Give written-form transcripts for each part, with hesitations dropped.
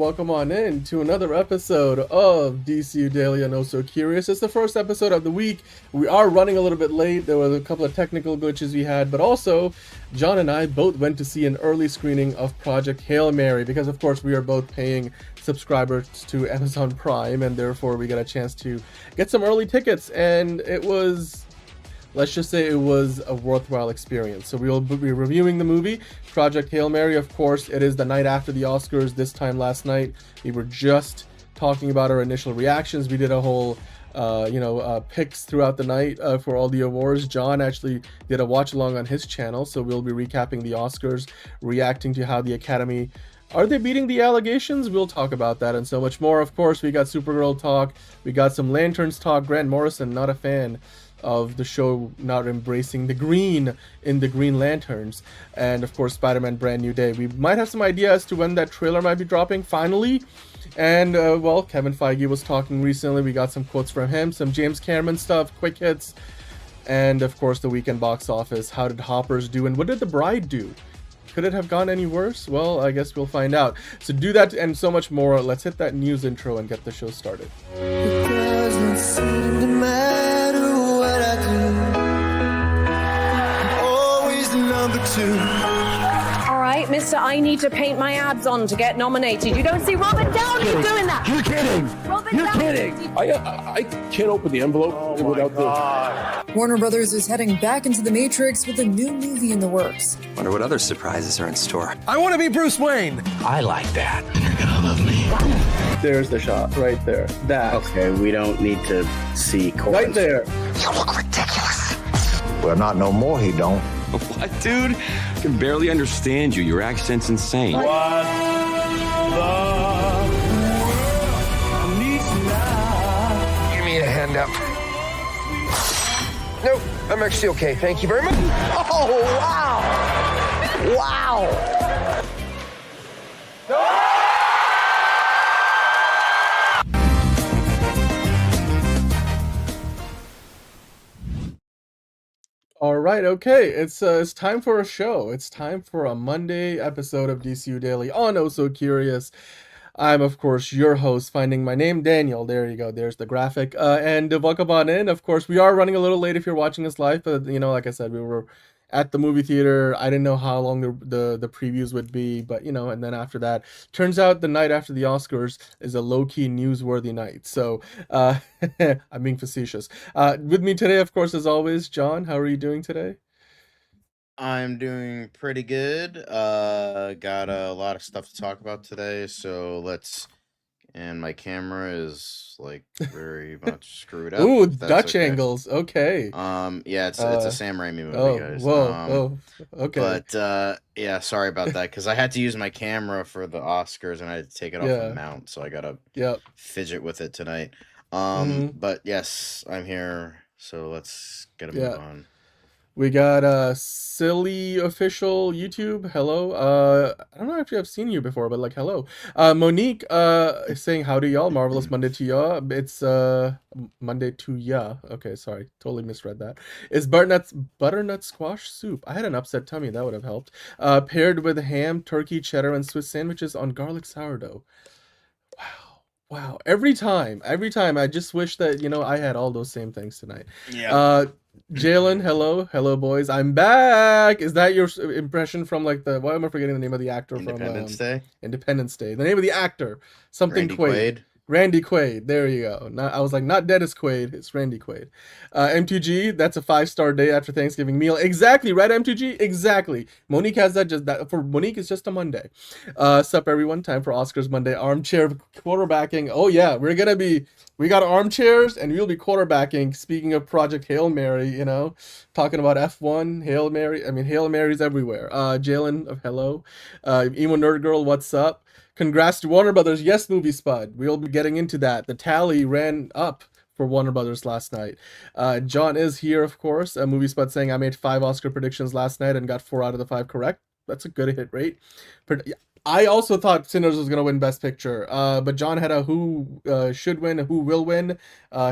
welcome on in to another episode of DCU Daily and Oh So Curious. It's the first episode of the week. We are running a little bit late. There were a couple of technical glitches we had, but also John and I both went to see an early screening of Project Hail Mary because, of course, we are both paying subscribers to Amazon Prime, and therefore we got a chance to get some early tickets, and it was... let's just say it was a worthwhile experience. So we will be reviewing the movie, Project Hail Mary. Of course, it is the night after the Oscars. This time last night, we were just talking about our initial reactions. We did a whole, picks throughout the night for all the awards. John actually did a watch along on his channel, so we'll be recapping the Oscars, reacting to how the Academy... are they beating the allegations? We'll talk about that and so much more. Of course, we got Supergirl talk. We got some Lanterns talk. Grant Morrison, not a fan of the show not embracing the green in the Green Lanterns, and of course Spider-Man Brand New Day. We might have some idea as to when that trailer might be dropping finally, and Kevin Feige was talking recently. We got some quotes from him, some James Cameron stuff, quick hits, and of course the weekend box office. How did Hoppers do, and what did The Bride do? Could it have gone any worse? Well, I guess we'll find out. So do that and so much more. Let's hit that news intro and get the show started. It doesn't seem to matter what I do. I'm always number two. All right, mister, I need to paint my abs on to get nominated. You don't see Robert Downey doing that. You're kidding. You're kidding. I can't open the envelope without the... Warner Brothers is heading back into the Matrix with a new movie in the works. Wonder what other surprises are in store. I want to be Bruce Wayne. I like that. And you're gonna love me. There's the shot right there. That. Okay, we don't need to see chorus. Right there. You look ridiculous. Well, not no more, he don't. What, dude? I can barely understand you. Your accent's insane. What the world needs now. Give me a hand up. Nope, I'm actually okay. Thank you very much. Oh, wow. Wow. All right, okay. It's time for a show. It's time for a Monday episode of DCU Daily on Oh So Curious. I'm, of course, your host, finding my name, Daniel. There you go. There's the graphic. And welcome on in. Of course, we are running a little late if you're watching us live, but, like I said, we were at the movie theater. I didn't know how long the previews would be, but, and then after that, turns out the night after the Oscars is a low-key newsworthy night. So, I'm being facetious. With me today, of course, as always, John, how are you doing today? I'm doing pretty good. Got a lot of stuff to talk about today, so let's... And my camera is, very much screwed up. Ooh, Dutch angles. Okay. Yeah, it's a Sam Raimi movie, guys. Whoa, okay. But, yeah, sorry about that, because I had to use my camera for the Oscars, and I had to take it off the mount, so I gotta fidget with it tonight. But, yes, I'm here, so let's get a move on. We got Silly Official YouTube. Hello. I don't know if I've seen you before, but hello. Monique is saying howdy y'all. Marvelous Monday to ya. It's Monday to ya. Okay, sorry, totally misread that. It's butternut squash soup. I had an upset tummy, that would have helped. Paired with ham, turkey, cheddar, and Swiss sandwiches on garlic sourdough. Wow. Every time, I just wish that, I had all those same things tonight. Yeah. Jalen, hello boys, I'm back. Is that your impression from why am I forgetting the name of the actor Independence Day? Independence Day. The name of the actor, something Randy Quaid. Randy Quaid, there you go. I was like, not Dennis Quaid, it's Randy Quaid. MTG, that's a 5-star day after Thanksgiving meal. Exactly, right, MTG? Exactly. Monique has that. For Monique, it's just a Monday. Sup, everyone? Time for Oscars Monday armchair quarterbacking. Oh, yeah, we got armchairs, and we'll be quarterbacking. Speaking of Project Hail Mary, talking about F1, Hail Mary. I mean, Hail Marys everywhere. Jalen, hello. Emo Nerd Girl, what's up? Congrats to Warner Brothers. Yes, Movie Spud. We'll be getting into that. The tally ran up for Warner Brothers last night. John is here, of course. Movie Spud saying, I made 5 Oscar predictions last night and got 4 out of the 5 correct. That's a good hit rate. I also thought Sinners was going to win Best Picture, but John had a who should win, who will win.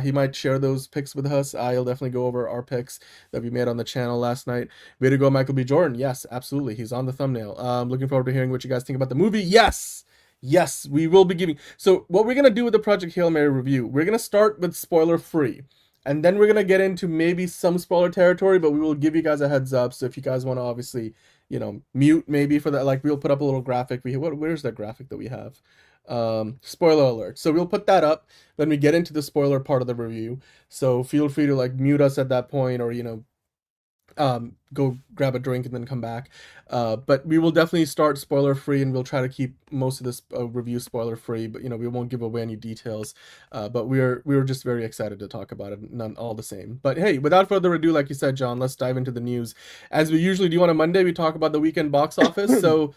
He might share those picks with us. I'll definitely go over our picks that we made on the channel last night. Way to go, Michael B. Jordan. Yes, absolutely. He's on the thumbnail. Looking forward to hearing what you guys think about the movie. Yes! Yes, we will be giving. So what we're gonna do with the Project Hail Mary review, we're gonna start with spoiler free, and then we're gonna get into maybe some spoiler territory, but we will give you guys a heads up. So if you guys want to obviously, mute maybe for that, like we'll put up a little graphic. Where's that graphic that we have? Spoiler alert. So we'll put that up when we get into the spoiler part of the review. So feel free to like mute us at that point, or go grab a drink and then come back. But we will definitely start spoiler free, and we'll try to keep most of this review spoiler free, but we won't give away any details. But we were just very excited to talk about it, none all the same. But hey, without further ado, like you said, John, let's dive into the news. As we usually do on a Monday, we talk about the weekend box office. So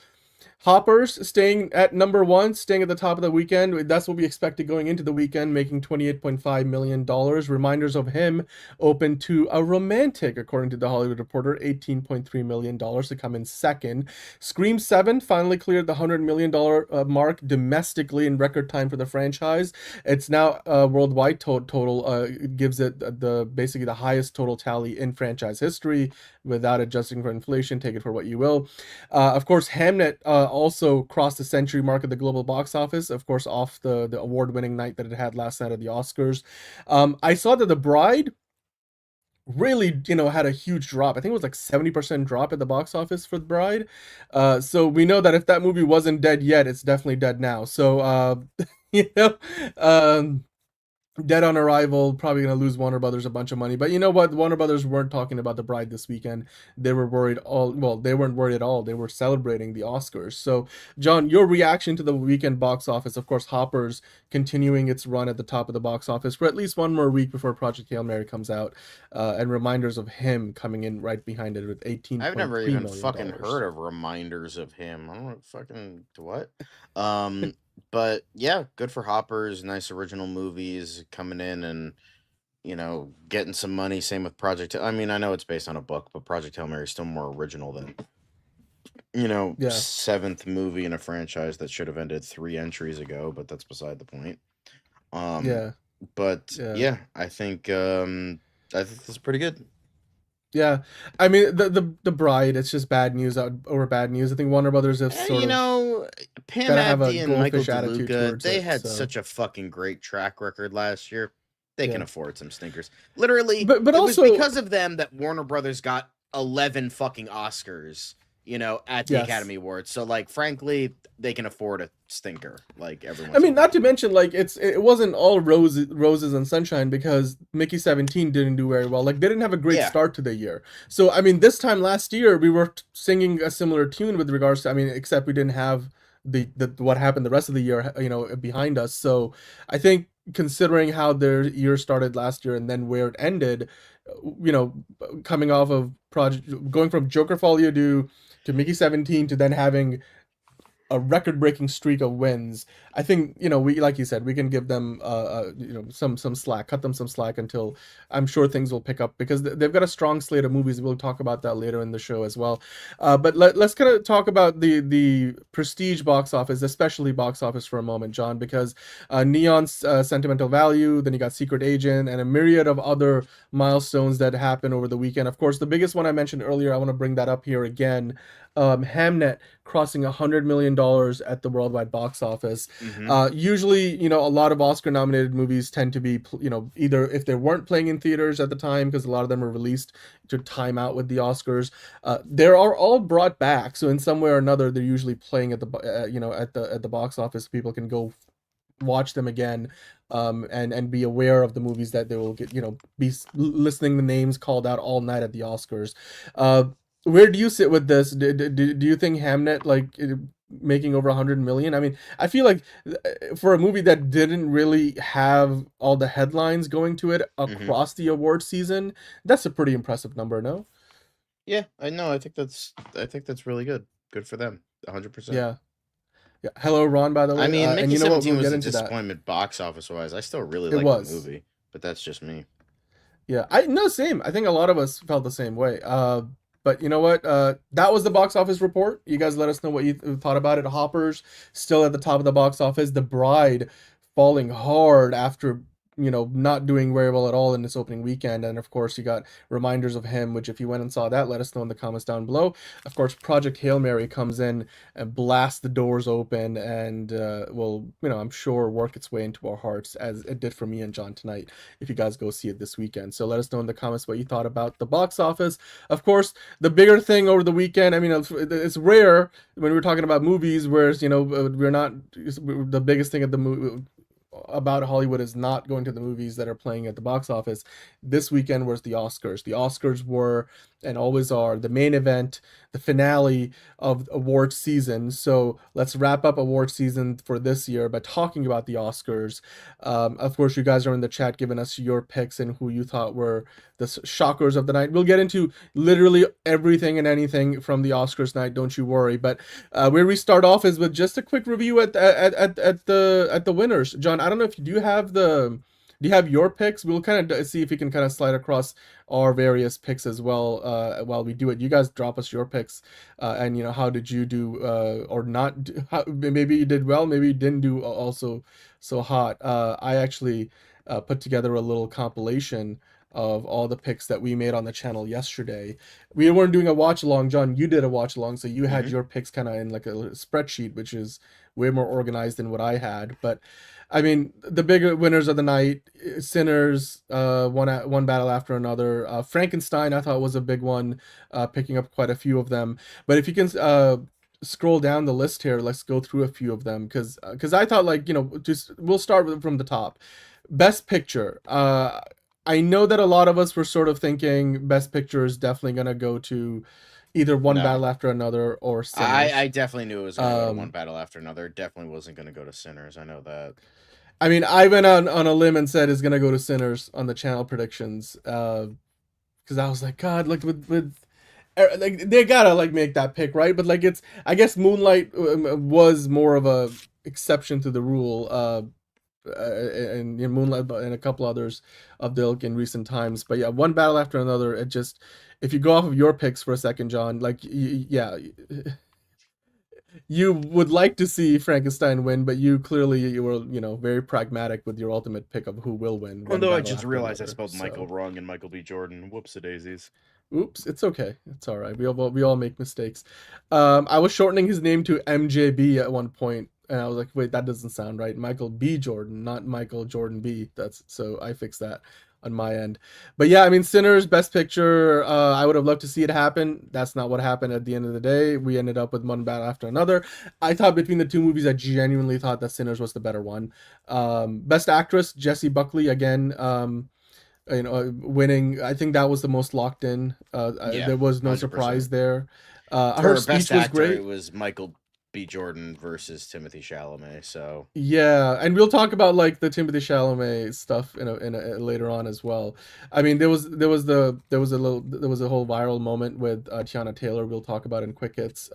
Hoppers staying at number 1, staying at the top of the weekend. That's what we expected going into the weekend, making $28.5 million. Reminders of Him opened to a romantic, according to The Hollywood Reporter, $18.3 million to come in second. Scream 7 finally cleared the $100 million mark domestically in record time for the franchise. It's now worldwide total, gives it basically the highest total tally in franchise history without adjusting for inflation. Take it for what you will. Of course, Hamnet also crossed the century mark at the global box office, of course, off the award-winning night that it had last night at the Oscars. I saw that The Bride really, had a huge drop. I think it was like 70% drop at the box office for The Bride. So we know that if that movie wasn't dead yet, it's definitely dead now. So, dead on arrival, probably going to lose Warner Brothers a bunch of money. But you know what? Warner Brothers weren't talking about The Bride this weekend. They were worried they weren't worried at all. They were celebrating the Oscars. So, John, your reaction to the weekend box office, of course, Hoppers continuing its run at the top of the box office for at least one more week before Project Hail Mary comes out, and Reminders of Him coming in right behind it with $18.3 million. I've never even fucking heard of Reminders of Him. I don't know fucking what. But yeah, good for Hoppers. Nice original movies coming in and, getting some money. Same with Project. I mean, I know it's based on a book, but Project Hail Mary is still more original than, seventh movie in a franchise that should have ended 3 entries ago, but that's beside the point. But yeah, I think this is pretty good. Yeah, I mean the Bride. It's just bad news over bad news. I think Warner Brothers have sort of Pam Abdi and Michael DeLuca. They had such a fucking great track record last year. They can afford some stinkers. Literally, but it also was because of them that Warner Brothers got 11 fucking Oscars. At the Academy Awards. So, like, frankly, they can afford a stinker. Like everyone. I mean, not to mention, like, it wasn't all roses and sunshine, because Mickey 17 didn't do very well. Like, they didn't have a great start to the year. So, I mean, this time last year we were singing a similar tune with regards to, except we didn't have the what happened the rest of the year, behind us. So, I think considering how their year started last year and then where it ended, coming off of going from Joker Folie à Deux to Mickey 17 to then having a record-breaking streak of wins, I think, we, like you said, we can give them some slack, cut them some slack until I'm sure things will pick up, because they've got a strong slate of movies. We'll talk about that later in the show as well. But let's kind of talk about the prestige box office, especially box office, for a moment, John, because Neon's Sentimental Value, then you got Secret Agent, and a myriad of other milestones that happened over the weekend. Of course, the biggest one I mentioned earlier, I want to bring that up here again. Hamnet crossing $100 million at the worldwide box office. Usually, a lot of Oscar nominated movies tend to be, either if they weren't playing in theaters at the time, because a lot of them are released to time out with the Oscars, they are all brought back. So in some way or another, they're usually playing at the box office. People can go watch them again, and be aware of the movies that they will get, be listening the names called out all night at the Oscars. Where do you sit with this? Do you think Hamnet, like, making over 100 million? I mean, I feel like for a movie that didn't really have all the headlines going to it across the award season, that's a pretty impressive number, no? Yeah, I know. I think that's really good. Good for them. 100%. Yeah. Hello, Ron, by the way. I mean, Mickey 17 was a disappointment box office wise. I still really like the movie, but that's just me. Yeah, same. I think a lot of us felt the same way. But you know what? That was the box office report. You guys let us know what you thought about it. Hoppers still at the top of the box office. The Bride falling hard after not doing very well at all in this opening weekend. And of course, you got reminders of him, which if you went and saw that, let us know in the comments down below. Of course, Project Hail Mary comes in and blasts the doors open and will, I'm sure work its way into our hearts as it did for me and John tonight, if you guys go see it this weekend. So let us know in the comments what you thought about the box office. Of course, the bigger thing over the weekend, it's rare when we're talking about movies, whereas, we're not, the biggest thing at the movie about Hollywood is not going to the movies that are playing at the box office. This weekend was the Oscars. The Oscars were, and always are, the main event, the finale of award season. So let's wrap up award season for this year by talking about the Oscars. Of course, you guys are in the chat giving us your picks and who you thought were the shockers of the night. We'll get into literally everything and anything from the Oscars night, don't you worry. But where we start off is with just a quick review at the winners. John, I don't know if you do you have your picks? We'll kind of see if we can kind of slide across our various picks as well while we do it. You guys drop us your picks and how did you do or not maybe you did well, maybe you didn't do also so hot. I actually put together a little compilation of all the picks that we made on the channel yesterday. We weren't doing a watch along, John. You did a watch along, so you had your picks kind of in like a spreadsheet, which is way more organized than what I had. But the bigger winners of the night: Sinners, one battle after another. Frankenstein, I thought was a big one, picking up quite a few of them. But if you can scroll down the list here, let's go through a few of them because I thought we'll start from the top. Best Picture. I know that a lot of us were sort of thinking Best Picture is definitely going to go to either One Battle After Another or Sinners. I definitely knew it was going to go to One Battle After Another. It definitely wasn't going to go to Sinners. I know that. I went on a limb and said it's going to go to Sinners on the channel predictions because I was like, God, with they gotta make that pick, right? But I guess Moonlight was more of a exception to the rule. And Moonlight and a couple others of the ilk in recent times. But yeah, One Battle After Another, it just, if you go off of your picks for a second, John, you would like to see Frankenstein win, but you were very pragmatic with your ultimate pick of who will win. Although I just realized I spelled Michael wrong and Michael B. Jordan. Whoops-a-daisies. Oops, it's okay. It's all right. We all make mistakes. I was shortening his name to MJB at one point. And I was like, wait, that doesn't sound right. Michael B. Jordan, not Michael Jordan B. So I fixed that on my end. But yeah, Sinners, Best Picture, I would have loved to see it happen. That's not what happened at the end of the day. We ended up with One Battle After Another. I thought between the two movies, I genuinely thought that Sinners was the better one. Best Actress, Jessie Buckley, again, winning. I think that was the most locked in. There was no 100%. Surprise there. Her speech was great. It was Michael B. Jordan versus Timothy Chalamet. So yeah, and we'll talk about the Timothy Chalamet stuff in a later on as well. There was a whole viral moment with Tiana Taylor. We'll talk about in quick hits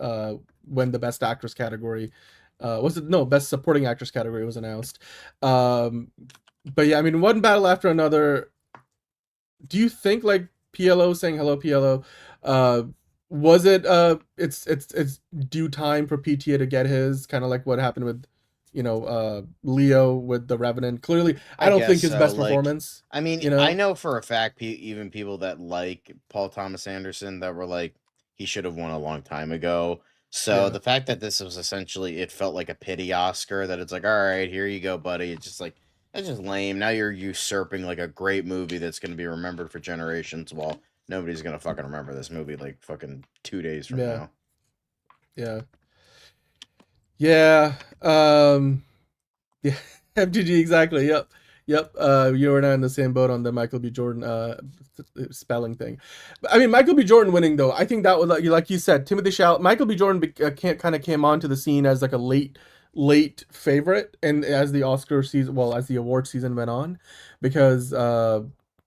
when the Best Actress category Best Supporting Actress category was announced. But yeah, One Battle After Another. Do you think PLO saying hello PLO? Was it it's due time for PTA to get his, kind of like what happened with Leo with The Revenant? Clearly, I don't think his best performance. I know for a fact even people that like Paul Thomas Anderson that were like he should have won a long time ago. So the fact that this was essentially, it felt like a pity Oscar, that it's like, all right, here you go, buddy. It's just that's just lame. Now you're usurping a great movie that's going to be remembered for generations. Well, nobody's gonna fucking remember this movie fucking 2 days from now. Yeah. MTG, exactly. Yep. You and I in the same boat on the Michael B. Jordan spelling thing. But, Michael B. Jordan winning though, I think that was like you said, Michael B. Jordan kind of came onto the scene as a late favorite, and as the Oscar season, as the award season went on, because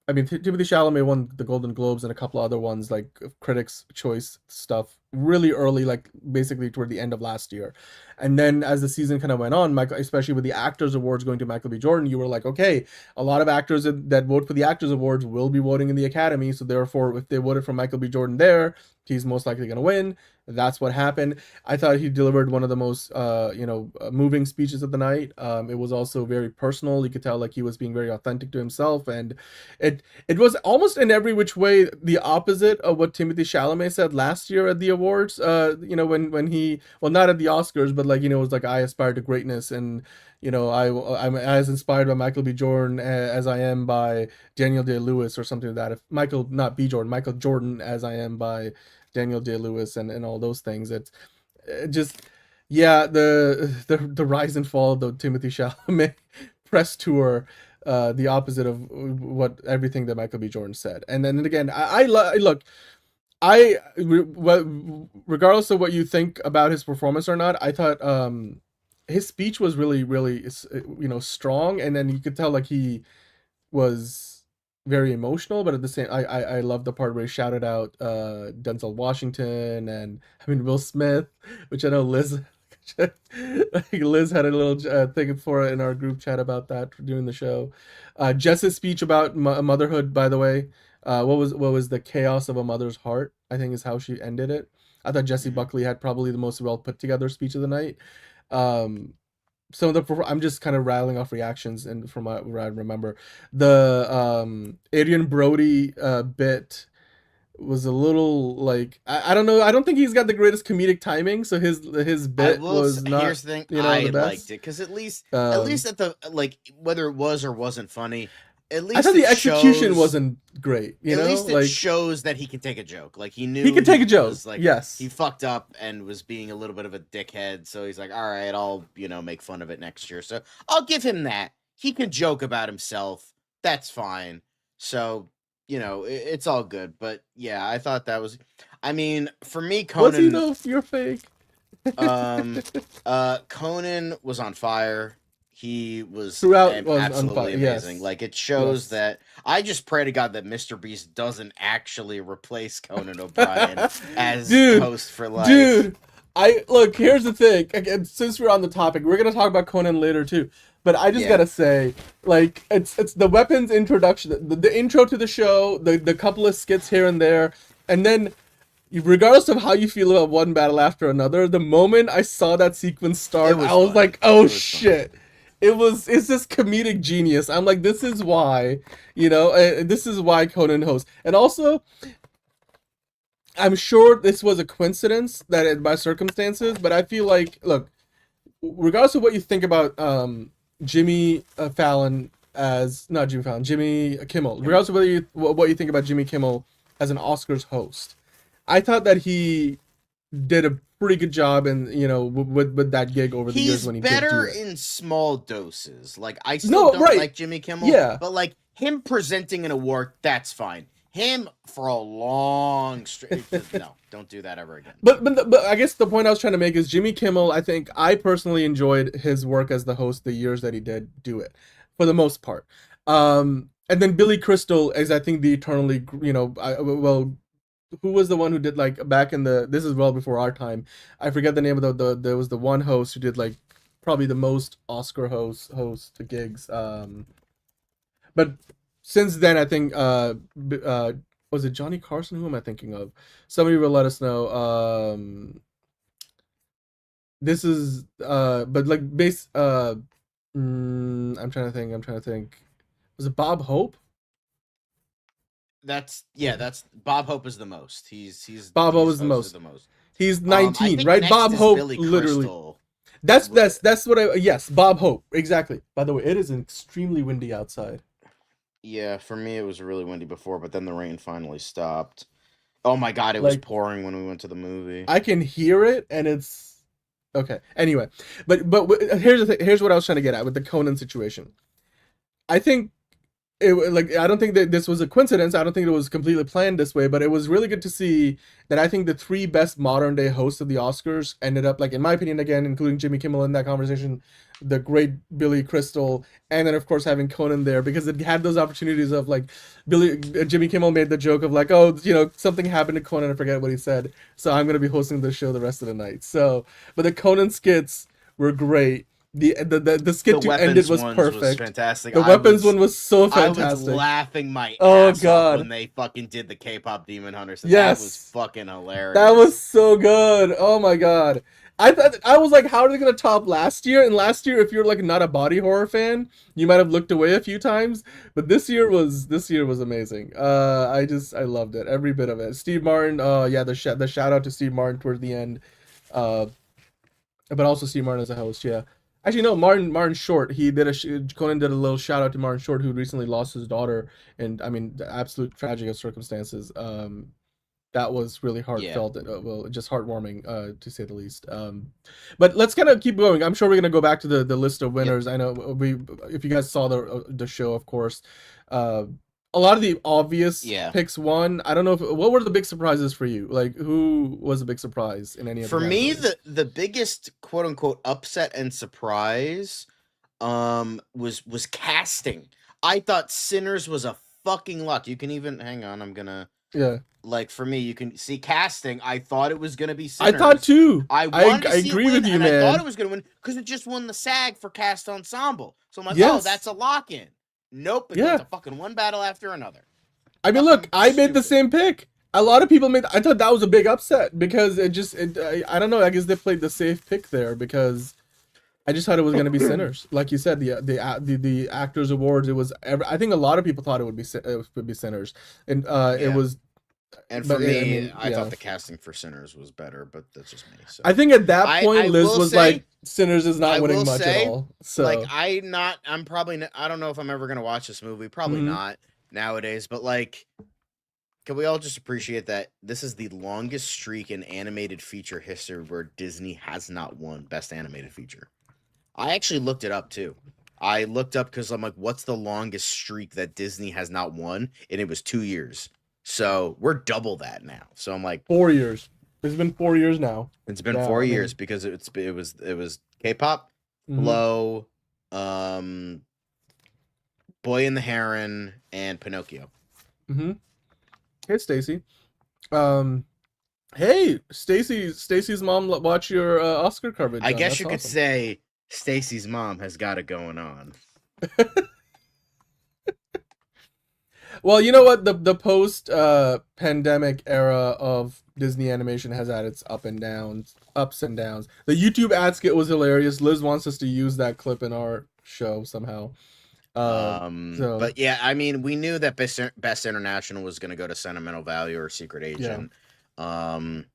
Timothy Chalamet won the Golden Globes and a couple other ones, Critics' Choice stuff, really early, basically toward the end of last year. And then as the season kind of went on, especially with the Actors Awards going to Michael B. Jordan, you were like, okay, a lot of actors that vote for the Actors Awards will be voting in the Academy, so therefore, if they voted for Michael B. Jordan there, he's most likely going to win. that's what happened. I thought he delivered one of the most, moving speeches of the night. It was also very personal. You could tell like he was being very authentic to himself, and it was almost in every which way the opposite of what Timothée Chalamet said last year at the awards. When he, well, not at the Oscars, but like, it was like, I aspire to greatness, and I'm as inspired by Michael B. Jordan as I am by Daniel Day-Lewis or something like that. If Michael, not B. Jordan, Michael Jordan as I am by Daniel Day-Lewis and all those things. It's just, yeah, the rise and fall of the Timothée Chalamet press tour, the opposite of what everything that Michael B. Jordan said. And then again, regardless of what you think about his performance or not, I thought his speech was really, really, strong, and then you could tell like he was very emotional, but at the same, I love the part where he shouted out Denzel Washington and Will Smith, which I know Liz Liz had a little thing for it in our group chat about that during the show. Jess's speech about motherhood, by the way, what was the chaos of a mother's heart, I think is how she ended it. I thought Jessie Buckley had probably the most well put together speech of the night. I'm just kind of rattling off reactions, and from what I remember, the Adrian Brody bit was a little like, I don't know. I don't think he's got the greatest comedic timing, so his bit was not. Here's the thing, the I best. liked it because at least at the, like, whether it was or wasn't funny, at least I thought the execution wasn't great. At least it shows that he can take a joke. Like, he knew he could take a joke. Like, yes, he fucked up and was being a little bit of a dickhead. So he's like, all right, I'll make fun of it next year. So I'll give him that. He can joke about himself. That's fine. So it's all good. But yeah, I thought that was. I mean, for me, Conan. Was he though? You're fake. Conan was on fire. He was throughout absolutely amazing. Yes. Like, it shows that. I just pray to God that Mr. Beast doesn't actually replace Conan O'Brien as host for life. Dude, here's the thing. Again, since we're on the topic, we're gonna talk about Conan later too. But I just gotta say, like, it's the weapons introduction, the intro to the show, the couple of skits here and there, and then, regardless of how you feel about one battle after another, the moment I saw that sequence start, I was like, oh shit. It's this comedic genius. I'm like, this is why, this is why Conan hosts. And also, I'm sure this was a coincidence by circumstances, but I feel like, look, regardless of what you think about Jimmy Kimmel, regardless of what you think about Jimmy Kimmel as an Oscars host, I thought that he did a pretty good job in with that gig over the years when he did do it. He's better in small doses. Like, I still don't like Jimmy Kimmel. Yeah, but like him presenting an award, that's fine. Him for a long stretch, no, don't do that ever again. But I guess the point I was trying to make is Jimmy Kimmel. I think I personally enjoyed his work as the host the years that he did do it, for the most part. And then Billy Crystal is, I think, the eternally, who was the one who did, like, back in this is well before our time. I forget the name of there was the one host who did, like, probably the most Oscar host gigs. But since then, I think, was it Johnny Carson? Who am I thinking of? Somebody will let us know. This is, but like I'm trying to think. Was it Bob Hope? That's Bob Hope is the most. He's Bob Hope is the most. He's 19, right? Bob Hope, literally. That's what yes, Bob Hope, exactly. By the way, it is extremely windy outside. Yeah, for me it was really windy before, but then the rain finally stopped. Oh my god, it was pouring when we went to the movie. I can hear it, and it's okay. Anyway, but here's the thing. Here's what I was trying to get at with the Conan situation. I think I don't think that this was a coincidence. I don't think it was completely planned this way, but it was really good to see that I think the three best modern day hosts of the Oscars ended up, like, in my opinion, again, including Jimmy Kimmel in that conversation, the great Billy Crystal, and then of course having Conan there, because it had those opportunities of, like, Jimmy Kimmel made the joke of, like, oh, something happened to Conan, I forget what he said, so I'm going to be hosting the show the rest of the night. So, but the Conan skits were great. The skit to end it was perfect. Was fantastic. The weapons one was so fantastic. I was laughing my ass off when they fucking did the K-pop Demon Hunter. So yes, that was fucking hilarious. That was so good. Oh my god. I was like, how are they gonna top last year? And last year, if you're like not a body horror fan, you might have looked away a few times. But this year was amazing. I loved it, every bit of it. Steve Martin, yeah, the shout out to Steve Martin toward the end, but also Steve Martin as a host, yeah. Actually, no, Martin Short. Conan did a little shout out to Martin Short, who recently lost his daughter, and I mean, the absolute tragic of circumstances. That was really heartfelt, well, just heartwarming, to say the least. But let's kind of keep going. I'm sure we're gonna go back to the list of winners. Yep. I know if you guys saw the show, of course, a lot of the obvious picks won. I don't know what were the big surprises for you? Like, who was a big surprise in any of the me? The biggest quote unquote upset and surprise was casting. I thought Sinners was a fucking lot. You can even hang on. I'm gonna like, for me, you can see casting. I thought it was gonna be Sinners. I thought too. I agree with you, man. I thought it was gonna win because it just won the SAG for cast ensemble. So I'm like, oh, that's a lock in. Nope, it was a fucking one battle after another. I mean, look, I made the same pick. A lot of people I thought that was a big upset because I don't know. I guess they played the safe pick there because I just thought it was going to be Sinners. Like you said, the Actors Awards. It was. I think a lot of people thought it would be Sinners, and it was. And for me, I thought the casting for Sinners was better, but that's just me. So. I think at that point, Liz was like, Sinners is not winning much at all. So, like, I'm probably not, I don't know if I'm ever gonna watch this movie. Probably not nowadays. But like, can we all just appreciate that this is the longest streak in animated feature history where Disney has not won Best Animated Feature? I actually looked it up too. I looked up because I'm like, what's the longest streak that Disney has not won? And it was 2 years. So we're double that now. So I'm like 4 years. It's been 4 years now. It's been 4 years because it was K-pop, Blow, Boy and the Heron, and Pinocchio. Hey, Stacy. Hey, Stacy's mom watch your Oscar coverage. I guess you could say Stacy's mom has got it going on. Well, you know what? The post pandemic era of Disney animation has had its ups and downs. The YouTube ad skit was hilarious. Liz wants us to use that clip in our show somehow. But yeah, I mean, we knew that Best International was going to go to Sentimental Value or Secret Agent. I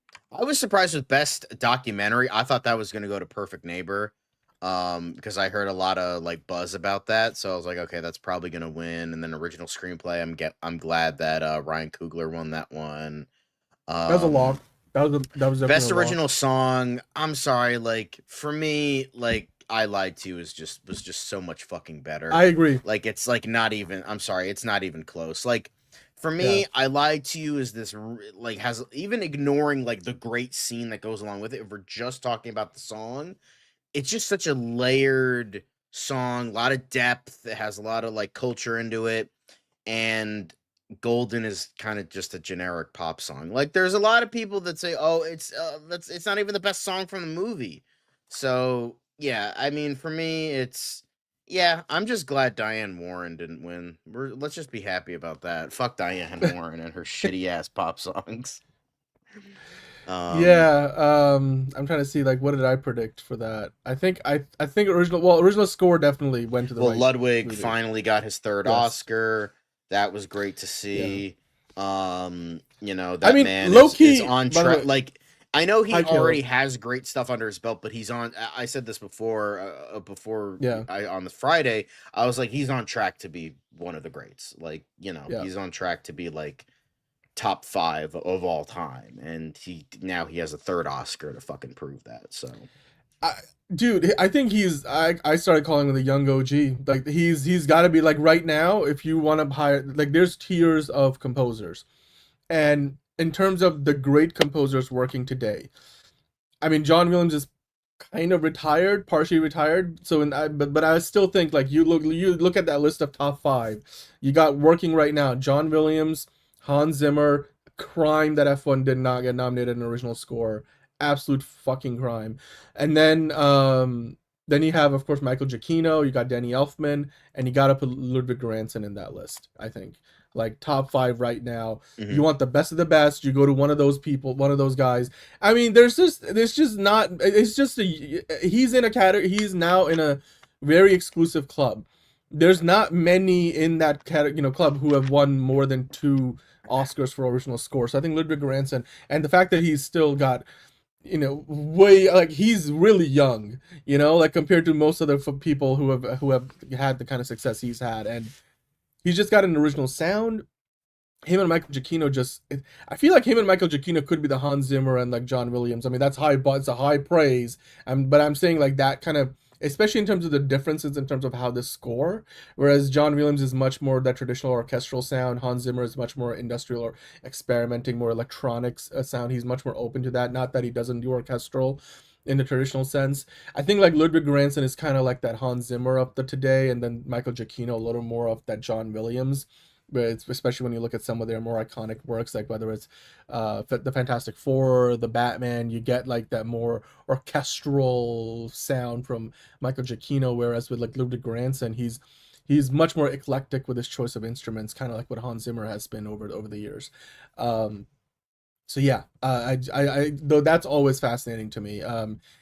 was surprised with Best Documentary. I thought that was going to go to Perfect Neighbor. Because I heard a lot of like buzz about that, so I was like, okay, that's probably gonna win. And then original screenplay, I'm glad that Ryan Coogler won that one. That was a lock. That was definitely Best original song. I'm sorry, like for me, like I Lied to You was just so much fucking better. I agree. Like it's like not even. I'm sorry, it's not even close. Like for me, I Lied to You is this like has even ignoring like the great scene that goes along with it. If we're just talking about the song. It's just such a layered song, a lot of depth. It has a lot of like culture into it, and Golden is kind of just a generic pop song. Like there's a lot of people that say, "Oh, it's not even the best song from the movie." So yeah, I mean, for me, I'm just glad Diane Warren didn't win. Let's just be happy about that. Fuck Diane Warren and her shitty ass pop songs. I'm trying to see like what did I predict for that. I think original score definitely went to the Ludwig finally got his third Oscar. That was great to see. That man is on track. Like I know he already has great stuff under his belt, but he's on. I said this before on the Friday. I was like, he's on track to be one of the greats. Like he's on track to be like top 5 of all time, and he has a third Oscar to fucking prove that. So dude, I think I started calling him the young OG. Like he's got to be like right now, if you want to hire, like there's tiers of composers, and in terms of the great composers working today, I mean John Williams is kind of retired, partially retired, but I still think like you look at that list of top 5, you got working right now John Williams, Hans Zimmer. Crime that F1 did not get nominated in original score. Absolute fucking crime. And then Then you have, of course, Michael Giacchino, you got Danny Elfman, and you got to put Ludwig Göransson in that list, I think. Like, top 5 right now. You want the best of the best, you go to one of those people, one of those guys. I mean, there's just not, it's just, he's in a category, he's now in a very exclusive club. There's not many in that club who have won more than 2 Oscars for original score. So I think Ludwig Göransson, and the fact that he's still got, way, like, he's really young, like, compared to most other people who have had the kind of success he's had, and he's just got an original sound. Him and Michael Giacchino I feel like him and Michael Giacchino could be the Hans Zimmer and like John Williams. I mean, that's it's a high praise, but I'm saying like that kind of, especially in terms of the differences in terms of how this score, whereas John Williams is much more that traditional orchestral sound, Hans Zimmer is much more industrial or experimenting, more electronics sound. He's much more open to that. Not that he doesn't do orchestral in the traditional sense. I think like Ludwig Göransson is kind of like that Hans Zimmer of the today, and then Michael Giacchino a little more of that John Williams. But it's, especially when you look at some of their more iconic works, like whether it's the Fantastic Four, the Batman, you get like that more orchestral sound from Michael Giacchino, whereas with like Ludwig Göransson, he's much more eclectic with his choice of instruments, kind of like what Hans Zimmer has been over the years. So yeah, I though that's always fascinating to me.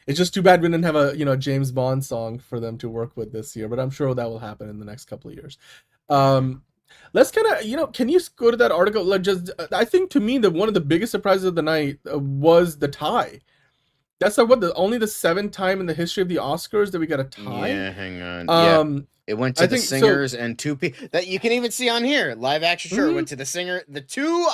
It's just too bad we didn't have a James Bond song for them to work with this year, but I'm sure that will happen in the next couple of years. Let's kind of, can you go to that article? Like, just, I think to me, one of the biggest surprises of the night was the tie. That's like only the 7th time in the history of the Oscars that we got a tie. Yeah, hang on. It went to the singers and 2 people that you can even see on here. Live action, sure. It went to the singer. The 2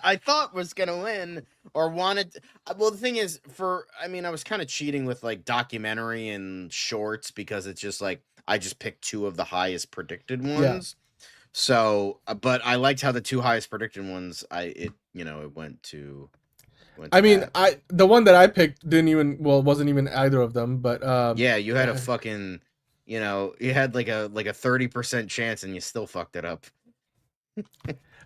I thought was gonna win or wanted. Well, the thing is, I was kind of cheating with like documentary and shorts because it's just like I just picked 2 of the highest predicted ones. Yeah. So, but I liked how the 2 highest predicted ones, it went to the one that I picked wasn't even either of them, but yeah, you had a fucking, you had like a 30% chance and you still fucked it up.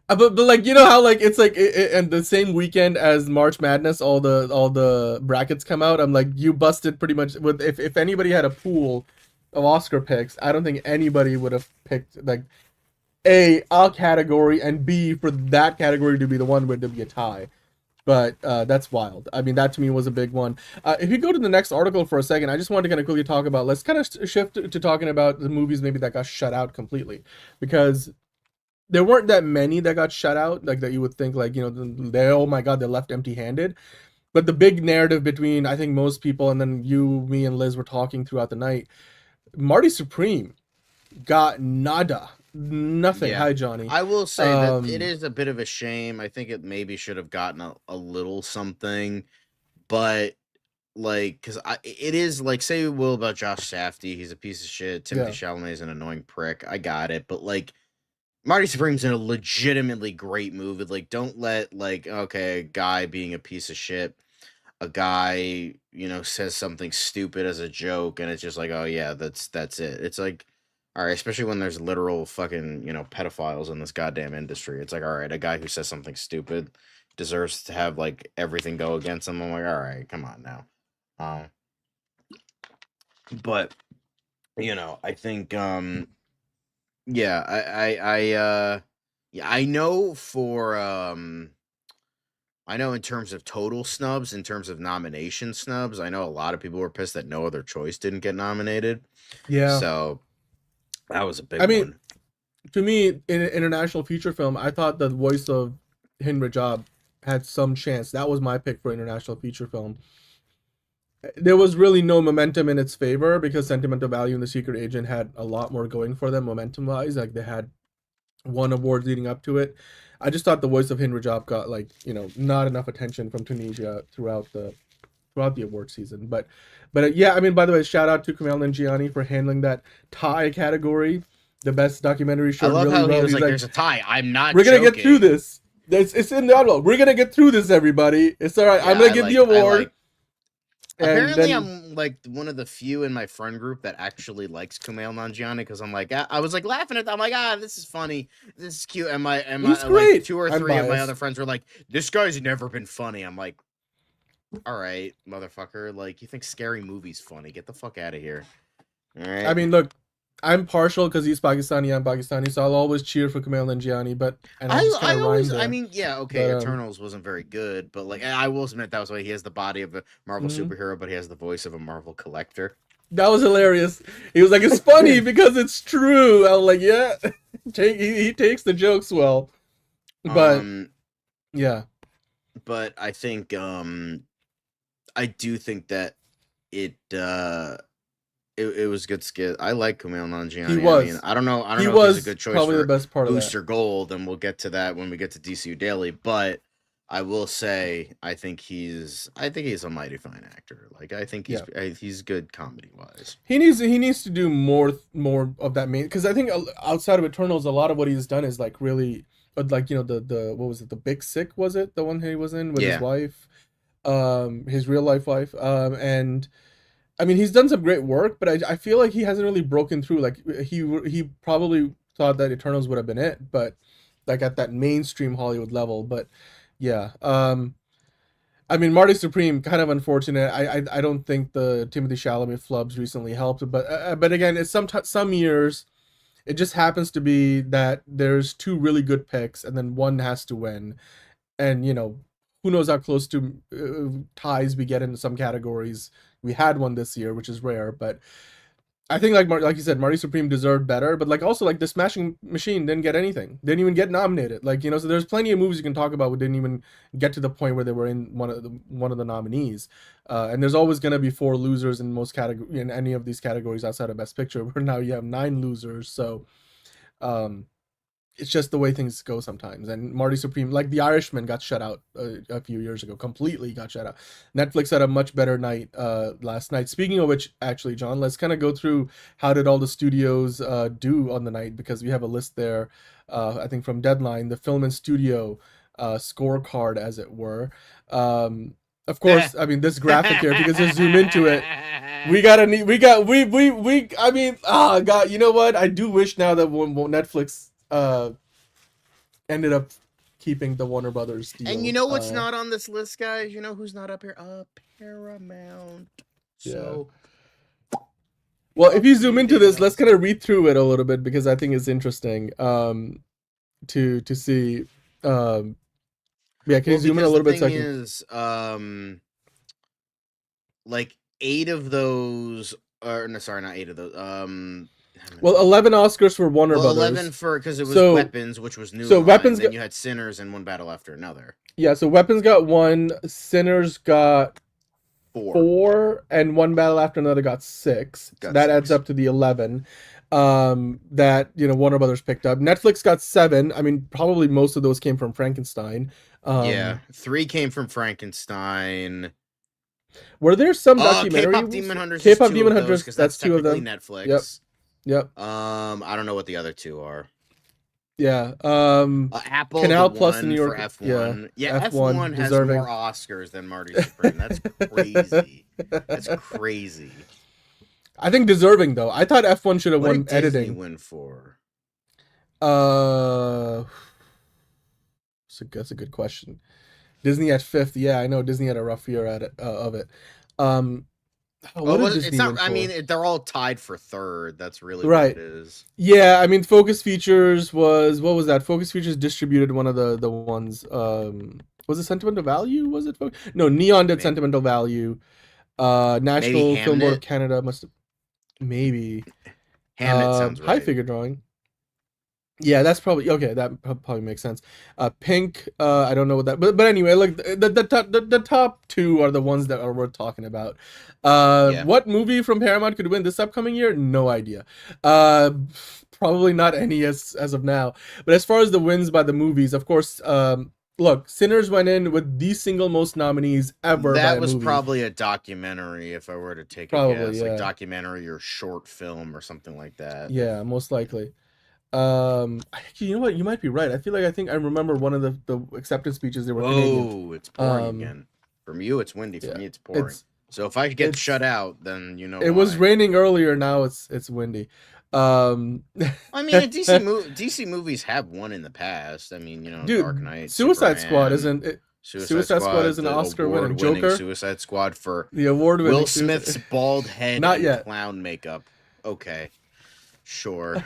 But like, how like it's like and the same weekend as March Madness, all the brackets come out. I'm like, you busted pretty much with if anybody had a pool of Oscar picks, I don't think anybody would have picked like A category and B for that category to be the one where there'd be a tie. But that's wild. I mean, that to me was a big one. If you go to the next article for a second, I just wanted to kind of quickly talk about, let's kind of shift to talking about the movies maybe that got shut out completely, because there weren't that many that got shut out, like that you would think like, oh my God, they're left empty-handed. But the big narrative between, I think, most people, and then you, me, and Liz were talking throughout the night, Marty Supreme got nada. Nothing. Yeah. Hi, Johnny. I will say that it is a bit of a shame. I think it maybe should have gotten a little something, but like, because it is like, say we will about Josh Safdie, he's a piece of shit. Timothy Chalamet is an annoying prick. I got it, but like, Marty Supreme's in a legitimately great movie. Like, don't let like, okay, a guy being a piece of shit, a guy says something stupid as a joke, and it's just like, oh yeah, that's it. It's like, all right, especially when there's literal fucking, pedophiles in this goddamn industry. It's like, all right, a guy who says something stupid deserves to have, like, everything go against him. I'm like, all right, come on now. But, I think, yeah, I know I know in terms of total snubs, in terms of nomination snubs, I know a lot of people were pissed that No Other Choice didn't get nominated. Yeah. So that was a big one. To me, in an international feature film, I thought the voice of Hind Rajab had some chance. That was my pick for international feature film. There was really no momentum in its favor because Sentimental Value and The Secret Agent had a lot more going for them momentum-wise. Like, they had won awards leading up to it. I just thought the voice of Hind Rajab got, like, not enough attention from Tunisia throughout the award season. But yeah, I mean, by the way, shout out to Kumail Nanjiani for handling that tie category, the best documentary short. I love how he was like, there's a tie. I'm not We're joking. Gonna get through this. It's in the envelope. We're gonna get through this, everybody. It's all right. Yeah, I'm gonna give the award. Apparently, I'm like one of the few in my friend group that actually likes Kumail Nanjiani, because I'm like, I was like laughing at that. I'm like, this is funny, this is cute. And my like 2 or 3 of my other friends were like, this guy's never been funny. I'm like, all right, motherfucker. Like, you think Scary Movie's funny? Get the fuck out of here. Right. I mean, look, I'm partial because he's Pakistani. I'm Pakistani, so I'll always cheer for Kumail Nanjiani. But I always, I mean, yeah, okay, but, Eternals wasn't very good, but like I will admit that was why he has the body of a Marvel superhero, but he has the voice of a Marvel collector. That was hilarious. He was like, "It's funny because it's true." I was like, "Yeah." He takes the jokes well, but yeah. But I think I do think that it was good skit. I like Kumail Nanjiani. He was. I mean, I don't know if he's a good choice probably for the best part Booster of that. Gold, and we'll get to that when we get to DCU Daily. But I will say, I think he's a mighty fine actor. Like I think he's good comedy wise. He needs to do more of that main, because I think outside of Eternals, a lot of what he's done is like really like, you know, the what was it, the Big Sick, was it the one he was in with his wife, his real life wife, and I mean he's done some great work, but I feel like he hasn't really broken through. Like he probably thought that Eternals would have been it, but like at that mainstream Hollywood level, but. Yeah. I mean, Marty Supreme, kind of unfortunate. I don't think the Timothée Chalamet flubs recently helped, but again, it's some years, it just happens to be that there's two really good picks, and then one has to win, and you know, who knows how close to ties we get in some categories. We had one this year, which is rare, but. I think like you said, Marty Supreme deserved better, but like also like The Smashing Machine didn't get anything. Didn't even get nominated. Like, you know, so there's plenty of movies you can talk about who didn't even get to the point where they were in one of the nominees. And there's always going to be 4 losers in any of these categories outside of Best Picture, where now you have 9 losers. So it's just the way things go sometimes. And Marty Supreme, like The Irishman, got shut out a few years ago. Completely got shut out. Netflix had a much better night last night. Speaking of which, actually, John, let's kind of go through how did all the studios do on the night, because we have a list there, I think from Deadline, the film and studio scorecard, as it were. Of course, I mean, this graphic here, because you zoom into it, I mean, oh God, you know what? I do wish now that Netflix ended up keeping the Warner Brothers deal. And you know what's not on this list, guys? You know who's not up here? Paramount. So, well, if you zoom into this, let's kind of read through it a little bit, because I think it's interesting to see. Yeah, can you zoom in a little bit? The thing is, like 8 of those, or no, sorry, not 8 of those. Well, 11 Oscars for Warner Brothers. 11 because it was Weapons, which was new. So Weapons, then you had Sinners and One Battle After Another. Yeah, so Weapons got 1, Sinners got 4, and One Battle After Another got 6. That adds up to the 11 that, you know, Warner Brothers picked up. Netflix got 7. I mean, probably most of those came from Frankenstein. 3 came from Frankenstein. Were there some documentaries? K-Pop Demon Hunters. K-Pop Demon Hunters, that's 2 of them. Netflix. Yep. I don't know what the other 2 are. Yeah. Apple Canal Plus in New York. For F1. Yeah, F1 has deserving. more Oscars than Marty Supreme. That's crazy. That's crazy. I think deserving, though. I thought F1 should have won editing. editing. Disney win for? That's a good question. Disney at 5th. Yeah, I know Disney had a rough year of it. It's not. I mean, they're all tied for 3rd. That's really right. What it is. Yeah, I mean, Focus Features was, what was that? Focus Features distributed one of the ones. Was it Sentimental Value? Was it? No, Neon did Sentimental Value. National Film Board of Canada must have. Maybe. Hamnet sounds right. High Figure Drawing. Yeah, that's probably okay. That probably makes sense. Pink, I don't know what that, but anyway, like the top 2 are the ones that are worth talking about. What movie from Paramount could win this upcoming year? No idea. Probably not any as of now. But as far as the wins by the movies, of course, look, Sinners went in with the single most nominees ever. That was probably a documentary, if I were to take a guess, like documentary or short film or something like that. Yeah, most likely. Actually, you know what? You might be right. I think I remember one of the acceptance speeches they were. Oh, it's pouring again. From you, it's windy. From me, it's pouring. So if I get shut out, then you know. It was raining earlier. Now it's windy. I mean, DC movies have won in the past. I mean, you know, dude, Dark Knight, Suicide Superman, Squad isn't it? Suicide Squad is an Oscar winning. Joker, Suicide Squad for the award winning Will Smith's bald head, not yet. Clown makeup. okay, sure.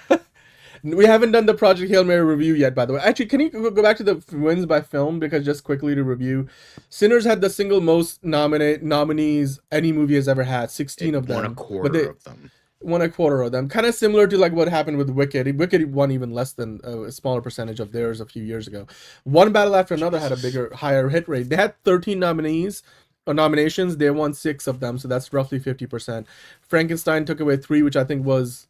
We haven't done the Project Hail Mary review yet, by the way. Actually, can you go back to the wins by film? Because just quickly to review, Sinners had the single most nominees any movie has ever had, 16 of them. Won a quarter of them. Won a quarter of them. Kind of similar to like what happened with Wicked. Wicked won even less than a smaller percentage of theirs a few years ago. One Battle After Another had a higher hit rate. They had 13 nominations. They won 6 of them, so that's roughly 50%. Frankenstein took away 3, which I think was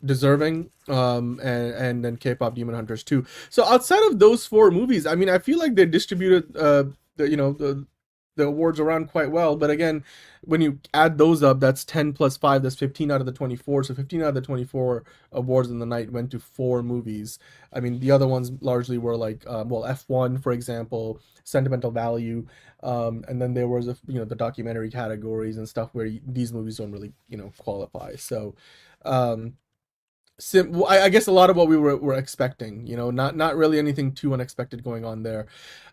deserving, and then K-pop Demon Hunters 2. So outside of those 4 movies, I mean, I feel like they distributed the awards around quite well. But again, when you add those up, that's 10 plus 5, that's 15 out of the 24. So 15 out of the 24 awards in the night went to 4 movies. I mean, the other ones largely were like, F1, for example, Sentimental Value, and then there was the documentary categories and stuff where these movies don't really qualify. So I guess a lot of what we were expecting, not really anything too unexpected going on there.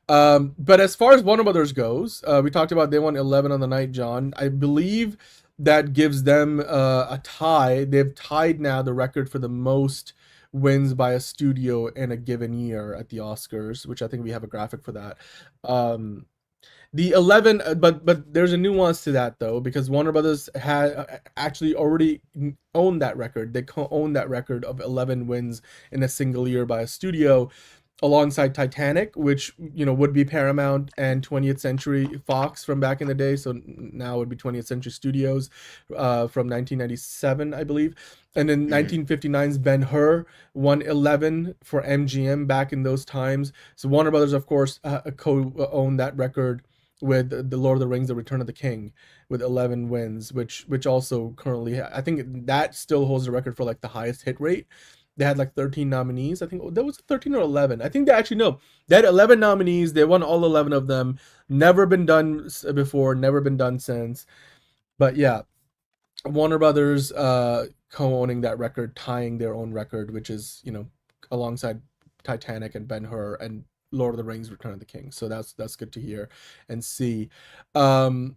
But as far as Warner Brothers goes, we talked about they won 11 on the night, John. I believe that gives them a tie. They've tied now the record for the most wins by a studio in a given year at the Oscars, which I think we have a graphic for that. The 11, but there's a nuance to that though, because Warner Brothers had actually already owned that record. They own that record of 11 wins in a single year by a studio, alongside Titanic, which would be Paramount and 20th Century Fox from back in the day. So now it would be 20th Century Studios from 1997, I believe. And then 1959's Ben-Hur won 11 for MGM back in those times. So Warner Brothers, of course, co-owned that record with The Lord of the Rings, The Return of the King, with 11 wins, which also currently, I think that still holds the record for like the highest hit rate. They had like 13 nominees. I think that was 13 or 11. I think they actually, no, they had 11 nominees. They won all 11 of them. Never been done before, never been done since. But yeah, Warner Brothers co-owning that record, tying their own record, which is, alongside Titanic and Ben-Hur and Lord of the Rings, Return of the King. So that's good to hear and see. But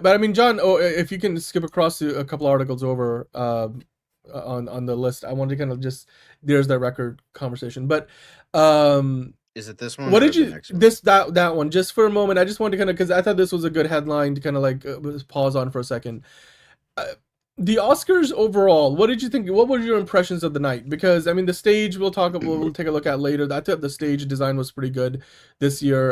I mean, John, if you can skip across to a couple articles over on the list, I want to kind of just, there's that record conversation. But is it this one? What did you that one? Just for a moment, I just wanted to kind of, because I thought this was a good headline to kind of like pause on for a second. The Oscars overall, what did you think? What were your impressions of the night? Because I mean, the stage we'll take a look at later. I thought the stage design was pretty good this year.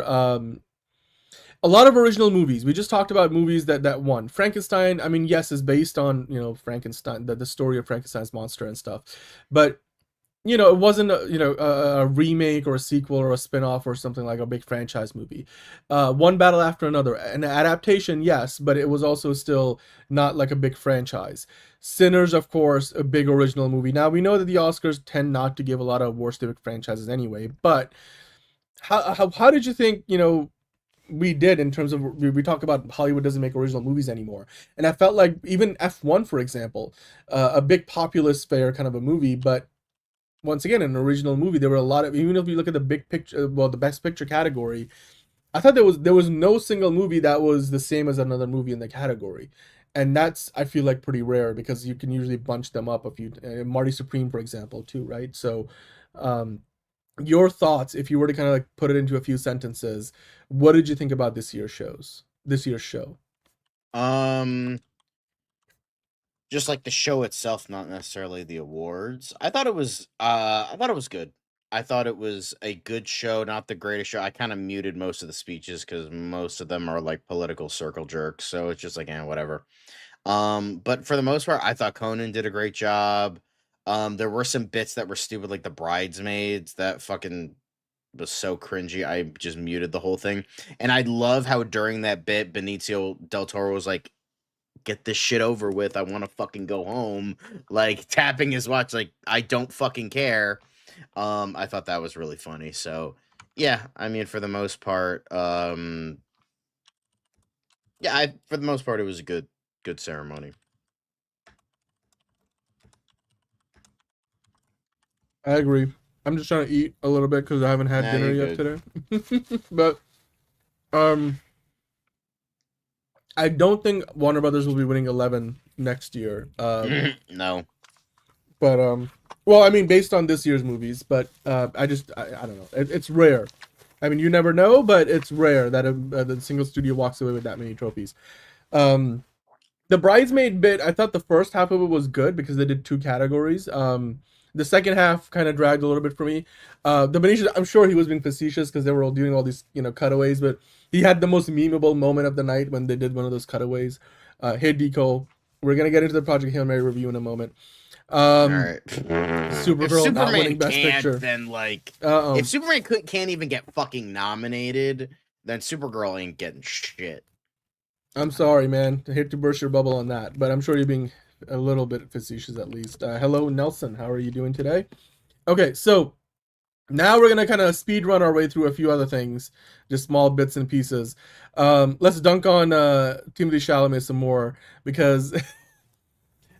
A lot of original movies. We just talked about movies that won. Frankenstein, I mean, yes, is based on Frankenstein, the story of Frankenstein's monster and stuff, but it wasn't a remake or a sequel or a spin-off or something like a big franchise movie. One Battle After Another, an adaptation, yes, but it was also still not like a big franchise. Sinners, of course, a big original movie. Now we know that the Oscars tend not to give a lot of awards to big franchises anyway, but how did you think we did in terms of, we talk about Hollywood doesn't make original movies anymore, and I felt like even F1, for example, a big populist fare kind of a movie, but once again, an original movie, there were a lot of, even if you look at the big picture, the best picture category, I thought there was no single movie that was the same as another movie in the category. And that's, I feel like, pretty rare, because you can usually bunch them up if you, Marty Supreme, for example, too, right? So, your thoughts, if you were to kind of like put it into a few sentences, what did you think about this year's show? Just like the show itself, not necessarily the awards. I thought it was good. I thought it was a good show, not the greatest show. I kind of muted most of the speeches because most of them are like political circle jerks, so it's just like, whatever. But for the most part, I thought Conan did a great job. There were some bits that were stupid, like the bridesmaids, that fucking was so cringy. I just muted the whole thing. And I love how during that bit, Benicio del Toro was like, get this shit over with. I want to fucking go home. Like tapping his watch, like, I don't fucking care. I thought that was really funny. So yeah, I mean, for the most part, for the most part, it was a good ceremony. I agree. I'm just trying to eat a little bit because I haven't had dinner yet today. But I don't think Warner Brothers will be winning 11 next year. No. But well, I mean, based on this year's movies, but I don't know. It's rare. I mean, you never know, but it's rare that the single studio walks away with that many trophies. The bridesmaid bit, I thought the first half of it was good because they did 2 categories. The second half kind of dragged a little bit for me. The Benicio, I'm sure he was being facetious because they were all doing all these, cutaways, but he had the most memeable moment of the night when they did one of those cutaways. Hey, Deco, we're going to get into the Project Hail Mary review in a moment. All right. Supergirl not winning Best Picture. Then, if Superman can't even get fucking nominated, then Supergirl ain't getting shit. I'm sorry, man. I hate to burst your bubble on that, but I'm sure you're being a little bit facetious at least. Hello, Nelson. How are you doing today? Okay, so now we're going to kind of speed run our way through a few other things, just small bits and pieces. Let's dunk on Timothée Chalamet some more, because...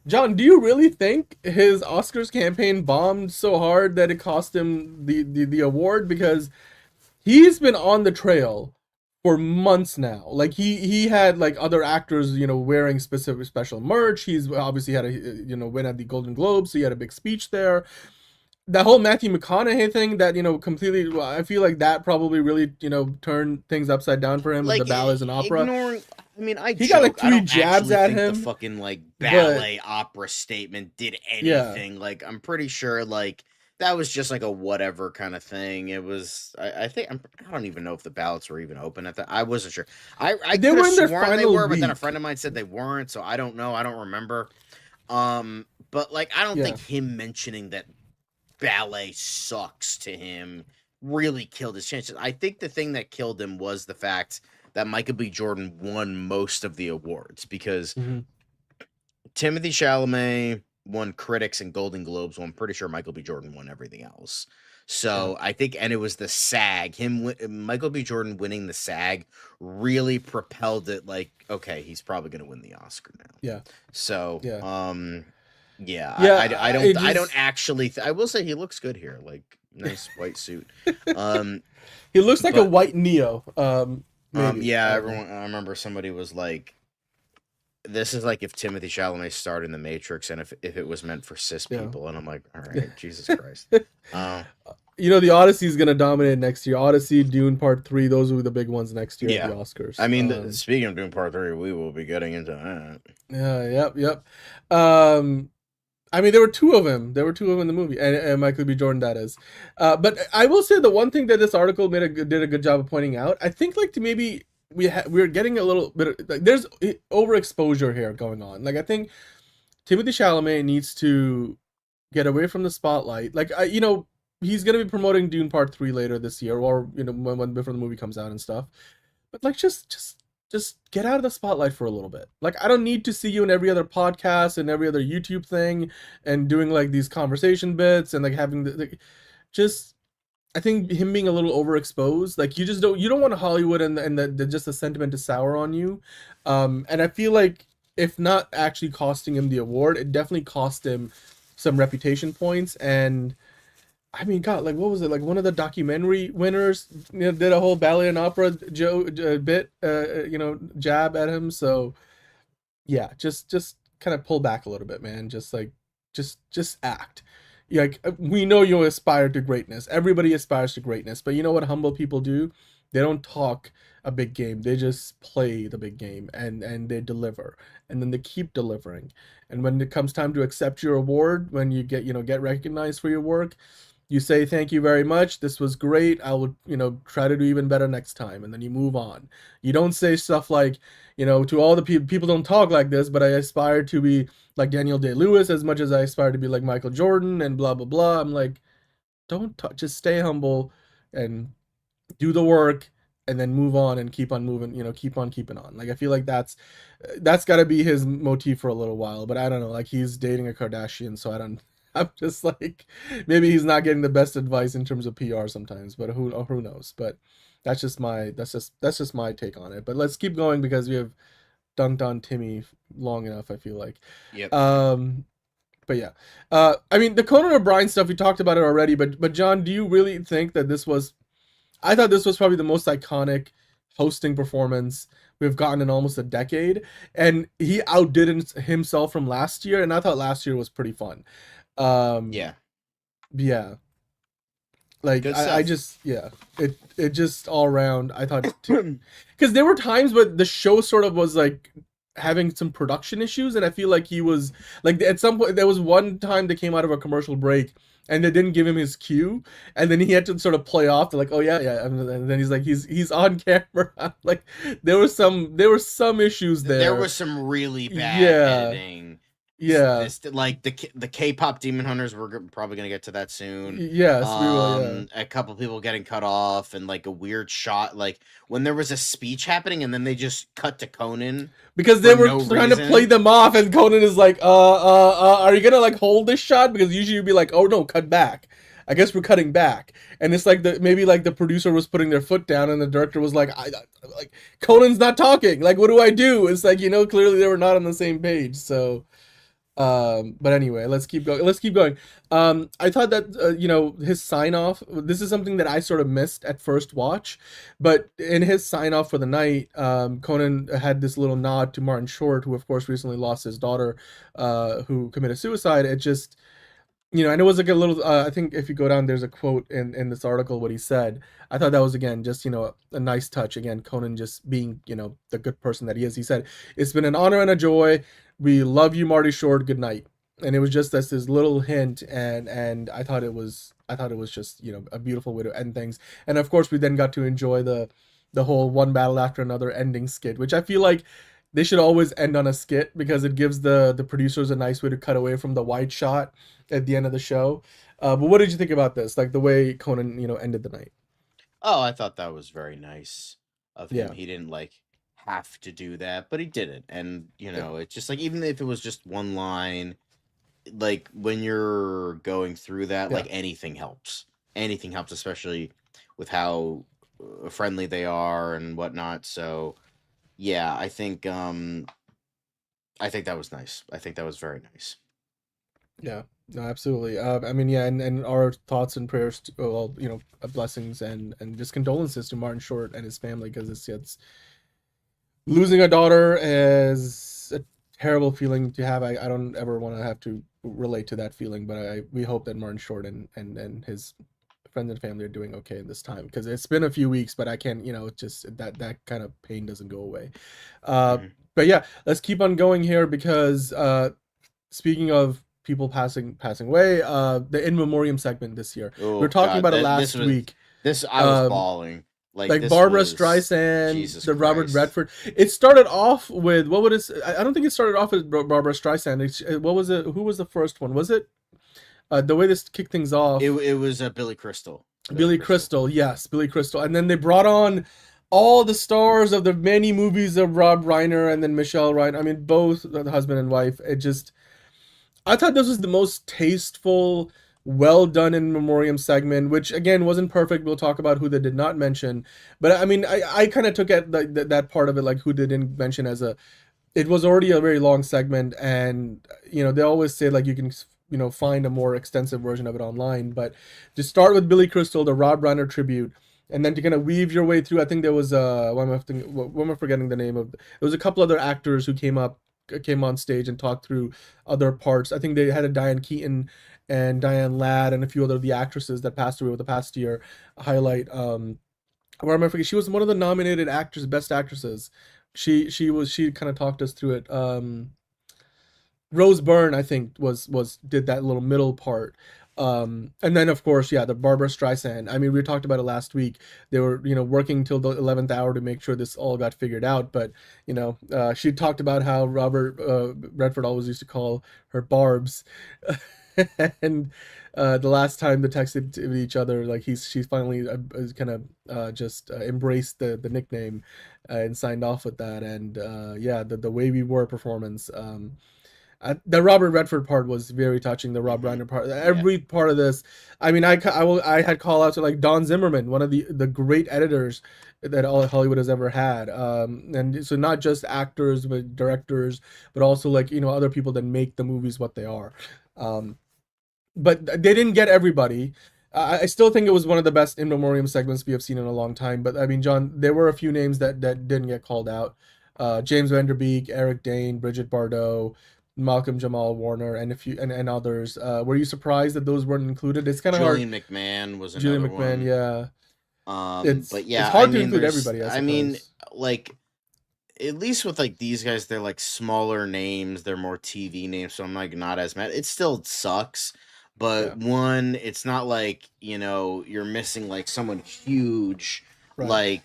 John, do you really think his Oscars campaign bombed so hard that it cost him the award? Because he's been on the trail for months now. Like he had like other actors, wearing special merch. He's obviously had a win at the Golden Globes, so he had a big speech there. That whole Matthew McConaughey thing that, completely, I feel like that probably really, turned things upside down for him with the ballets and opera. He got like 3 jabs at him. The fucking ballet opera statement did anything. Yeah. I'm pretty sure that was just a whatever kind of thing. It was. I think I don't even know if the ballots were even open at that. I wasn't sure. They were in their final they were, week. But then a friend of mine said they weren't. So I don't know. I don't remember. But I don't think him mentioning that ballet sucks to him really killed his chances. I think the thing that killed him was the fact that Michael B. Jordan won most of the awards, because Timothée Chalamet won critics and Golden Globes. Well, I'm pretty sure Michael B. Jordan won everything else. So I think, and it was the SAG. Michael B. Jordan winning the SAG really propelled it. Okay, he's probably going to win the Oscar now. Yeah. So I don't actually. I will say he looks good here. Nice white suit. He looks like a white Neo. Everyone. I remember somebody was like, "This is like if Timothée Chalamet starred in The Matrix, and if it was meant for cis people." And I'm like, "All right, Jesus Christ." The Odyssey is gonna dominate next year. Odyssey, Dune Part 3, those will be the big ones next year at the Oscars. I mean, speaking of Dune Part 3, we will be getting into that. Yep. I mean, there were 2 of them. There were 2 of them in the movie, and Michael B. Jordan, that is. But I will say the one thing that this article did a good job of pointing out, I think maybe we're getting a little bit of, there's overexposure here going on. I think Timothée Chalamet needs to get away from the spotlight. He's gonna be promoting Dune Part 3 later this year, or when before the movie comes out and stuff. But just get out of the spotlight for a little bit. I don't need to see you in every other podcast and every other YouTube thing and doing these conversation bits and having I think him being a little overexposed. You don't want Hollywood and just the sentiment to sour on you. And I feel like if not actually costing him the award, it definitely cost him some reputation points. And I mean, God, what was it? One of the documentary winners, did a whole ballet and opera bit, jab at him. So, yeah, just kind of pull back a little bit, man. Just act. We know you aspire to greatness. Everybody aspires to greatness. But you know what humble people do? They don't talk a big game. They just play the big game, and they deliver. And then they keep delivering. And when it comes time to accept your award, when you get recognized for your work, you say, "Thank you very much. This was great. I will, try to do even better next time." And then you move on. You don't say stuff like, to all the people don't talk like this, but I aspire to be like Daniel Day-Lewis as much as I aspire to be like Michael Jordan and blah, blah, blah. I'm like, don't talk, just stay humble and do the work and then move on and keep on moving, keep on keeping on. I feel like that's got to be his motif for a little while, but I don't know, he's dating a Kardashian, so I'm just maybe he's not getting the best advice in terms of PR sometimes, but who knows? But that's just my take on it. But let's keep going because we have dunked on Timmy long enough, I feel like. Yep. But yeah, I mean the Conan O'Brien stuff, we talked about it already. But John, do you really think that this was? I thought this was probably the most iconic hosting performance we've gotten in almost a decade, and he outdid himself from last year, and I thought last year was pretty fun. Yeah. Like I just it just all around I thought, because there were times where the show sort of was like having some production issues, and I feel like he was like, at some point there was one time they came out of a commercial break and they didn't give him his cue, and then he had to sort of play off. They're like, oh yeah, and then he's like, he's on camera. Like there were some issues there. There was some really bad editing. Yeah, like the K-pop Demon Hunters, we're probably gonna get to that soon. Yes, we will. Yeah. A couple people getting cut off, and like a weird shot, like when there was a speech happening, and then they just cut to Conan because they were trying to play them off, and Conan is like, are you gonna like hold this shot? Because usually you'd be like, oh no, cut back. I guess we're cutting back, and it's like maybe the producer was putting their foot down, and the director was like, like Conan's not talking. Like, what do I do? It's like, clearly they were not on the same page. So. But anyway, let's keep going. I thought that his sign off, this is something that I sort of missed at first watch, but in his sign off for the night, Conan had this little nod to Martin Short, who of course recently lost his daughter, who committed suicide. It just, and it was like a little, I think if you go down, there's a quote in this article, what he said. I thought that was, again, just, a nice touch. Again, Conan just being, the good person that he is. He said, "It's been an honor and a joy. We love you, Marty Short. Good night." And it was just this little hint, and I thought it was just, a beautiful way to end things. And of course, we then got to enjoy the whole one battle after another ending skit, which I feel like they should always end on a skit, because it gives the producers a nice way to cut away from the wide shot at the end of the show. But what did you think about this? Like the way Conan, ended the night? Oh, I thought that was very nice of him. He didn't have to do that, but he did it. And, it's just like, even if it was just one line, like when you're going through that, like anything helps. Anything helps, especially with how friendly they are and whatnot. So yeah, I think that was nice. I think that was very nice. Yeah, no, absolutely. I mean, yeah, and our thoughts and prayers, blessings and just condolences to Martin Short and his family, because it's losing a daughter is a terrible feeling to have. I don't ever want to have to relate to that feeling, but we hope that Martin Short and his friends and family are doing okay in this time, because it's been a few weeks, but I can't, it's just that kind of pain doesn't go away. But yeah, let's keep on going here, because speaking of people passing away, the In Memoriam segment this year, we were talking about it last week. I was bawling. Like Barbara Streisand, the Robert Redford. It started off with, what would it? I don't think it started off with Barbara Streisand. What was it? Who was the first one? Was it the way this kicked things off? It was Billy Crystal. Billy Crystal, yes, Billy Crystal, and then they brought on all the stars of the many movies of Rob Reiner and then Michelle Reiner. I mean, both the husband and wife. I thought this was the most tasteful, well done In Memoriam segment, which again wasn't perfect. We'll talk about who they did not mention, but I mean, I kind of took at that part of it, like who they didn't mention, as it was already a very long segment, and they always say like you can find a more extensive version of it online, but to start with Billy Crystal, the Rob Reiner tribute, and then to kind of weave your way through. I think there was what am I forgetting the name of? There was a couple other actors who came on stage and talked through other parts. I think they had a Diane Keaton and Diane Ladd and a few other of the actresses that passed away over the past year highlight. Where am I forgetting? She was one of the nominated actors, best actresses. She kind of talked us through it. Rose Byrne, I think, did that little middle part. And then of course, the Barbara Streisand. I mean, we talked about it last week. They were, working till the 11th hour to make sure this all got figured out. But, she talked about how Robert Redford always used to call her Barbs. And the last time they texted to each other, like she's finally kind of just embraced the nickname and signed off with that. And the Way We Were performance. The Robert Redford part was very touching. The Rob Reiner part, every part of this. I mean, I had call outs to like Don Zimmerman, one of the great editors that all Hollywood has ever had. And so not just actors, but directors, but also like other people that make the movies what they are. But they didn't get everybody. I still think it was one of the best in memoriam segments we have seen in a long time. But I mean, John, there were a few names that didn't get called out. James Van Der Beek, Eric Dane, Bridget Bardot, Malcolm Jamal Warner, and a few and others. Were you surprised that those weren't included? It's kind of hard. Julian McMahon was another Julian McMahon, one. yeah. But yeah, it's hard I to mean, include everybody. I mean, suppose. like, at least with like these guys, they're like smaller names. They're more TV names, so I'm like not as mad. It still sucks, but one, it's not like you're missing like someone huge, Right. like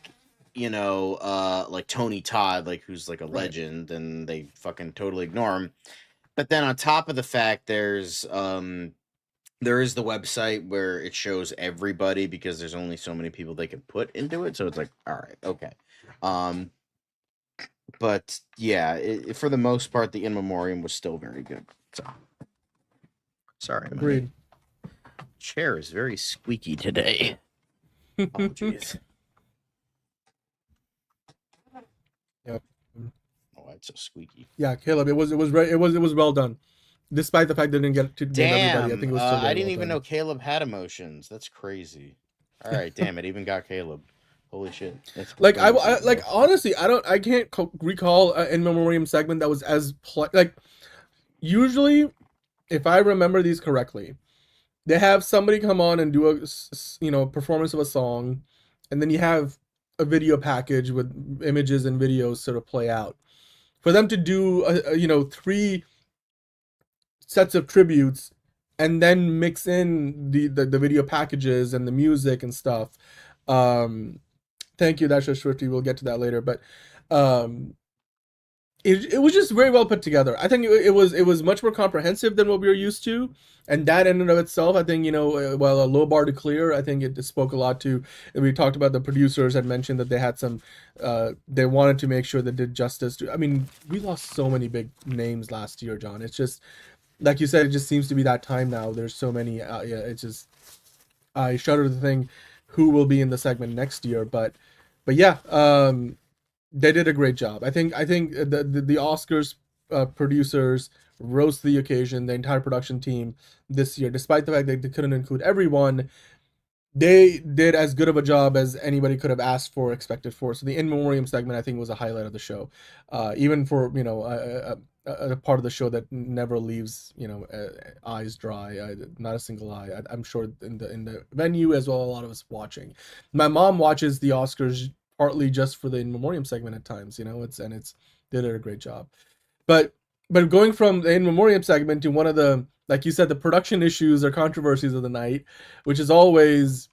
like Tony Todd, like who's like a legend, and they fucking totally ignore him. But then on top of the fact, there is the website where it shows everybody because there's only so many people they can put into it. So it's like, all right, okay. But yeah, for the most part, the in memoriam was still very good. So sorry, Agreed. my chair is very squeaky today. Oh jeez. Yep. Oh, it's so squeaky. Yeah, Caleb, it was well done, despite the fact that they didn't get to name everybody. I think it was. Still I didn't even know Caleb had emotions. That's crazy. All right, damn it, even got Caleb. Holy shit! That's like I like honestly, I can't recall an in memoriam segment that was as like. Usually, if I remember these correctly, they have somebody come on and do a performance of a song, and then you have a video package with images and videos sort of play out. For them to do 3 sets of tributes and then mix in the video packages and the music and stuff. Thank you, Dasha Shruti. We'll get to that later, but it was just very well put together. I think it was much more comprehensive than what we were used to, and that in and of itself, I think while a low bar to clear, I think it spoke a lot to. We talked about the producers had mentioned that they had some, they wanted to make sure they did justice to. I mean, we lost so many big names last year, John. It's just like you said, it just seems to be that time now. There's so many. Yeah, it's just I shudder to think who will be in the segment next year, but yeah. They did a great job. I think the Oscars producers rose to the occasion. The entire production team this year, despite the fact that they couldn't include everyone, they did as good of a job as anybody could have asked for, expected for. So the in memoriam segment, I think, was a highlight of the show, even for a part of the show that never leaves eyes dry, not a single eye. I'm sure in the venue as well, a lot of us watching. My mom watches the Oscars partly just for the in memoriam segment at times, they did a great job. But going from the in memoriam segment to one of the, like you said, the production issues or controversies of the night, which is always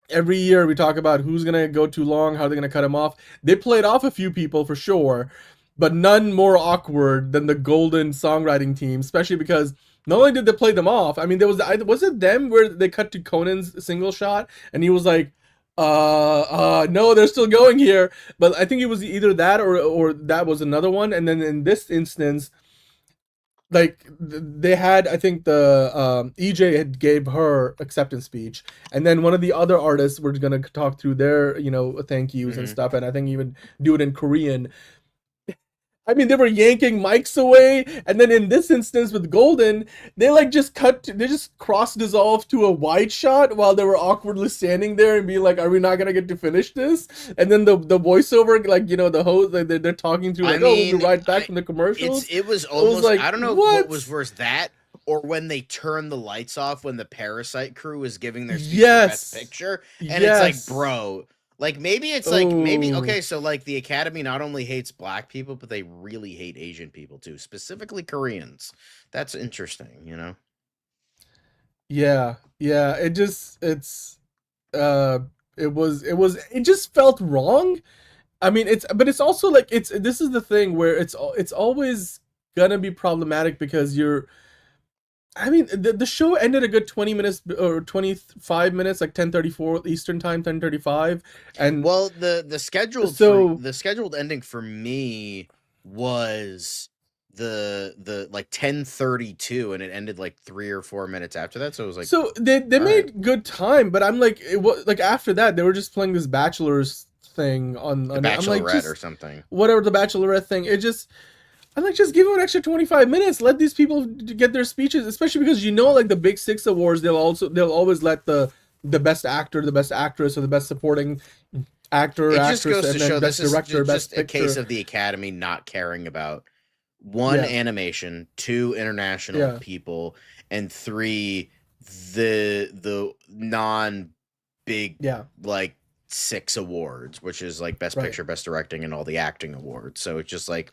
every year we talk about who's gonna go too long, how they're gonna cut him off. They played off a few people for sure, but none more awkward than the Golden songwriting team, especially because not only did they play them off, I mean, was it them where they cut to Conan's single shot and he was like, no, they're still going here. But I think it was either that or that was another one. And then in this instance, like they had, I think the EJ had gave her acceptance speech, and then one of the other artists were gonna talk through their thank yous and stuff, and I think even do it in Korean. I mean, they were yanking mics away, and then in this instance with Golden, they just cross dissolved to a wide shot while they were awkwardly standing there and being like, "Are we not gonna get to finish this?" And then the voiceover, the host, they're talking through we'll be right back from the commercials. It was almost like, I don't know what was worse, that or when they turned the lights off when the Parasite crew was giving their speech for Best Picture, and it's like, bro. Like, maybe it's like, okay, so, like, the Academy not only hates black people, but they really hate Asian people, too. Specifically Koreans. That's interesting, Yeah. It just felt wrong. I mean, but it's also, like, this is the thing where it's always gonna be problematic because the show ended a good 20 minutes or 25 minutes, like 10:34 Eastern time, 10:35, and well, the scheduled ending for me was the like 10:32, and it ended like 3 or 4 minutes after that. So it was like, so they made good time, but I'm like, it was like after that they were just playing this Bachelor's thing on the Bachelorette I'm like, or something, whatever, the Bachelorette thing. It just, I'm like, just give them an extra 25 minutes. Let these people get their speeches, especially because like the big 6 awards, they'll always let the best actor, the best actress, or the best supporting actor, it actress, just goes to show best this director, is just best a case picture. of the Academy not caring about 1, animation, 2, international people, and 3, the non big like 6 awards, which is like best picture, best directing, and all the acting awards. So it's just like,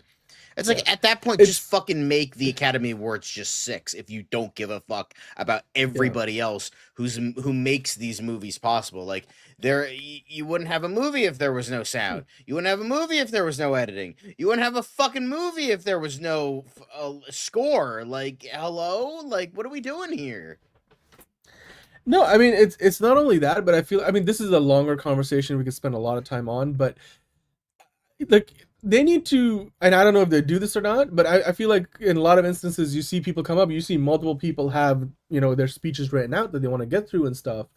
it's like at that point, just fucking make the Academy Awards just 6 if you don't give a fuck about everybody else who makes these movies possible. Like you wouldn't have a movie if there was no sound. You wouldn't have a movie if there was no editing. You wouldn't have a fucking movie if there was no score. Like, hello? Like, what are we doing here? No, I mean, it's not only that, but I mean, this is a longer conversation we could spend a lot of time on, but like, they need to, and I don't know if they do this or not, but I feel like in a lot of instances you see people come up, you see multiple people have, their speeches written out that they want to get through and stuff.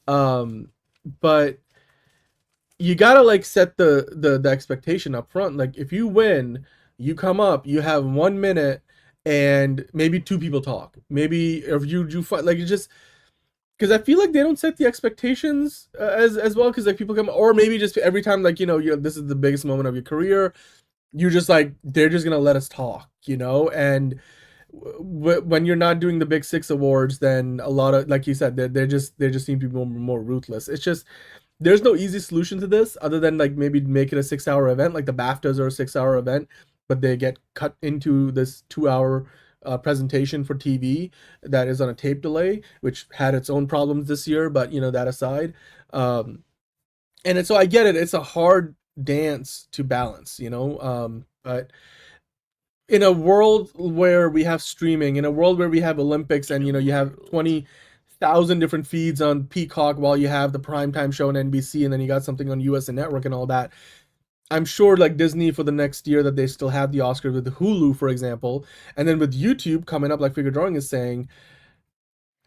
But you gotta like set the expectation up front. Like, if you win, you come up, you have 1 minute, and maybe 2 people talk. Maybe if you fight, like, it just, because I feel like they don't set the expectations as well. Because like people come, or maybe just every time, like, this is the biggest moment of your career, you just like, they're just gonna let us talk, and when you're not doing the big 6 awards, then a lot of, like you said, they just seem to be more ruthless. It's just, there's no easy solution to this other than like maybe make it a 6-hour event, like the BAFTAs are a 6-hour event, but they get cut into this 2-hour presentation for TV that is on a tape delay, which had its own problems this year, but that aside, and so I get it, it's a hard dance to balance, but in a world where we have streaming, in a world where we have Olympics, and you have 20,000 different feeds on Peacock while you have the primetime show on NBC, and then you got something on USA Network and all that, I'm sure like Disney for the next year that they still have the Oscars with Hulu, for example, and then with YouTube coming up, like Figure Drawing is saying,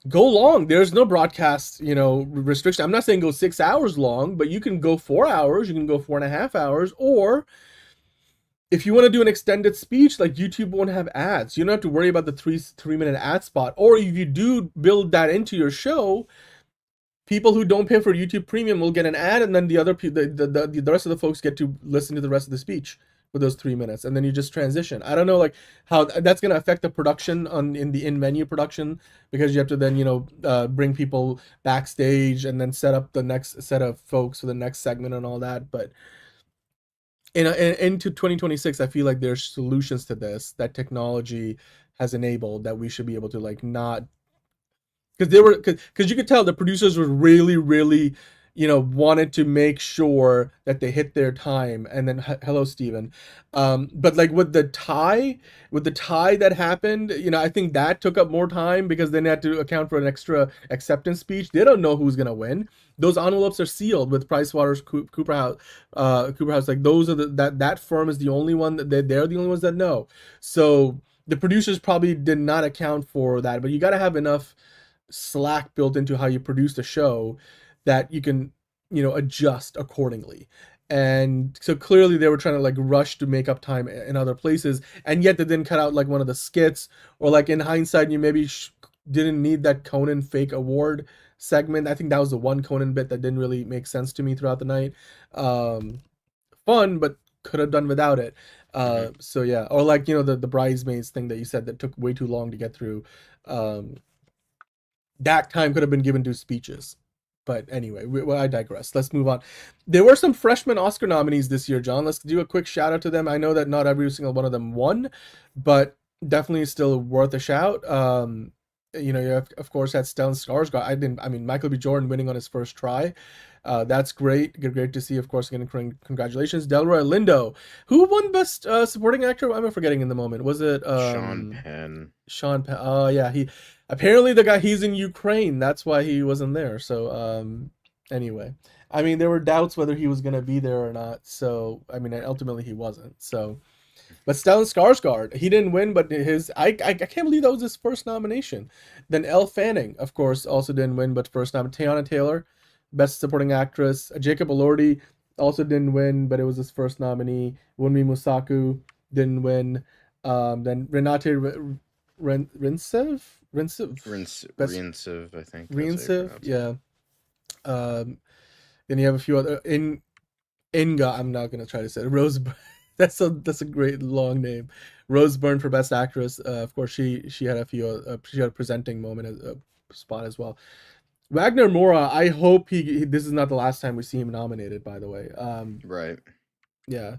go long. There's no broadcast, restriction. I'm not saying go 6 hours long, but you can go 4 hours, you can go 4.5 hours, or if you want to do an extended speech, like YouTube won't have ads. You don't have to worry about the 3-minute ad spot. Or if you do build that into your show, people who don't pay for YouTube Premium will get an ad, and then the rest of the folks get to listen to the rest of the speech for those 3 minutes, and then you just transition. I don't know like how that's going to affect the production in the in-venue production, because you have to then bring people backstage and then set up the next set of folks for the next segment and all that. But into 2026, I feel like there's solutions to this that technology has enabled that we should be able to like not. Because you could tell the producers were really, wanted to make sure that they hit their time. And then, hello, Steven. But like with the tie that happened, I think that took up more time because then they had to account for an extra acceptance speech. They don't know who's gonna win. Those envelopes are sealed with PricewaterhouseCoopers. Like those are that firm is the only one that they're the only ones that know. So the producers probably did not account for that. But you got to have enough slack built into how you produce the show that you can adjust accordingly. And so clearly they were trying to like rush to make up time in other places, and yet they didn't cut out like one of the skits, or like in hindsight you maybe didn't need that Conan fake award segment. I think that was the one Conan bit that didn't really make sense to me throughout the night. Fun, but could have done without it. So yeah, or like the bridesmaids thing that you said that took way too long to get through. That time could have been given to speeches. But anyway, I digress. Let's move on. There were some freshman Oscar nominees this year, John. Let's do a quick shout out to them. I know that not every single one of them won, but definitely still worth a shout. You have, of course, had Stellan Skarsgård. Michael B. Jordan winning on his first try. That's great. Great to see, of course. Again, congratulations. Delroy Lindo. Who won Best Supporting Actor? Why am I forgetting in the moment? Was it Sean Penn? Sean Penn. Oh, yeah. Apparently the guy, he's in Ukraine. That's why he wasn't there. So, anyway. There were doubts whether he was going to be there or not. So, ultimately he wasn't. So, but Stellan Skarsgård, he didn't win, but I can't believe that was his first nomination. Then Elle Fanning, of course, also didn't win, but first nomination. Teyana Taylor, Best Supporting Actress. Jacob Elordi also didn't win, but it was his first nominee. Wunmi Musaku didn't win. Then Renate Rintsev, Rinsev, I think. Rintsev, yeah. Then you have a few other Inga. I'm not gonna try to say it. Rose. That's a great long name. Rose Byrne for Best Actress. Of course, she had a few. She had a presenting moment spot as well. Wagner Moura. I hope he. This is not the last time we see him nominated. By the way. Right. Yeah.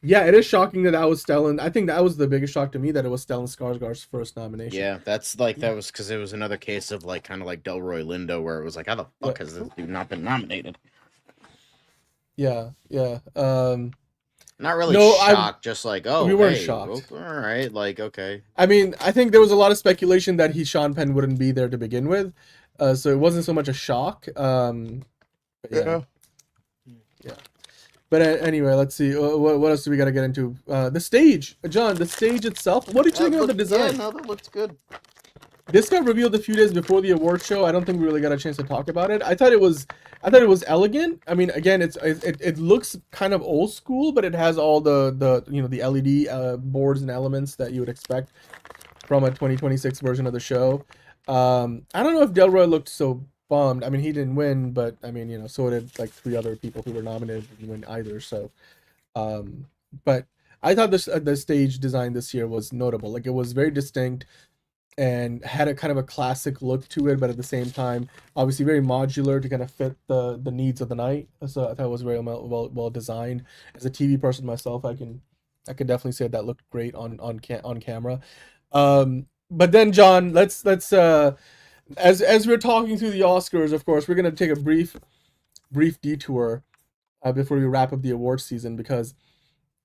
Yeah, it is shocking that was Stellan. I think that was the biggest shock to me, that it was Stellan Skarsgård's first nomination. Yeah, that was because it was another case of like kind of like Delroy Lindo, where it was like, how the fuck has this dude not been nominated? Yeah. Not really shocked, just like, oh, we weren't shocked. All right, like, okay. I mean, I think there was a lot of speculation that Sean Penn wouldn't be there to begin with, so it wasn't so much a shock. Yeah. But anyway, let's see. What else do we got to get into? The stage, John. The stage itself. What did you think of the design? Yeah, no, that looks good. This got revealed a few days before the award show. I don't think we really got a chance to talk about it. I thought it was elegant. I mean, again, it looks kind of old school, but it has all the the LED boards and elements that you would expect from a 2026 version of the show. I don't know if Delroy looked so bummed. I mean, he didn't win, but I mean, so did like 3 other people who were nominated didn't win either. So, but I thought the stage design this year was notable. Like, it was very distinct and had a kind of a classic look to it, but at the same time, obviously very modular to kind of fit the needs of the night. So I thought it was very well designed. As a TV person myself, I can definitely say that looked great on camera. But then, John, let's as we're talking through the Oscars, of course, we're gonna take a brief detour before we wrap up the award season, because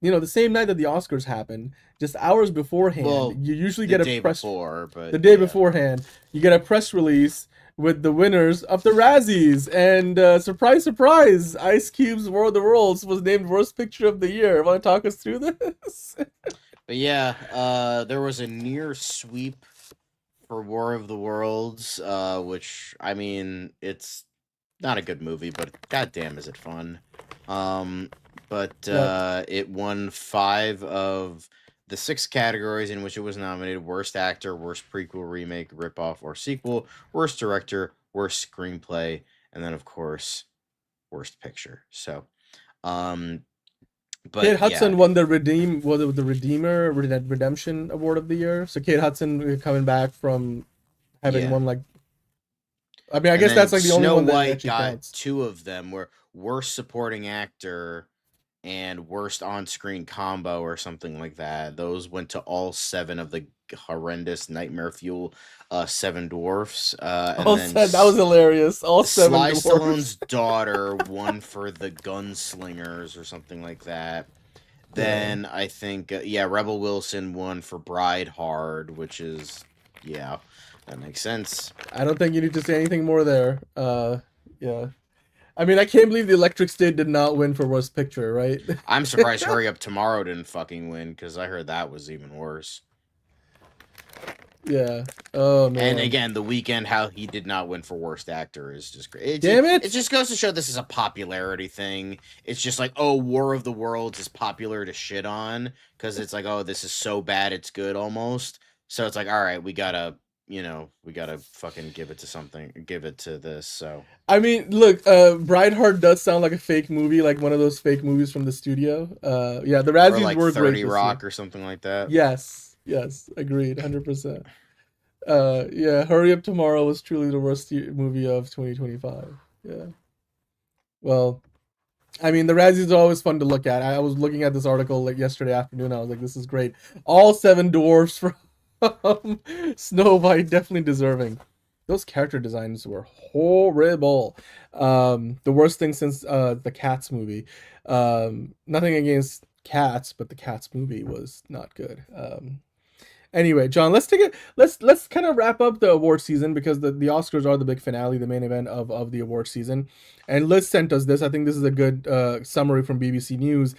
the same night that the Oscars happen, just hours beforehand, you usually get a press the day beforehand, you get a press release with the winners of the Razzies, and surprise, surprise, Ice Cube's War of the Worlds was named Worst Picture of the Year. Want to talk us through this? But yeah, there was a near sweep for War of the Worlds, which, I mean, it's not a good movie, but goddamn is it fun. It won 5 of the 6 categories in which it was nominated: Worst Actor, Worst Prequel, Remake, Ripoff, or Sequel, Worst Director, Worst Screenplay, and then, of course, Worst Picture. So, but Kate Hudson won the Redeemer Redemption Award of the Year. So Kate Hudson coming back from having won, like, I mean, I guess that's like the only one that actually counts. Snow White got 2 of them, were Worst Supporting Actor and Worst On-Screen Combo or something like that. Those went to all 7 of the horrendous Nightmare Fuel 7 Dwarfs. That was hilarious. All 7 Sly dwarfs. Stallone's daughter won for the Gunslingers or something like that. Then I think, Rebel Wilson won for Bride Hard, which is, that makes sense. I don't think you need to say anything more there. Yeah. I mean, I can't believe The Electric State did not win for Worst Picture, right? I'm surprised Hurry Up Tomorrow didn't fucking win, because I heard that was even worse. Yeah. Oh, man. And again, The Weeknd, how he did not win for Worst Actor is just great. Damn it! It just goes to show this is a popularity thing. It's just like, oh, War of the Worlds is popular to shit on, because it's like, oh, this is so bad it's good almost. So it's like, all right, we gotta fucking give it to this. So I mean, look, Brideheart does sound like a fake movie, like one of those fake movies from the studio. The Razzies like were 30 Rock or something like that. Yes, agreed, 100%. Hurry Up Tomorrow was truly the worst movie of 2025. Yeah. Well, I mean, the Razzies are always fun to look at. I was looking at this article like yesterday afternoon. I was like, this is great. All 7 dwarfs from Snow White, definitely deserving. Those character designs were horrible. The worst thing since the Cats movie. Nothing against Cats, but the Cats movie was not good. Anyway, John, let's kind of wrap up the award season, because the Oscars are the big finale, the main event of the award season. And Liz sent us this. I think this is a good summary from BBC News.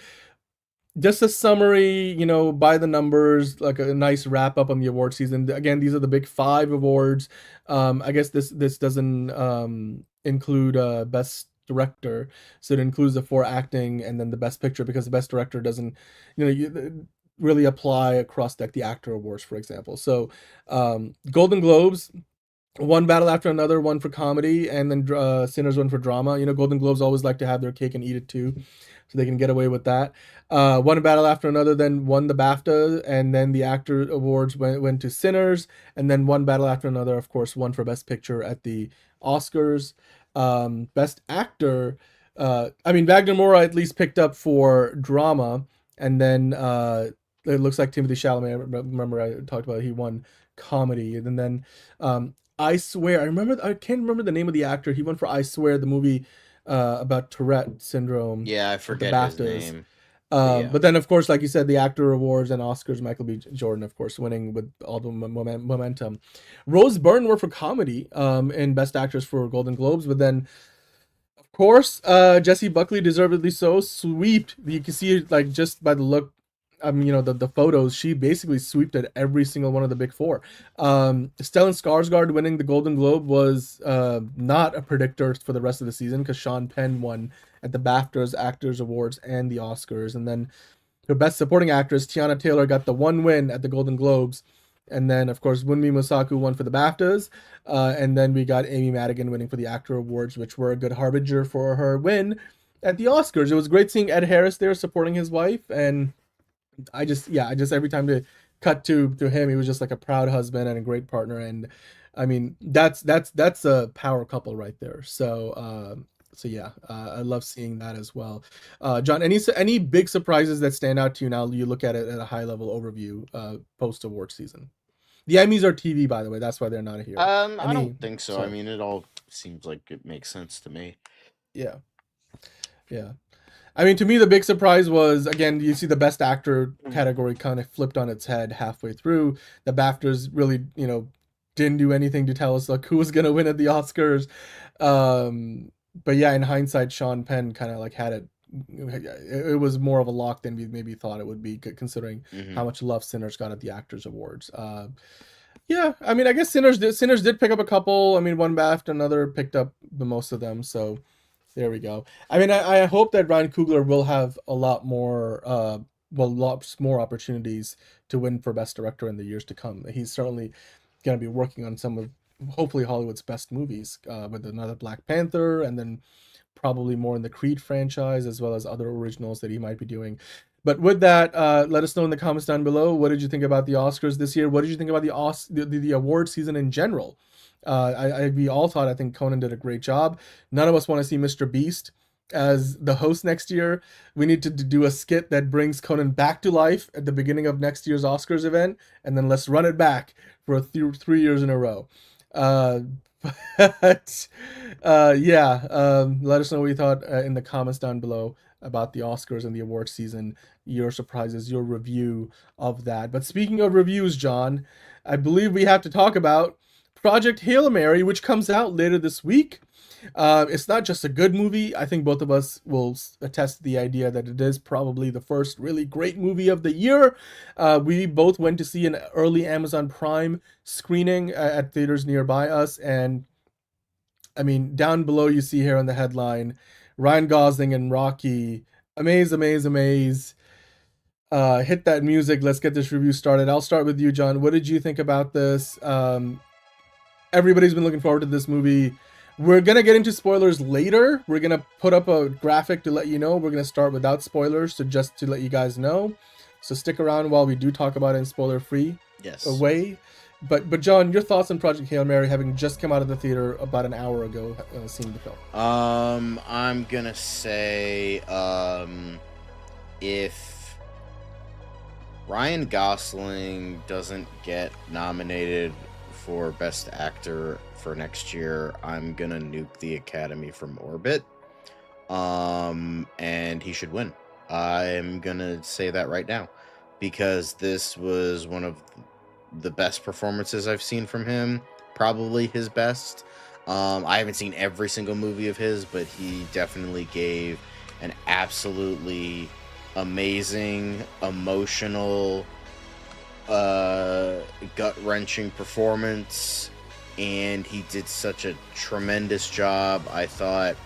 Just a summary, by the numbers, like a nice wrap up on the award season. Again, these are the big 5 awards. I guess this doesn't include Best Director, so it includes the 4 acting and then the Best Picture, because the Best Director doesn't, really apply across like the actor awards, for example. So Golden Globes, one battle after another, one for comedy, and then Sinners one for drama. You know, Golden Globes always like to have their cake and eat it too, so they can get away with that. One battle after another, then won the BAFTA, and then the actor awards went to Sinners, and then one battle after another, of course, one for Best Picture at the Oscars. Best Actor, Wagner Moura at least picked up for drama, and then it looks like Timothée Chalamet, remember I talked about it, he won comedy, and then I Swear, I can't remember the name of the actor. He won for I Swear, the movie about Tourette syndrome. Yeah, I forget his name. But then, of course, like you said, the actor awards and Oscars, Michael B. Jordan, of course, winning with all the momentum. Rose Byrne were for comedy and Best Actress for Golden Globes. But then, of course, Jessie Buckley, deservedly so, sweeped. You can see it, like, just by the look, the photos, she basically sweeped at every single one of the big four. Stellan Skarsgård winning the Golden Globe was not a predictor for the rest of the season, because Sean Penn won at the BAFTAs, Actors Awards, and the Oscars. And then for Best Supporting Actress, Tiana Taylor got the one win at the Golden Globes. And then, of course, Wunmi Mosaku won for the BAFTAs. And then we got Amy Madigan winning for the Actor Awards, which were a good harbinger for her win at the Oscars. It was great seeing Ed Harris there supporting his wife, and I just every time to cut to him, he was just like a proud husband and a great partner, and I mean that's a power couple right there. So I love seeing that as well. John, any big surprises that stand out to you now? You look at it at a high level overview post award season. The Emmys are TV, by the way. That's why they're not here. I don't think so. I mean, it all seems like it makes sense to me. Yeah. I mean, to me, the big surprise was, again, you see the Best Actor category kind of flipped on its head halfway through. The BAFTAs really, didn't do anything to tell us like who was going to win at the Oscars. But yeah, in hindsight, Sean Penn kind of like had it. It was more of a lock than we maybe thought it would be, considering how much love Sinners got at the Actors Awards. Yeah, I mean, I guess Sinners did pick up a couple. I mean, one BAFTA, another picked up the most of them. So there we go. I mean, I hope that Ryan Coogler will have lots more opportunities to win for Best Director in the years to come. He's certainly going to be working on some of, hopefully, Hollywood's best movies with another Black Panther, and then probably more in the Creed franchise, as well as other originals that he might be doing. But with that, let us know in the comments down below, what did you think about the Oscars this year? What did you think about the award season in general? We all thought, I think Conan did a great job. None of us want to see Mr. Beast as the host next year. We need to do a skit that brings Conan back to life at the beginning of next year's Oscars event, and then let's run it back for 3 years in a row. Let us know what you thought in the comments down below about the Oscars and the award season, your surprises, your review of that. But speaking of reviews, John, I believe we have to talk about Project Hail Mary, which comes out later this week. It's not just a good movie. I think both of us will attest to the idea that it is probably the first really great movie of the year. We both went to see an early Amazon Prime screening at theaters nearby us. And I mean, down below you see here on the headline, Ryan Gosling and Rocky, amaze. Hit that music. Let's get this review started. I'll start with you, John. What did you think about this? Everybody's been looking forward to this movie. We're going to get into spoilers later. We're going to put up a graphic to let you know. We're going to start without spoilers, so just to let you guys know. So stick around while we do talk about it in spoiler-free way. But John, your thoughts on Project Hail Mary, having just come out of the theater about an hour ago, seeing the film? I'm going to say if Ryan Gosling doesn't get nominated for Best Actor for next year, I'm gonna nuke the Academy from orbit. And he should win. I'm gonna say that right now, because this was one of the best performances I've seen from him, probably his best. I haven't seen every single movie of his, but he definitely gave an absolutely amazing, emotional, gut-wrenching performance, and he did such a tremendous job. I thought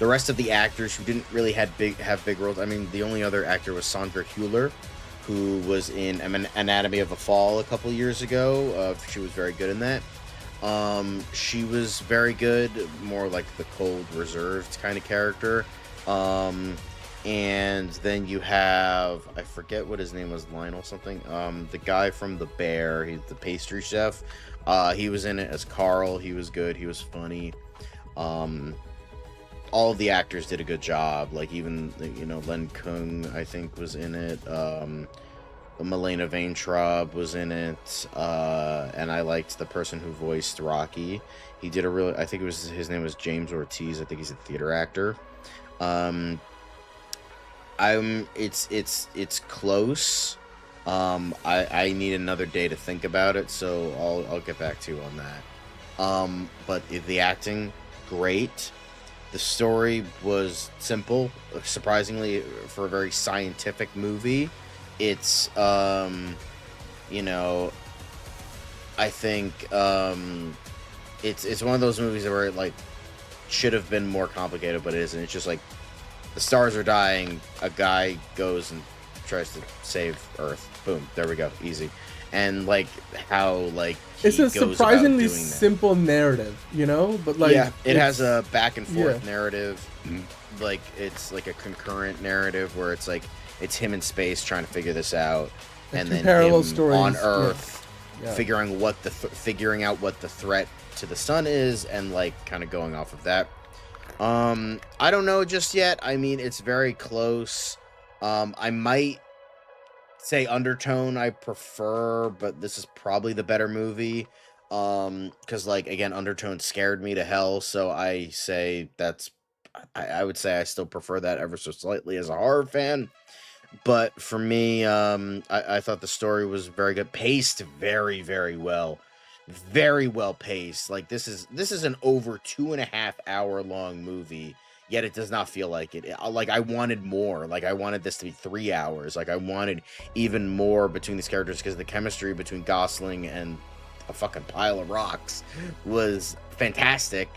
The rest of the actors who didn't really have big roles. I mean, the only other actor was Sandra Hüller, who was in Anatomy of a Fall a couple years ago. She was very good in that. She was very good, more like the cold, reserved kind of character. And then you have, I forget what his name was, Lionel something. The guy from The Bear, he's the pastry chef. He was in it as Carl. He was good. He was funny. All of the actors did a good job. Like even, you know, Len Kung, I think, was in it. Milena Vaintrub was in it. And I liked the person who voiced Rocky. He did a really, I think it was, his name was James Ortiz. I think he's a theater actor. It's close. I need another day to think about it, so I'll get back to you on that. But the acting, great. The story was simple, surprisingly, for a very scientific movie. It's you know, I think it's one of those movies where it like should have been more complicated, but it isn't. It's just like the stars are dying, a guy goes and tries to save Earth. Boom, there we go, easy. And like how like it's a surprisingly simple narrative, you know, but like yeah, it has a back and forth narrative. Like it's like a concurrent narrative where it's like it's him in space trying to figure this out, and then him stories on Earth figuring out what the threat to the sun is, and like kind of going off of that. I don't know just yet. I mean, it's very close. I might say Undertone I prefer, but this is probably the better movie. Because like again, Undertone scared me to hell, so I say I would say I still prefer that ever so slightly as a horror fan. But for me, I thought the story was very good, paced very, very well. Very well paced. Like this is an over 2.5 hour long movie, yet it does not feel like it. Like I wanted more. Like I wanted this to be 3 hours. Like I wanted even more between these characters, because the chemistry between Gosling and a fucking pile of rocks was fantastic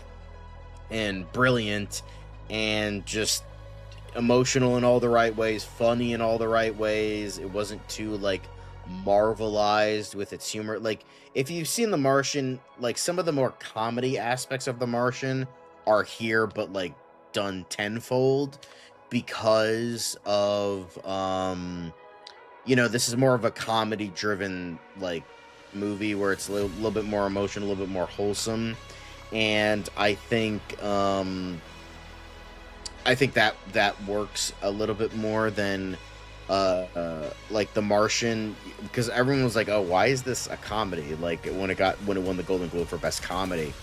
and brilliant and just emotional in all the right ways, funny in all the right ways. It wasn't too like marvelized with its humor. Like if you've seen The Martian, like some of the more comedy aspects of The Martian are here, but like done tenfold because of you know, this is more of a comedy driven like movie where it's a little bit more emotional, a little bit more wholesome. And I think that works a little bit more than like The Martian, because everyone was like, oh, why is this a comedy? Like when it won the Golden Globe for Best Comedy,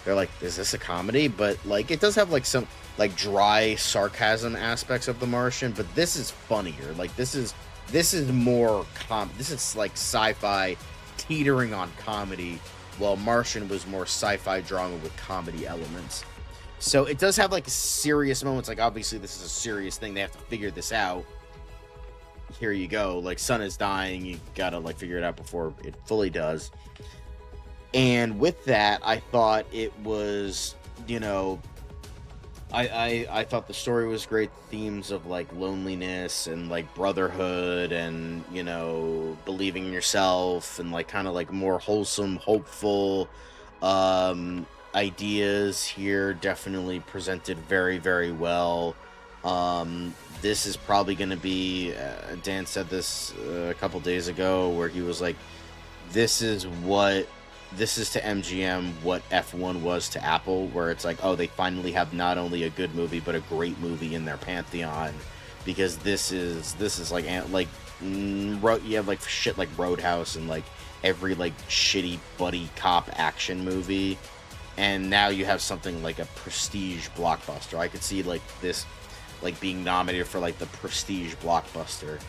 they're like, is this a comedy? But like it does have like some like dry sarcasm aspects of The Martian, but this is funnier. Like this is more this is like sci-fi teetering on comedy, while Martian was more sci-fi drama with comedy elements. So it does have like serious moments. Like obviously this is a serious thing, they have to figure this out. Here you go, like sun is dying, you gotta like figure it out before it fully does. And with that, I thought it was, you know, I thought the story was great. Themes of like loneliness and like brotherhood and, you know, believing in yourself and like kind of like more wholesome, hopeful ideas here, definitely presented very, very well. This is probably going to be, Dan said this a couple days ago, where he was like, this is to MGM what F1 was to Apple, where it's like, oh, they finally have not only a good movie but a great movie in their pantheon, because this is like you have like shit like Roadhouse and like every like shitty buddy cop action movie, and now you have something like a prestige blockbuster. I could see like this like being nominated for like the prestige blockbuster.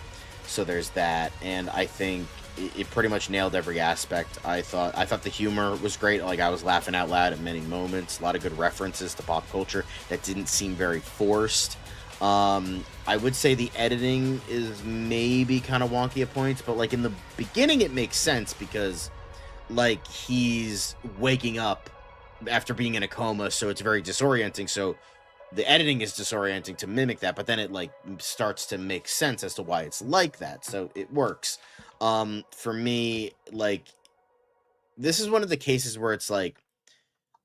So there's that, and I think it pretty much nailed every aspect. I thought the humor was great. Like I was laughing out loud at many moments. A lot of good references to pop culture that didn't seem very forced. I would say the editing is maybe kind of wonky at points, but like in the beginning it makes sense, because like he's waking up after being in a coma, so it's very disorienting. So the editing is disorienting to mimic that, but then it like starts to make sense as to why it's like that, so it works. For me, like, this is one of the cases where it's like,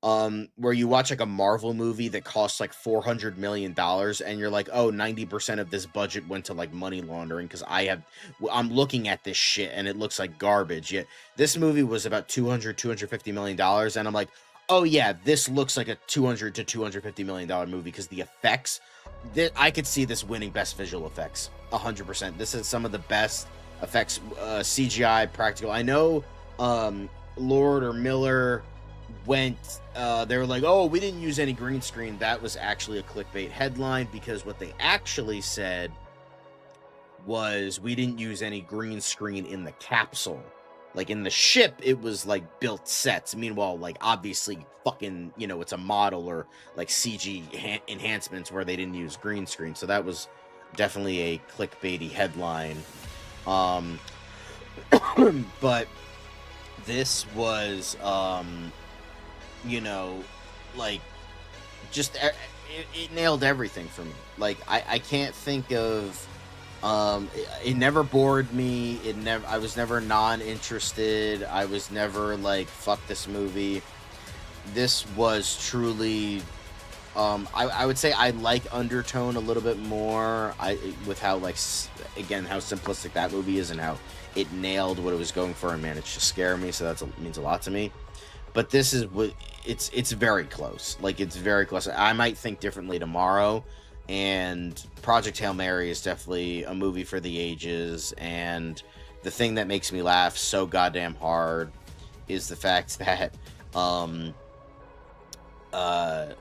where you watch like a Marvel movie that costs like $400 million and you're like, oh, 90% of this budget went to like money laundering because I'm looking at this shit and it looks like garbage. Yet this movie was about $250 million, and I'm like, oh yeah, this looks like a $200 to $250 million movie because the effects, I could see this winning best visual effects 100%. This is some of the best effects, CGI, practical. I know Lord or Miller went, they were like, oh, we didn't use any green screen. That was actually a clickbait headline, because what they actually said was, we didn't use any green screen in the capsule. Like, in the ship, it was like built sets. Meanwhile, like, obviously fucking, you know, it's a model or like CG enhancements where they didn't use green screen. So that was definitely a clickbaity headline. But this was, you know, like, just it nailed everything for me. Like, I can't think of, it never bored me. I was never non-interested. I was never like, fuck this movie. This was truly, I would say I like Undertone a little bit more. With how, like, again, how simplistic that movie is and how it nailed what it was going for and managed to scare me. So that means a lot to me. But this is what it's very close. Like, it's very close. I might think differently tomorrow. And Project Hail Mary is definitely a movie for the ages. And the thing that makes me laugh so goddamn hard is the fact that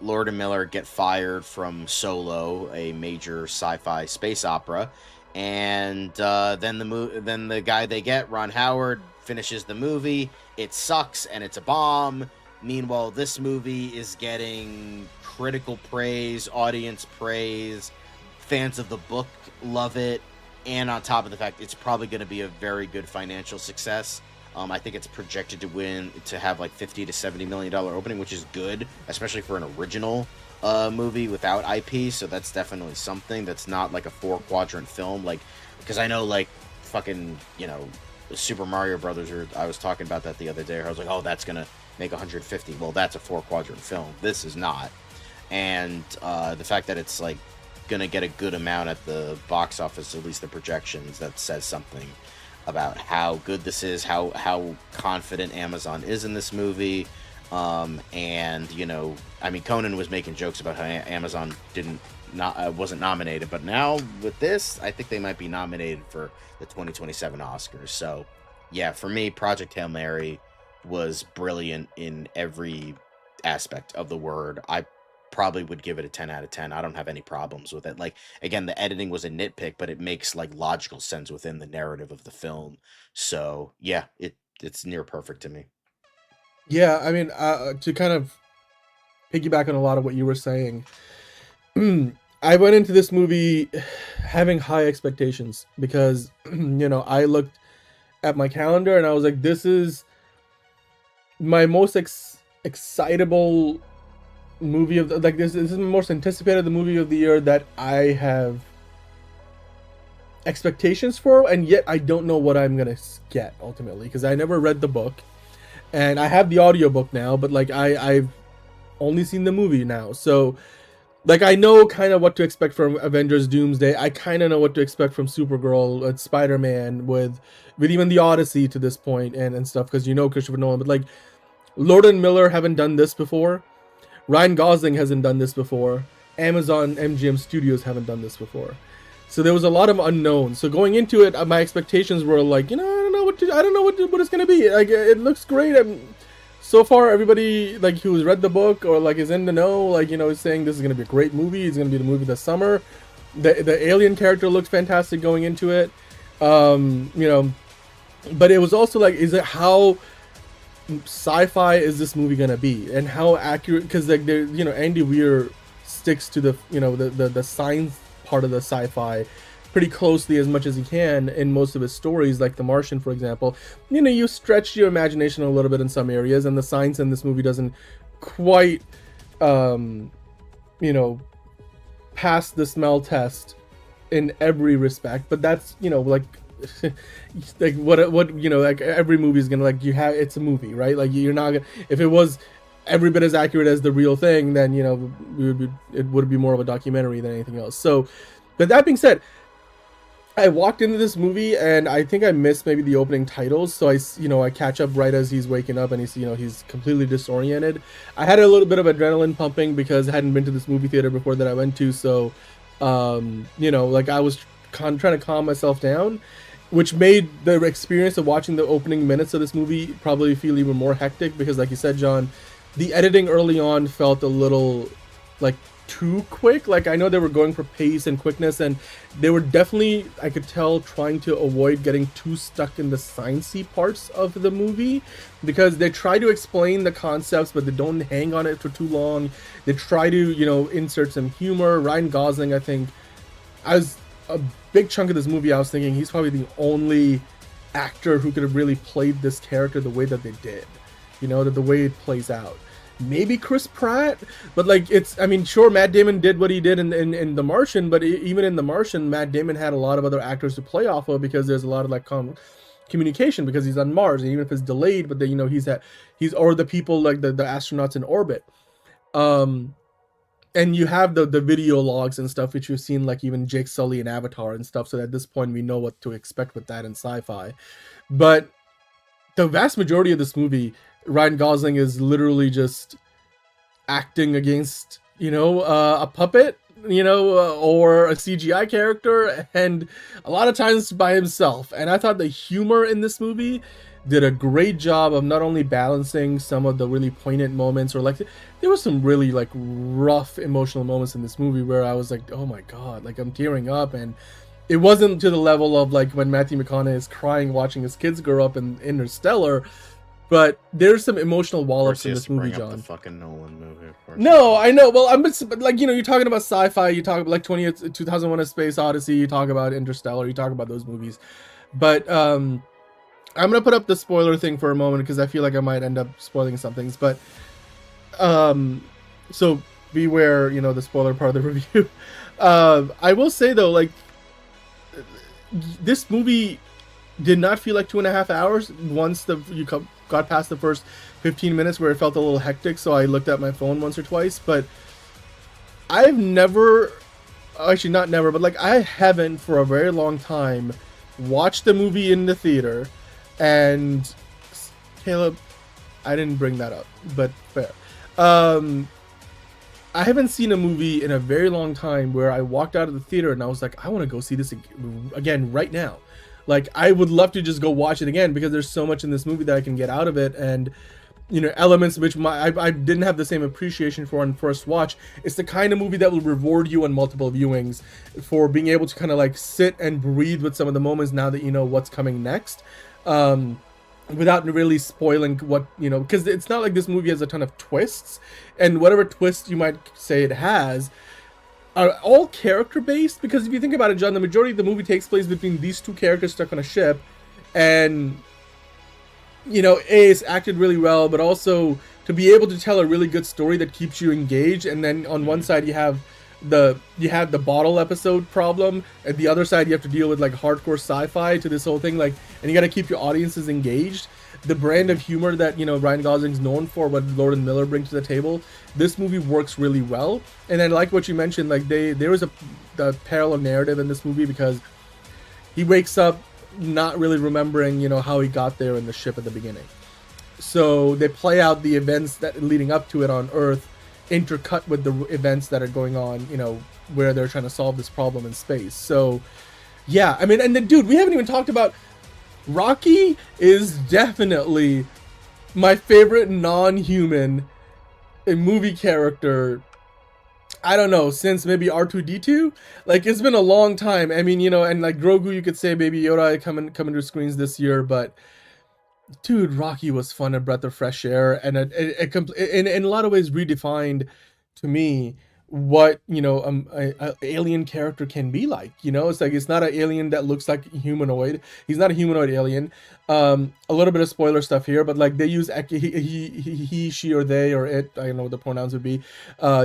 Lord and Miller get fired from Solo, a major sci-fi space opera, and then the guy they get, Ron Howard, finishes the movie. It sucks and it's a bomb. Meanwhile, this movie is getting critical praise, audience praise, fans of the book love it, and on top of the fact, it's probably going to be a very good financial success. I think it's projected to have like $50 to $70 million opening, which is good, especially for an original movie without IP. So that's definitely something. That's not like a 4-quadrant film, like, because I know, like, fucking, you know, Super Mario Brothers, or I was talking about that the other day, where I was like, oh, that's gonna make 150. Well, that's a 4-quadrant film. This is not. And the fact that it's like gonna get a good amount at the box office, at least the projections, that says something about how good this is, how confident Amazon is in this movie. And, you know, I mean, Conan was making jokes about how Amazon wasn't nominated, but now with this, I think they might be nominated for the 2027 Oscars. So yeah, for me, Project Hail Mary was brilliant in every aspect of the word. I probably would give it a 10 out of 10. I don't have any problems with it. Like, again, the editing was a nitpick, but it makes like logical sense within the narrative of the film. So yeah, it's near perfect to me. Yeah, I mean, to kind of piggyback on a lot of what you were saying, I went into this movie having high expectations because, you know, I looked at my calendar and I was like, this is my most excitable movie of like this is the most anticipated movie of the year that I have expectations for, and yet I don't know what I'm gonna get ultimately, because I never read the book and I have the audiobook now, but like I've only seen the movie now, so like I know kind of what to expect from Avengers Doomsday. I kind of know what to expect from Supergirl and Spider-Man with even the Odyssey to this point and stuff, because you know Christopher Nolan. But like Lord and Miller haven't done this before. Ryan Gosling hasn't done this before. Amazon MGM Studios haven't done this before. So there was a lot of unknowns. So going into it, my expectations were like, you know, I don't know what it's gonna be. Like, it looks great. So far, everybody like who's read the book or like is in the know, like, you know, is saying this is gonna be a great movie. It's gonna be the movie this summer. The alien character looks fantastic going into it. You know, but it was also like, is it how sci-fi is this movie gonna be, and how accurate? Because like there, you know, Andy Weir sticks to the, you know, the science part of the sci-fi pretty closely as much as he can in most of his stories, like The Martian, for example. You know, you stretch your imagination a little bit in some areas, and the science in this movie doesn't quite, you know, passed the smell test in every respect, but that's, you know, like like what you know, like every movie is gonna, like, you have, it's a movie, right? Like, you're not gonna, if it was every bit as accurate as the real thing, then, you know, it would be more of a documentary than anything else. So, but that being said, I walked into this movie and I think I missed maybe the opening titles, so I catch up right as he's waking up and he's completely disoriented. I had a little bit of adrenaline pumping because I hadn't been to this movie theater before that I went to, so like I was trying to calm myself down, which made the experience of watching the opening minutes of this movie probably feel even more hectic because, like you said, John, the editing early on felt a little like too quick. Like, I know they were going for pace and quickness, and they were definitely, I could tell, trying to avoid getting too stuck in the sciencey parts of the movie, because they try to explain the concepts but they don't hang on it for too long. They try to, insert some humor. Ryan Gosling, I think, as a big chunk of this movie, I was thinking he's probably the only actor who could have really played this character the way that they did, the way it plays out. Maybe Chris Pratt, but like, sure, Matt Damon did what he did in The Martian, but even in The Martian, Matt Damon had a lot of other actors to play off of because there's a lot of like communication because he's on Mars, and even if it's delayed, but then he's or the people like the astronauts in orbit, and you have the video logs and stuff which you've seen, like even Jake Sully in Avatar and stuff. So at this point we know what to expect with that in Sci-Fi, but the vast majority of this movie, Ryan Gosling is literally just acting against, a puppet, or a CGI character, and a lot of times by himself. And I thought the humor in this movie did a great job of not only balancing some of the really poignant moments, or like there was some really like rough emotional moments in this movie where I was like, oh my god, like I'm tearing up. And it wasn't to the level of like when Matthew McConaughey is crying watching his kids grow up in Interstellar. But there's some emotional wallops in this movie, John. The fucking Nolan movie, of course. No, I know. Well, you're talking about Sci-Fi. You talk about like 2001: A Space Odyssey. You talk about Interstellar. You talk about those movies. But I'm gonna put up the spoiler thing for a moment because I feel like I might end up spoiling some things. But so beware, the spoiler part of the review. I will say though, like, this movie did not feel like 2.5 hours once got past the first 15 minutes where it felt a little hectic, so I looked at my phone once or twice. But I've never, actually not never, but like I haven't for a very long time watched a movie in the theater. And Caleb, I didn't bring that up, but fair. I haven't seen a movie in a very long time where I walked out of the theater and I was like, I want to go see this again right now. Like, I would love to just go watch it again because there's so much in this movie that I can get out of it, and elements which I didn't have the same appreciation for on first watch. It's the kind of movie that will reward you on multiple viewings for being able to kind of like sit and breathe with some of the moments now that you know what's coming next, without really spoiling what, because it's not like this movie has a ton of twists, and whatever twists you might say it has are all character based, because if you think about it, John, the majority of the movie takes place between these two characters stuck on a ship, and it's acted really well, but also to be able to tell a really good story that keeps you engaged. And then on one side you have the bottle episode problem, and the other side you have to deal with like hardcore sci-fi to this whole thing, like, and you got to keep your audiences engaged. The brand of humor that Ryan Gosling's known for, what Lord and Miller bring to the table, this movie works really well. And then, like what you mentioned, like there was the parallel narrative in this movie because he wakes up not really remembering how he got there in the ship at the beginning. So they play out the events that leading up to it on Earth, intercut with the events that are going on, where they're trying to solve this problem in space. So yeah, I mean, and then dude, we haven't even talked about Rocky. Is definitely my favorite non-human movie character. I don't know, since maybe R2-D2. Like, it's been a long time. I mean, and like Grogu, you could say Baby Yoda coming to screens this year, but dude, Rocky was fun, a breath of fresh air, and it in a lot of ways redefined to me what a alien character can be like. It's like, it's not an alien that looks like humanoid. He's not a humanoid alien. A little bit of spoiler stuff here, but like they use he, she, or they, or it, I don't know what the pronouns would be,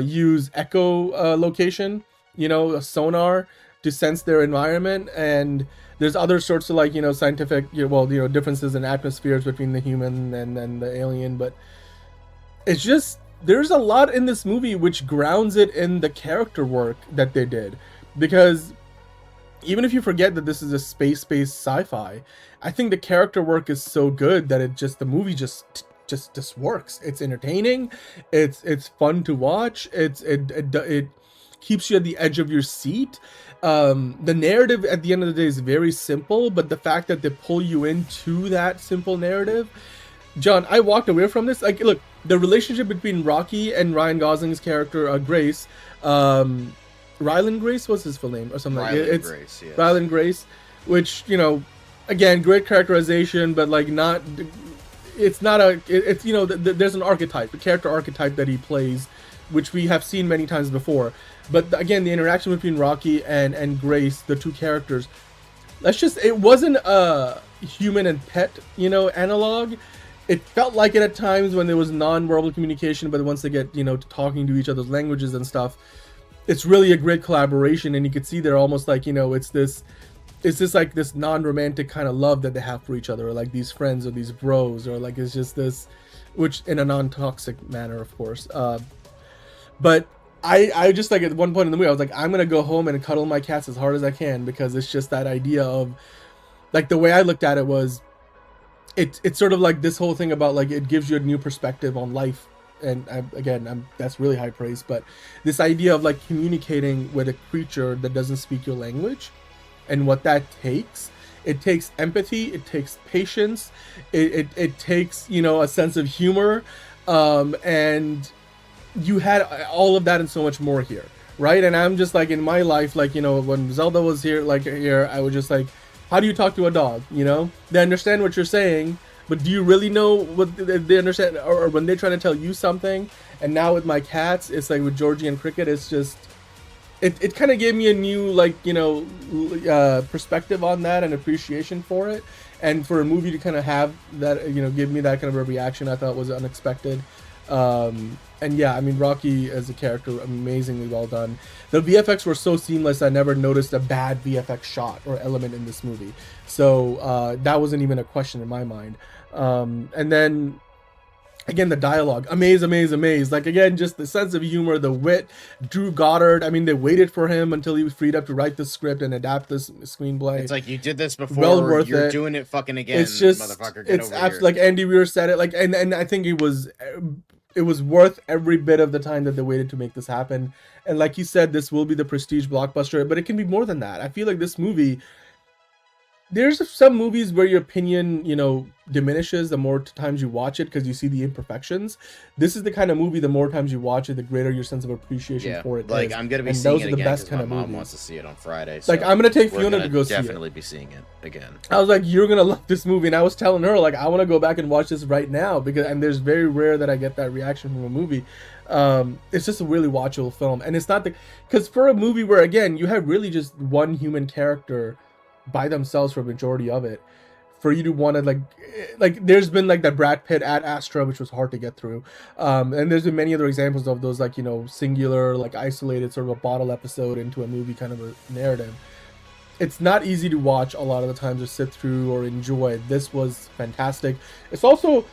use echolocation, a sonar to sense their environment. And there's other sorts of like, scientific, differences in atmospheres between the human and the alien. But it's just, there's a lot in this movie which grounds it in the character work that they did. Because even if you forget that this is a space-based sci-fi, I think the character work is so good that the movie just works. It's entertaining. It's fun to watch. It keeps you at the edge of your seat. The narrative at the end of the day is very simple, but the fact that they pull you into that simple narrative, John, I walked away from this. Like, look, the relationship between Rocky and Ryan Gosling's character, Grace, Ryland Grace was his full name or something. Grace, yes. Ryland Grace, which, again, great characterization, but like there's an archetype, a character archetype that he plays, which we have seen many times before. But again, the interaction between Rocky and Grace, the two characters, it wasn't a human and pet, analog. It felt like it at times when there was non-verbal communication, but once they get, talking to each other's languages and stuff, it's really a great collaboration. And you could see they're almost like, it's this like this non-romantic kind of love that they have for each other, or like these friends or these bros, or like it's just this, which in a non-toxic manner, of course. But I just, like, at one point in the movie, I was like, I'm gonna go home and cuddle my cats as hard as I can, because it's just that idea of, like, the way I looked at it was, it's sort of like this whole thing about, like, it gives you a new perspective on life. And that's really high praise, but this idea of like communicating with a creature that doesn't speak your language, and what that takes. It takes empathy, it takes patience, it takes, a sense of humor, and you had all of that and so much more here, right? And I'm just like, in my life, like, when Zelda was here, I was just like, how do you talk to a dog? They understand what you're saying, but do you really know what they understand? Or when they're trying to tell you something? And now with my cats, it's like with Georgie and Cricket, it's just, it kind of gave me a new, like, perspective on that and appreciation for it. And for a movie to kind of have that, give me that kind of a reaction, I thought was unexpected. And yeah, I mean, Rocky as a character, amazingly well done. The VFX were so seamless, I never noticed a bad VFX shot or element in this movie. So that wasn't even a question in my mind. And then, again, the dialogue, amaze. Like, again, just the sense of humor, the wit. Drew Goddard, I mean, they waited for him until he was freed up to write the script and adapt this screenplay. It's like, you did this before, well worth you're it. doing it fucking again, it's just, motherfucker, get over here. Like Andy Weir said it, like, and I think it was worth every bit of the time that they waited to make this happen. And like you said, this will be the prestige blockbuster, but it can be more than that. I feel like this movie, there's some movies where your opinion, diminishes the more times you watch it because you see the imperfections. This is the kind of movie, the more times you watch it, the greater your sense of appreciation for it. Like, is. I'm gonna be and seeing those it are the again best kind of my mom movies. wants to see it on Friday. Like, I'm gonna take Fiona to go see it. Definitely be seeing it again. I was like, you're gonna love this movie, and I was telling her, like, I want to go back and watch this right now, and there's very rare that I get that reaction from a movie. It's just a really watchable film, and it's not because for a movie where, again, you have really just one human character by themselves for a majority of it, for you to want to like there's been like that Brad Pitt at Astra, which was hard to get through, and there's been many other examples of those, like, singular, like, isolated sort of a bottle episode into a movie kind of a narrative. It's not easy to watch a lot of the times, or sit through or enjoy. This was fantastic. It's also,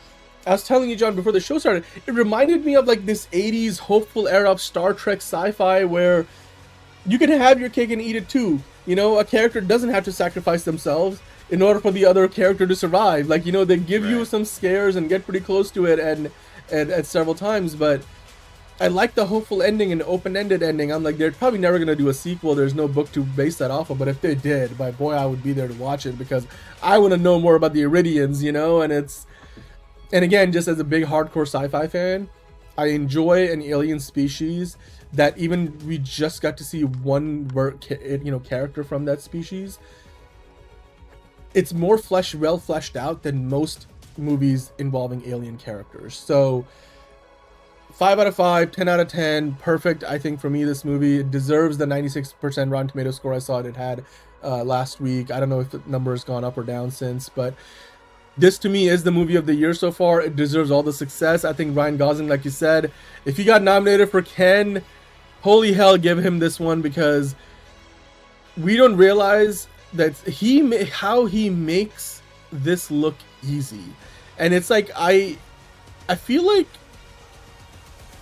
I was telling you, John, before the show started, it reminded me of like this 80s hopeful era of Star Trek sci-fi where you can have your cake and eat it too. A character doesn't have to sacrifice themselves in order for the other character to survive. Like, they give you some scares and get pretty close to it and at several times, but I like the hopeful ending and open-ended ending. I'm like, they're probably never going to do a sequel. There's no book to base that off of, but if they did, my boy, I would be there to watch it because I want to know more about the Iridians, and again, just as a big hardcore sci-fi fan, I enjoy an alien species that even we just got to see one character from that species. It's more well fleshed out than most movies involving alien characters. So 5 out of 5, 10 out of 10, perfect. I think for me, this movie, it deserves the 96% Rotten Tomato score I saw it had last week. I don't know if the number has gone up or down since, but this to me is the movie of the year so far. It deserves all the success. I think Ryan Gosling, like you said, if he got nominated for Ken, holy hell, give him this one, because we don't realize that how he makes this look easy. And it's like, I feel like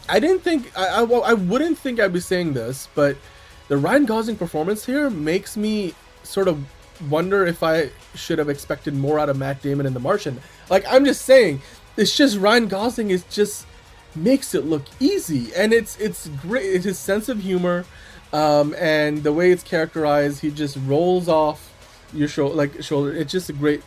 I wouldn't think I'd be saying this, but the Ryan Gosling performance here makes me sort of wonder if I should have expected more out of Matt Damon in The Martian. Like, I'm just saying, it's just Ryan Gosling is just makes it look easy, and it's great. It's his sense of humor, and the way it's characterized, he just rolls off your shoulder. It's just a great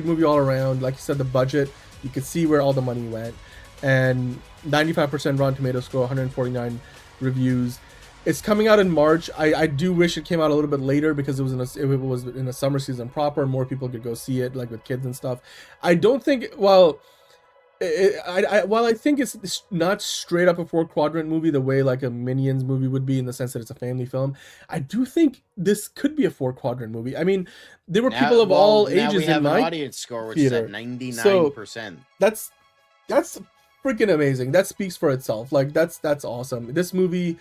movie all around. Like you said, the budget, you could see where all the money went, and 95% Rotten Tomatoes score, 149 reviews. It's coming out in March. I do wish it came out a little bit later, because it was in a summer season proper, and more people could go see it, like with kids and stuff. I don't think, while I think it's not straight up a 4-quadrant movie the way like a Minions movie would be, in the sense that it's a family film, I do think this could be a 4-quadrant movie. I mean, there were people of all ages in my audience score, which theater. is at 99%. So that's freaking amazing. That speaks for itself. Like, that's awesome. This movie,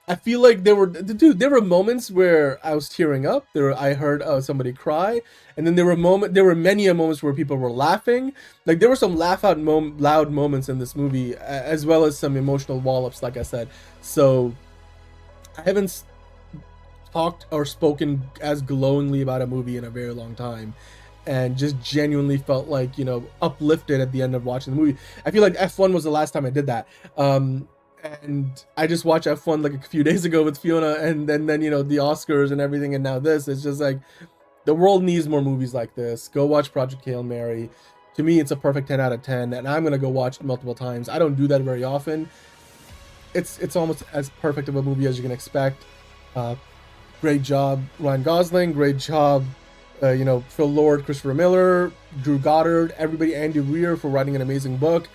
I feel like there were moments where I was tearing up. I heard somebody cry, and then there were many moments where people were laughing. Like, there were some loud moments in this movie, as well as some emotional wallops, like I said. So I haven't talked or spoken as glowingly about a movie in a very long time, and just genuinely felt like, you know, uplifted at the end of watching the movie. I feel like F1 was the last time I did that. And I just watched F1 like a few days ago with Fiona, and then you know, the Oscars and everything, and now this. It's just like, the world needs more movies like this. Go watch Project Hail Mary. To me, it's a perfect 10 out of 10, and I'm gonna go watch it multiple times. I don't do that very often. It's almost as perfect of a movie as you can expect. Great job, Ryan Gosling. Great job, you know, Phil Lord, Christopher Miller, Drew Goddard, everybody, Andy Weir for writing an amazing book.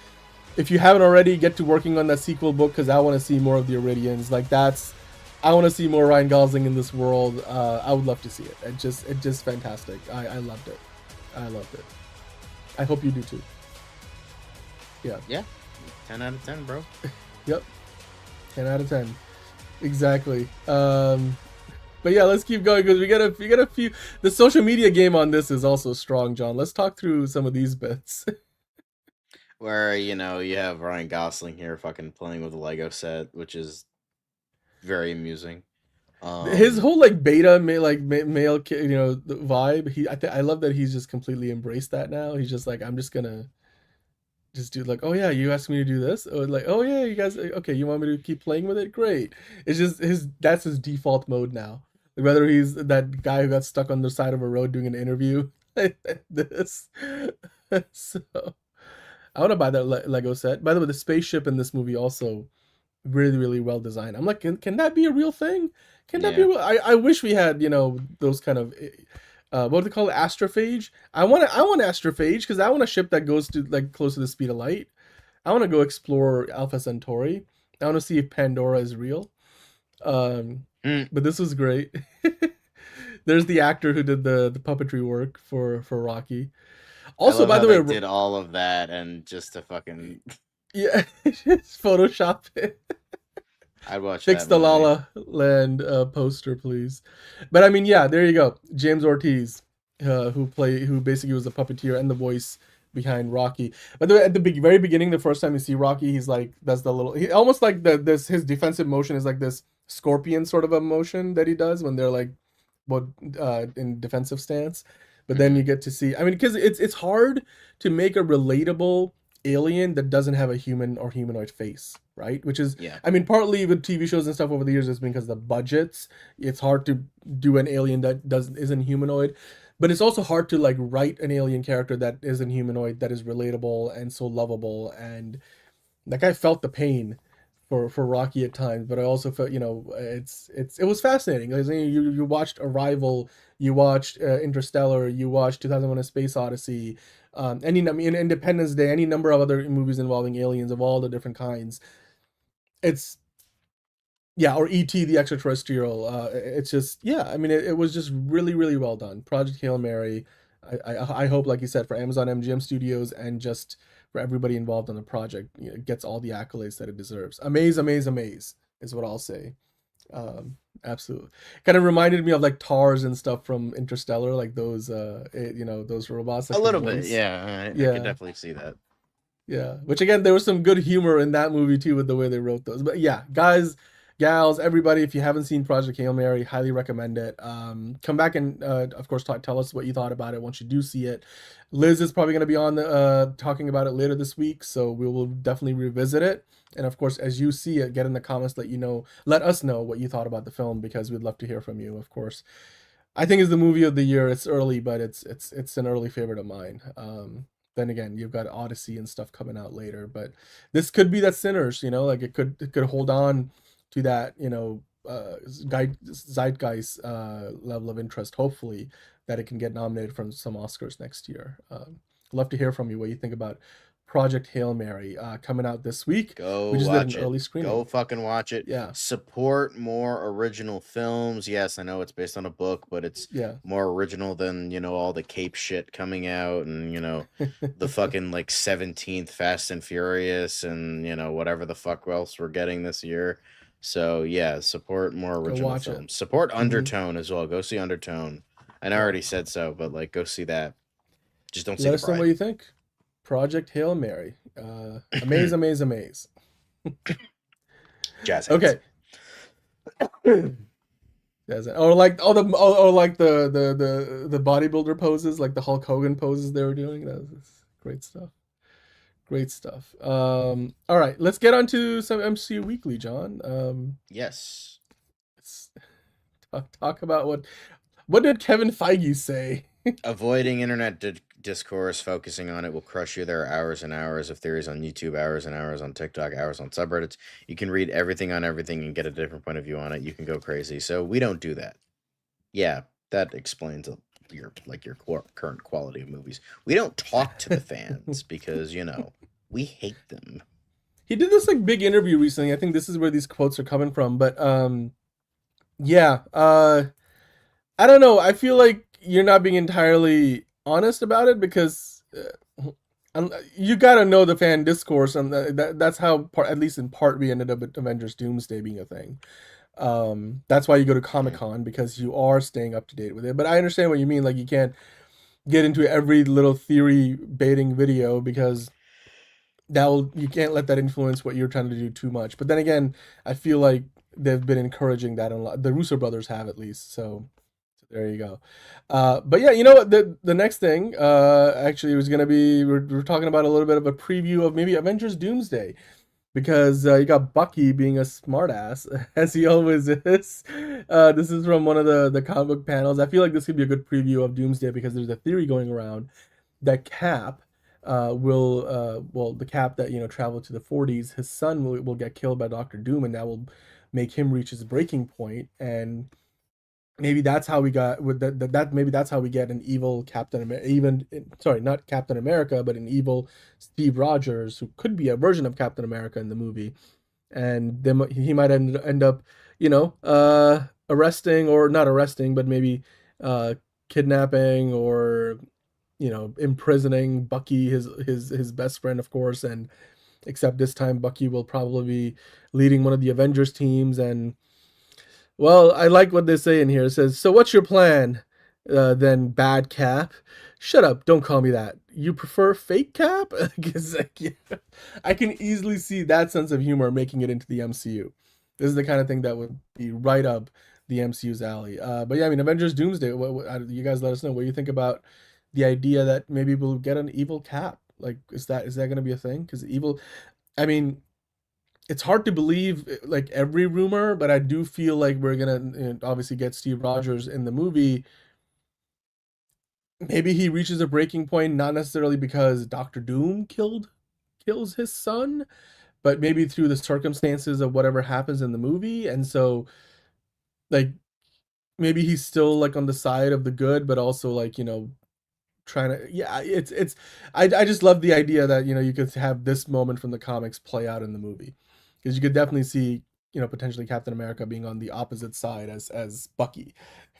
If you haven't already, get to working on that sequel book, because I want to see more of the Iridians. Like, I want to see more Ryan Gosling in this world. I would love to see it. It's just fantastic. I loved it. I hope you do too. Yeah. 10 out of 10, bro. Yep. 10 out of 10. Exactly. But yeah, let's keep going, because we got a few. The social media game on this is also strong, John. Let's talk through some of these bits. Where, you know, you have Ryan Gosling here fucking playing with a Lego set, which is very amusing. His whole like beta male, you know, the vibe. I love that he's just completely embraced that now. He's just like, I'm just gonna just do, like, oh yeah, you asked me to do this, or like, oh yeah, you guys, okay, you want me to keep playing with it? Great. It's just that's his default mode now. Whether he's that guy who got stuck on the side of a road doing an interview like this. So I want to buy that Lego set. By the way, the spaceship in this movie also really, really well designed. I'm like, can that be a real thing? Can that be real? I wish we had, you know, those kind of what do they call it? Astrophage. I want Astrophage, because I want a ship that goes to like close to the speed of light. I want to go explore Alpha Centauri. I want to see if Pandora is real. But this was great. There's the actor who did the puppetry work for Rocky. Also, by the way, did all of that and just to fucking just Photoshop it. I'd watch Fix that the movie. La La Land poster, please. But I mean, yeah, there you go. James Ortiz, who basically was the puppeteer and the voice behind Rocky. By the way, at the very beginning, the first time you see Rocky, he's like, does the little, he almost like his defensive motion is like this scorpion sort of a motion that he does when they're like both in defensive stance. But then you get to see, I mean, because it's hard to make a relatable alien that doesn't have a human or humanoid face, right? Which is, I mean, partly with TV shows and stuff over the years, it's because of the budgets. It's hard to do an alien that isn't humanoid, but it's also hard to like write an alien character that isn't humanoid, that is relatable and so lovable. And like, I felt the pain for Rocky at times, but I also felt, you know, it was fascinating. Like, you watched Arrival, you watched Interstellar, you watched 2001: A Space Odyssey, Independence Day, any number of other movies involving aliens of all the different kinds. Or E.T. the Extraterrestrial. It's just, I mean, it was just really, really well done. Project Hail Mary. I hope, like you said, for Amazon MGM Studios and just for everybody involved in the project, you know, it gets all the accolades that it deserves. Amaze. is what I'll say. Absolutely. Kind of reminded me of like TARS and stuff from Interstellar, like those those robots. Like a little bit, yeah. I can definitely see that. Yeah, which again, there was some good humor in that movie too with the way they wrote those. But yeah, guys, gals, everybody, if you haven't seen Project Hail Mary, highly recommend it. Come back and of course tell us what you thought about it once you do see it. Liz is probably going to be on talking about it later this week, so we will definitely revisit it. And of course, as you see it, get in the comments, let us know what you thought about the film, because we'd love to hear from you. Of course, I think it's the movie of the year. It's early, but it's an early favorite of mine. Then again, you've got Odyssey and stuff coming out later, but this could be that Sinners, like it could hold on to that, zeitgeist level of interest, hopefully, that it can get nominated for some Oscars next year. Love to hear from you what you think about Project Hail Mary, coming out this week. Go we just watch did an it. Early screening. Go fucking watch it. Yeah. Support more original films. Yes, I know it's based on a book, but it's more original than, all the cape shit coming out and, the fucking like 17th Fast and Furious and, whatever the fuck else we're getting this year. So yeah, support more original films. Support Undertone as well. Go see Undertone. I already said so, but like go see that. Just don't see Let us know what you think. Project Hail Mary. Amaze. Jazz hands. Okay. Or like the bodybuilder poses, like the Hulk Hogan poses they were doing. That's great stuff. Great stuff. All right, let's get on to some MCU Weekly, John. Yes. Let's talk about what did Kevin Feige say? Avoiding internet discourse, focusing on it will crush you. There are hours and hours of theories on YouTube, hours and hours on TikTok, hours on subreddits. You can read everything on everything and get a different point of view on it. You can go crazy. So we don't do that. Yeah, that explains your current quality of movies. We don't talk to the fans because, we hate them. He did this like big interview recently. I think this is where these quotes are coming from. But yeah, I don't know. I feel like you're not being entirely honest about it, because you gotta know the fan discourse, and that's how at least in part we ended up with Avengers Doomsday being a thing. That's why you go to Comic-Con, because you are staying up to date with it. But I understand what you mean. Like, you can't get into every little theory baiting video, because you can't let that influence what you're trying to do too much. But then again, I feel like they've been encouraging that a lot. The Russo brothers have, at least. So there you go. But yeah, you know what? The next thing actually was going to be, we're talking about a little bit of a preview of maybe Avengers Doomsday, because you got Bucky being a smartass, as he always is. This is from one of the comic book panels. I feel like this could be a good preview of Doomsday, because there's a theory going around that Cap the Cap that traveled to the 40s, his son will get killed by Dr. Doom, and that will make him reach his breaking point. And maybe that's how we got with that. Maybe that's how we get an evil Captain America. Not Captain America, but an evil Steve Rogers, who could be a version of Captain America in the movie. And then he might end up, arresting, or not arresting, but maybe kidnapping or imprisoning Bucky, his best friend, of course. And except this time Bucky will probably be leading one of the Avengers teams. And well, I like what they say in here. It says, "So what's your plan, then, bad Cap? Shut up, don't call me that. You prefer fake Cap?" I can easily see that sense of humor making it into the MCU. This is the kind of thing that would be right up the MCU's alley. But yeah, I mean, Avengers Doomsday, you guys let us know what you think about the idea that maybe we'll get an evil Cap. Like, is that going to be a thing? Because evil, I mean, it's hard to believe like every rumor, but I do feel like we're gonna obviously get Steve Rogers in the movie. Maybe he reaches a breaking point, not necessarily because Dr. Doom kills his son, but maybe through the circumstances of whatever happens in the movie. And so, like, maybe he's still like on the side of the good, but also like trying to I just love the idea that you could have this moment from the comics play out in the movie, because you could definitely see potentially Captain America being on the opposite side as Bucky,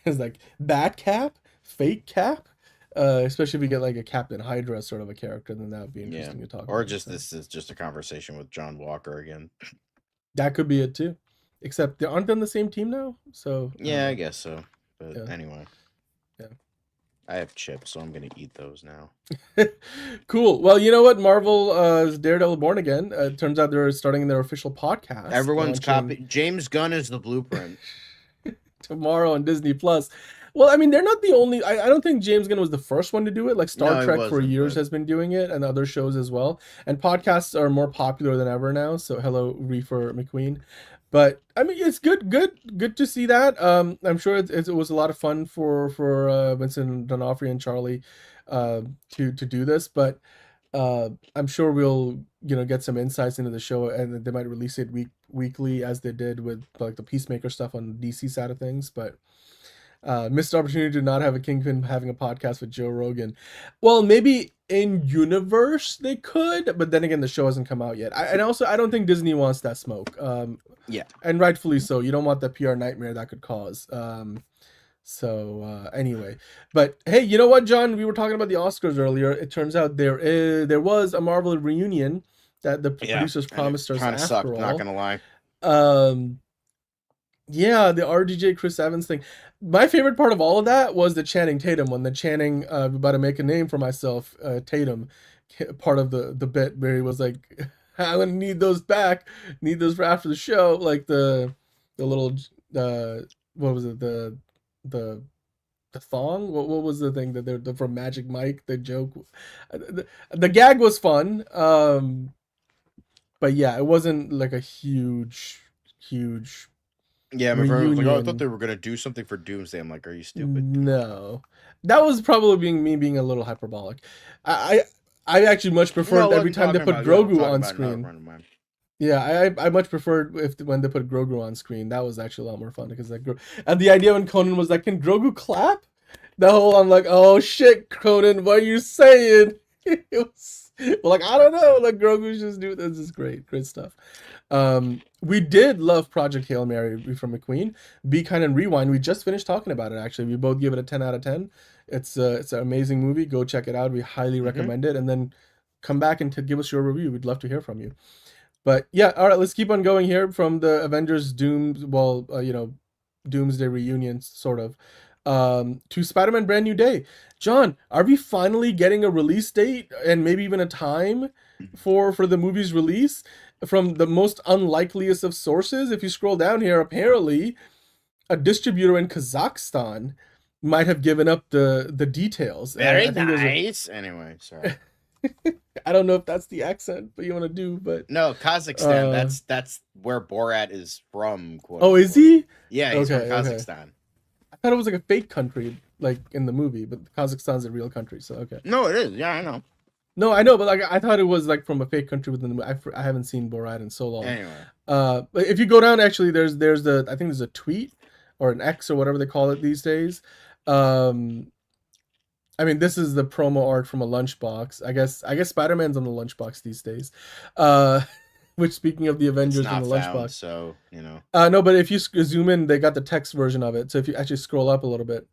as like bad Cap, fake Cap, especially if we get like a Captain Hydra sort of a character, then that would be interesting to talk about. Or just this is just a conversation with John Walker again. That could be it too. Except they aren't on the same team now, so yeah, I guess so. But yeah. anyway, yeah, I have chips, so I'm gonna eat those now. Cool. Well, you know what? Marvel is Daredevil Born Again. Turns out they're starting their official podcast. Everyone's copying. James Gunn is the blueprint. Tomorrow on Disney Plus. Well, I mean, they're not the only. I don't think James Gunn was the first one to do it. Like Star Trek for years has been doing it, and other shows as well. And podcasts are more popular than ever now. So hello, Reefer McQueen. But I mean, it's good to see that. I'm sure it was a lot of fun for Vincent D'Onofrio and Charlie to do this. But I'm sure we'll get some insights into the show, and they might release it weekly as they did with like the Peacemaker stuff on the DC side of things. But missed opportunity to not have a Kingpin having a podcast with Joe Rogan. Well, maybe in universe they could, but then again, the show hasn't come out yet. I don't think Disney wants that smoke. Yeah, and rightfully so. You don't want the PR nightmare that could cause. Anyway, but hey, you know what, John? We were talking about the Oscars earlier. It turns out there was a Marvel reunion that the producers promised us. Kind of sucked, not gonna lie. Yeah, the RDJ Chris Evans thing. My favorite part of all of that was the Channing Tatum one. The Channing about to make a name for myself, Tatum, part of the bit where he was like, "I'm gonna need those back. Need those for after the show." Like the little what was it, the thong? What was the thing that they're from Magic Mike? The joke, the gag was fun. But yeah, it wasn't like a huge. Yeah, my friend was like, "Oh, I thought they were gonna do something for Doomsday." I'm like, "Are you stupid?" No, that was probably being a little hyperbolic. I actually much preferred every time they put Grogu on screen. Yeah, I much preferred when they put Grogu on screen. That was actually a lot more fun because and the idea when Conan was like, "Can Grogu clap?" I'm like, "Oh shit, Conan, what are you saying?" It was like, I don't know, like Grogu's just doing this is great stuff. We did love Project Hail Mary from McQueen. Be Kind and Rewind. We just finished talking about it. Actually, we both give it a 10 out of 10. It's an amazing movie. Go check it out. We highly recommend it. And then come back and give us your review. We'd love to hear from you. But yeah, all right, let's keep on going here from the Avengers Doomsday reunion, sort of, to Spider-Man Brand New Day. John, are we finally getting a release date and maybe even a time for the movie's release? From the most unlikeliest of sources, if you scroll down here, apparently a distributor in Kazakhstan might have given up the details. Very nice. Anyway, sorry. I don't know if that's the accent, but you want to do, but no, Kazakhstan. That's where Borat is from. Oh, is he? Yeah, he's from Kazakhstan. Okay. I thought it was like a fake country, like in the movie, but Kazakhstan's a real country. So okay. No, it is. Yeah, I know. No, I know, but like I thought it was like from a fake country within the movie. I haven't seen Borat in so long. Anyway, but if you go down, actually, there's I think there's a tweet or an X or whatever they call it these days. I mean, this is the promo art from a lunchbox. I guess Spider-Man's on the lunchbox these days. Which, speaking of the Avengers in the lunchbox, so you know. No, but if you zoom in, they got the text version of it. So if you actually scroll up a little bit.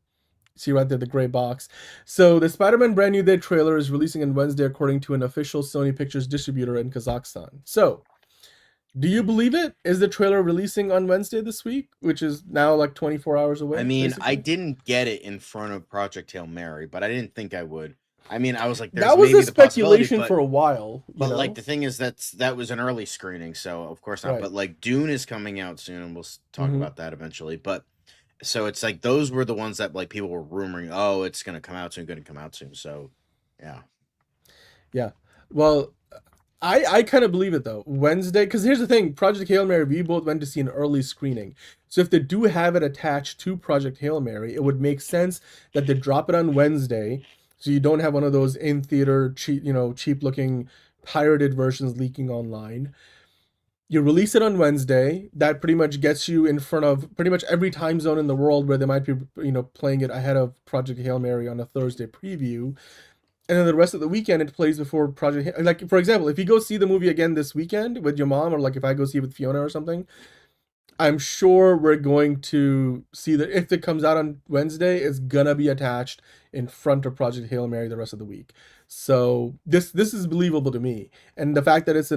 See right there, the gray box. So the Spider-Man Brand New Day trailer is releasing on Wednesday, according to an official Sony Pictures distributor in Kazakhstan. So, do you believe it? Is the trailer releasing on Wednesday this week, which is now like 24 hours away? I mean, basically? I didn't get it in front of Project Hail Mary, but I didn't think I would. I mean, I was like, that was a speculation for a while. But like the thing is, that was an early screening, so of course not. Right. But like Dune is coming out soon, and we'll talk about that eventually. But so it's like those were the ones that like people were rumoring, oh, it's gonna come out soon, So yeah. Well, I kind of believe it though. Wednesday, because here's the thing, Project Hail Mary, we both went to see an early screening. So if they do have it attached to Project Hail Mary, it would make sense that they drop it on Wednesday, so you don't have one of those in theater cheap looking pirated versions leaking online. You release it on Wednesday. That pretty much gets you in front of pretty much every time zone in the world where they might be, playing it ahead of Project Hail Mary on a Thursday preview. And then the rest of the weekend, it plays before Project... Like, for example, if you go see the movie again this weekend with your mom, or like if I go see it with Fiona or something, I'm sure we're going to see that if it comes out on Wednesday, it's gonna be attached in front of Project Hail Mary the rest of the week. So this is believable to me, and the fact that it's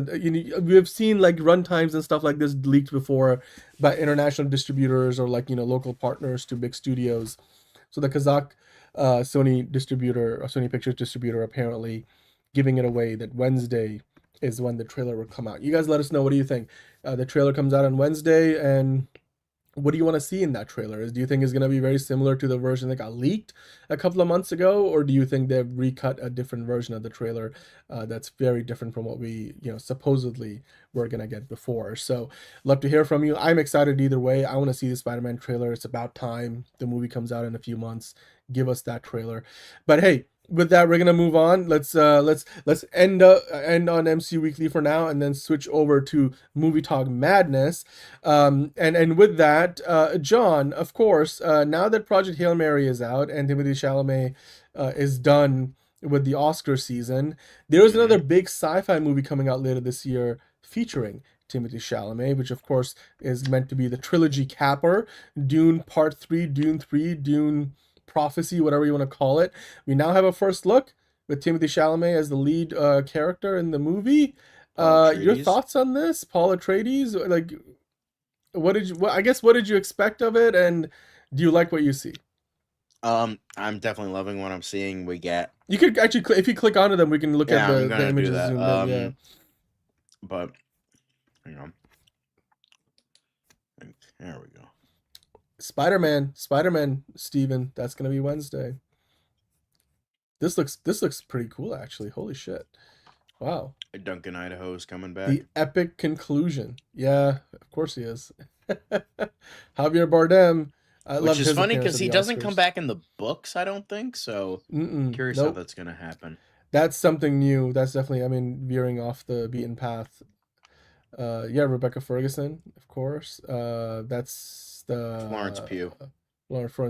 we've seen like runtimes and stuff like this leaked before by international distributors or like local partners to big studios. So the Kazakh Sony distributor or Sony Pictures distributor apparently giving it away that Wednesday is when the trailer will come out. You guys let us know, what do you think? The trailer comes out on Wednesday, and what do you want to see in that trailer? Do you think it's going to be very similar to the version that got leaked a couple of months ago, or do you think they've recut a different version of the trailer that's very different from what we supposedly were going to get before? So love to hear from you. I'm excited either way. I want to see the Spider-Man trailer. It's about time. The movie comes out in a few months. Give us that trailer. But hey, with that, we're gonna move on. Let's end on MCU Weekly for now, and then switch over to MovieTalk Madness. And with that, John, of course, now that Project Hail Mary is out and Timothée Chalamet is done with the Oscar season, there is another big sci-fi movie coming out later this year featuring Timothée Chalamet, which of course is meant to be the trilogy capper: Dune Part 3, Dune 3, Dune Prophecy, whatever you want to call it. We now have a first look with Timothée Chalamet as the lead character in the movie. Your thoughts on this, Paul Atreides? Like, what did you expect of it, and do you like what you see? I'm definitely loving what I'm seeing. You could actually, if you click onto them, we can look at the images zoomed in. Yeah. But there we go. Spider-Man, Steven, that's gonna be Wednesday. This looks pretty cool, actually. Holy shit. Wow. Duncan Idaho is coming back. The epic conclusion. Yeah, of course he is. Javier Bardem. Which is funny because he doesn't come back in the books, I don't think. So curious how that's gonna happen. That's something new. That's definitely, veering off the beaten path. Rebecca Ferguson, of course. That's the Florence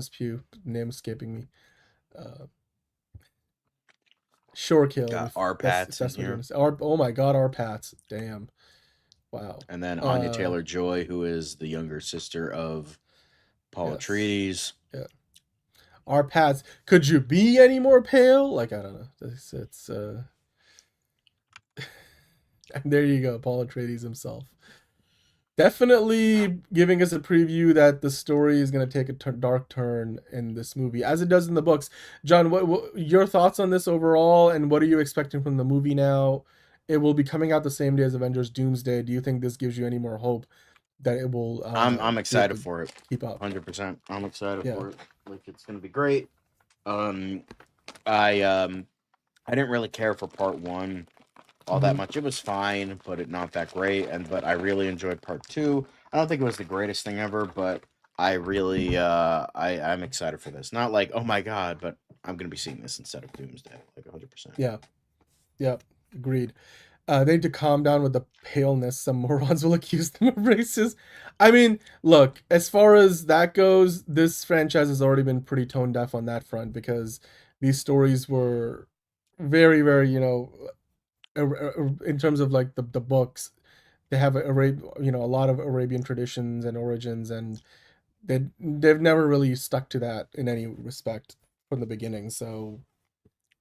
Pugh, name escaping me. Shorekill. Got R. Pats in here. Oh my god, R. Pats. Damn. Wow. And then Anya Taylor-Joy, who is the younger sister of Paul Atreides. Yeah. R. Pats. Could you be any more pale? Like, I don't know. It's there you go, Paul Atreides himself. Definitely giving us a preview that the story is going to take a dark turn in this movie, as it does in the books. John, what your thoughts on this overall, and what are you expecting from the movie now? It will be coming out the same day as Avengers Doomsday. Do you think this gives you any more hope that it will... I'm excited for it. Keep up. 100%. I'm excited for it. Like, it's going to be great. I didn't really care for part 1 all that much. It was fine, but not that great. But I really enjoyed part 2. I don't think it was the greatest thing ever, but I really I'm excited for this. Not like, oh my god, but I'm gonna be seeing this instead of Doomsday, like 100%. Yeah, agreed. They need to calm down with the paleness. Some morons will accuse them of racist. Look, as far as that goes, this franchise has already been pretty tone deaf on that front, because these stories were very, very, in terms of like the books, they have a lot of Arabian traditions and origins, and they've never really stuck to that in any respect from the beginning. So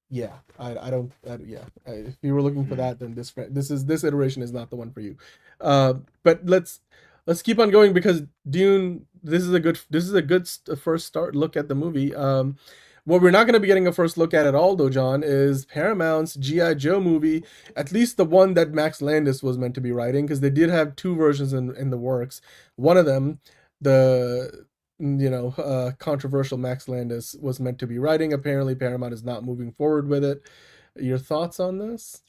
yeah, if you were looking for that, then this iteration is not the one for you. But let's keep on going, because Dune, this is a good first start look at the movie. What we're not going to be getting a first look at all, though, John, is Paramount's G.I. Joe movie, at least the one that Max Landis was meant to be writing, because they did have 2 versions in the works. One of them, the controversial Max Landis, was meant to be writing. Apparently, Paramount is not moving forward with it. Your thoughts on this?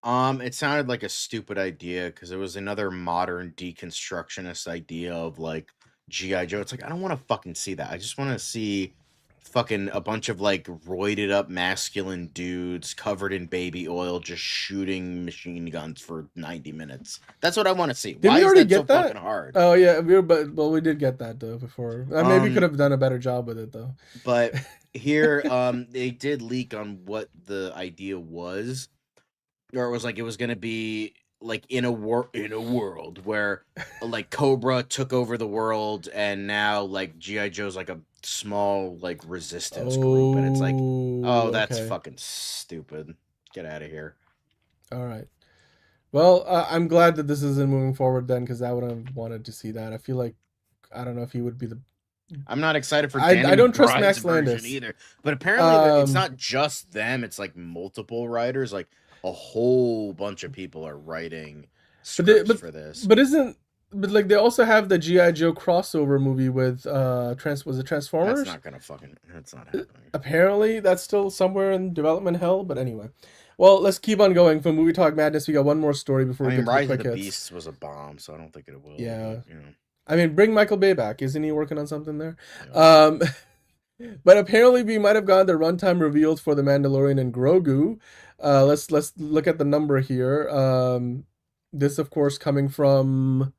It sounded like a stupid idea, because it was another modern deconstructionist idea of like G.I. Joe. It's like, I don't want to fucking see that. I just want to see fucking a bunch of like roided up masculine dudes covered in baby oil just shooting machine guns for 90 minutes. That's what I want to see. Did Why we already is that get so that? fucking hard? Oh yeah, we did get that though before. Maybe could have done a better job with it though. But here, they did leak on what the idea was, or it was like it was gonna be like in a world where like Cobra took over the world, and now like GI Joe's like a small like resistance group, and it's like, oh, that's fucking stupid. Get out of here. All right. Well, I'm glad that this isn't moving forward then, because I would have wanted to see that. I feel like, I don't know if he would be the... I'm not excited for Danny I don't trust Max Landis either. But apparently it's not just them. It's like multiple writers. Like a whole bunch of people are writing scripts for this. But like they also have the G.I. Joe crossover movie with was it Transformers? That's not happening. Apparently that's still somewhere in development hell, but anyway. Well, let's keep on going. For Movie Talk Madness, we got one more story before we get to Rise the of quick the hits. Beasts was a bomb, so I don't think it will. Yeah. But, you know. I mean, bring Michael Bay back. Isn't he working on something there? Yeah. But apparently we might have gotten the runtime revealed for The Mandalorian and Grogu. Let's look at the number here. This, of course, coming from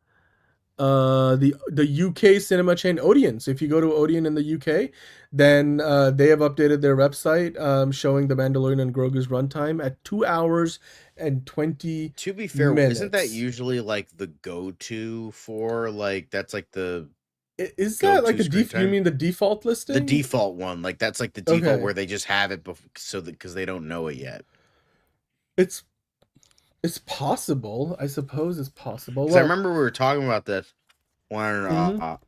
the UK cinema chain Odeon. So if you go to Odeon in the UK, then they have updated their website showing The Mandalorian and Grogu's runtime at 2 hours and 20 To be fair, minutes. isn't that usually like the go-to for like that's like the is that like you mean the default listing? The default one, like that's like the default where they just have it because they don't know it yet. It's possible. I suppose it's possible. Well, I remember we were talking about this when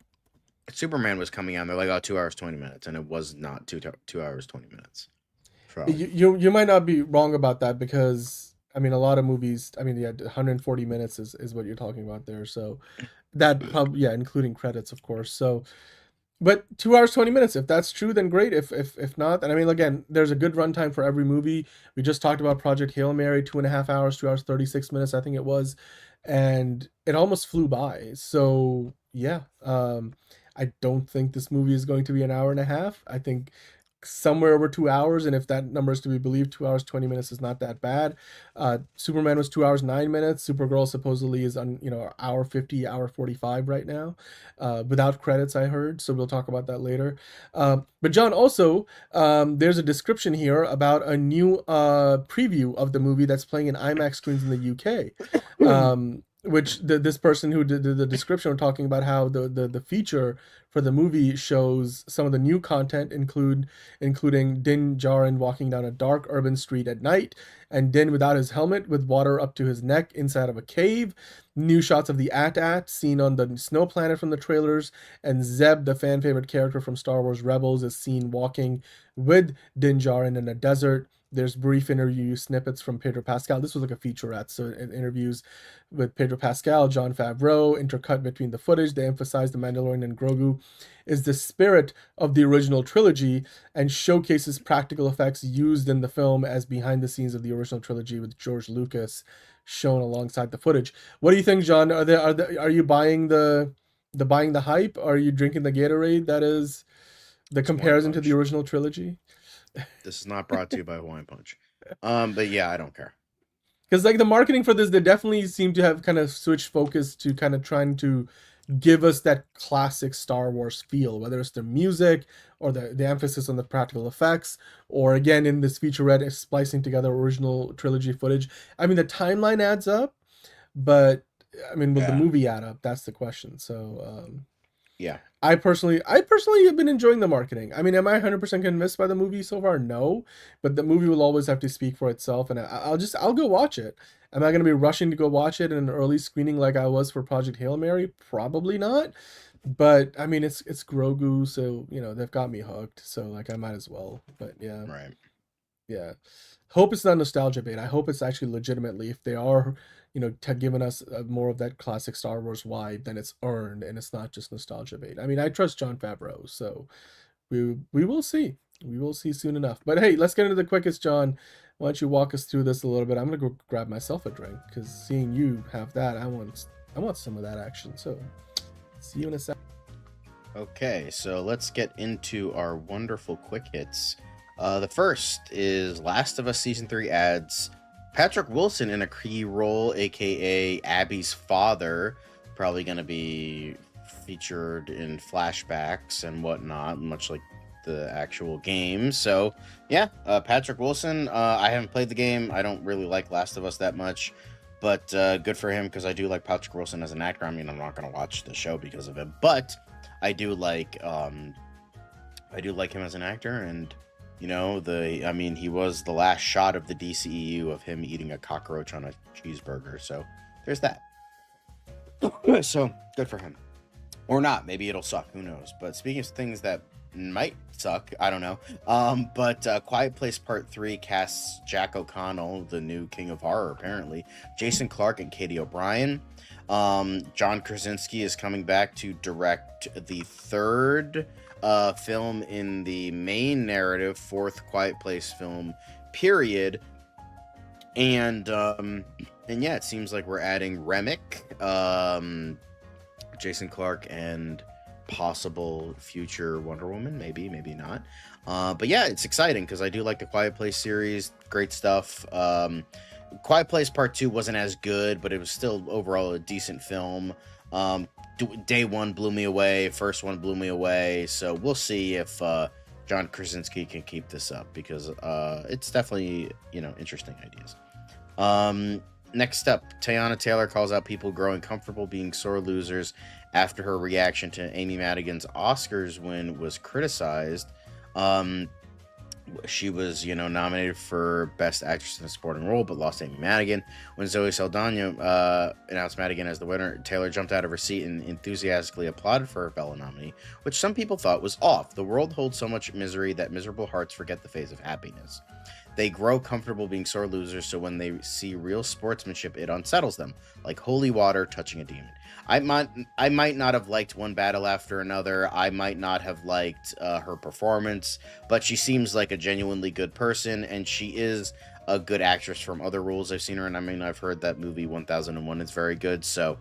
Superman was coming out. And they're like, 2 hours 20 minutes, and it was not 2 hours 20 minutes. You might not be wrong about that, because I mean a lot of movies. I mean, 140 minutes is what you're talking about there. So that probably including credits, of course. So. But 2 hours 20 minutes. If that's true, then great. If not, then I mean, again, there's a good runtime for every movie. We just talked about Project Hail Mary, 2.5 hours, 2 hours 36 minutes, I think it was, and it almost flew by. So yeah, I don't think this movie is going to be an hour and a half. I think somewhere over 2 hours, and if that number is to be believed, 2 hours 20 minutes is not that bad. Superman was 2 hours 9 minutes. Supergirl supposedly is on hour 50, hour 45 right now, without credits, I heard, so we'll talk about that later. But John, also there's a description here about a new preview of the movie that's playing in IMAX screens in the UK. Which this person who did the description was talking about how the feature for the movie shows some of the new content, including Din Djarin walking down a dark urban street at night, and Din without his helmet with water up to his neck inside of a cave, new shots of the AT-AT seen on the snow planet from the trailers, and Zeb, the fan favorite character from Star Wars Rebels, is seen walking with Din Djarin in a desert. There's brief interview snippets from Pedro Pascal. This was like a featurette, so in interviews with Pedro Pascal, Jon Favreau, intercut between the footage. They emphasize The Mandalorian and Grogu is the spirit of the original trilogy and showcases practical effects used in the film as behind the scenes of the original trilogy, with George Lucas shown alongside the footage. What do you think, John? Are you buying the hype? Are you drinking the Gatorade? That is the comparison to the original trilogy. This is not brought to you by Hawaiian Punch. But yeah, I don't care. Because like the marketing for this, they definitely seem to have kind of switched focus to kind of trying to give us that classic Star Wars feel, whether it's the music or the emphasis on the practical effects, or again in this featurette splicing together original trilogy footage. I mean, the timeline adds up, but I mean, will the movie add up? That's the question. So yeah. I personally have been enjoying the marketing. I mean, am I 100% convinced by the movie so far? No, but the movie will always have to speak for itself, and I'll go watch it. Am I going to be rushing to go watch it in an early screening like I was for Project Hail Mary? Probably not. But I mean, it's Grogu, so they've got me hooked. So like I might as well. But yeah, right. Yeah, hope it's not nostalgia bait. I hope it's actually legitimately, if they are giving us more of that classic Star Wars vibe, then it's earned and it's not just nostalgia bait. I mean, I trust Jon Favreau, so we will see. We will see soon enough. But hey, let's get into the quickest, John. Why don't you walk us through this a little bit? I'm gonna go grab myself a drink, because seeing you have that, I want some of that action. So see you in a sec. Okay, so let's get into our wonderful quick hits. The first is Last of Us Season 3 adds Patrick Wilson in a key role, aka Abby's father, probably going to be featured in flashbacks and whatnot, much like the actual game. So yeah, Patrick Wilson. I haven't played the game. I don't really like Last of Us that much. But good for him, because I do like Patrick Wilson as an actor. I mean, I'm not going to watch the show because of him, but I do like him as an actor. And he was the last shot of the DCEU of him eating a cockroach on a cheeseburger. So there's that. So good for him. Or not. Maybe it'll suck. Who knows? But speaking of things that might suck, I don't know. But Quiet Place Part 3 casts Jack O'Connell, the new king of horror, apparently. Jason Clarke and Katie O'Brien. John Krasinski is coming back to direct the third film in the main narrative, fourth Quiet Place film, period. And yeah, it seems like we're adding Remick, Jason Clarke, and possible future Wonder Woman, maybe not. But yeah, it's exciting because I do like the Quiet Place series. Great stuff. Quiet Place Part 2 wasn't as good, but it was still overall a decent film. Day one blew me away. First one blew me away. So we'll see if John Krasinski can keep this up, because it's definitely, interesting ideas. Next up, Teyana Taylor calls out people growing comfortable being sore losers after her reaction to Amy Madigan's Oscars win was criticized. She was, nominated for Best Actress in a Supporting Role, but lost to Amy Madigan. When Zoe Saldana announced Madigan as the winner, Taylor jumped out of her seat and enthusiastically applauded for her fellow nominee, which some people thought was off. The world holds so much misery that miserable hearts forget the phase of happiness. They grow comfortable being sore losers, so when they see real sportsmanship, it unsettles them, like holy water touching a demon. I might not have liked one battle after another. I might not have liked her performance, but she seems like a genuinely good person, and she is a good actress from other roles I've seen her in. I mean, I've heard that movie 1001 is very good, so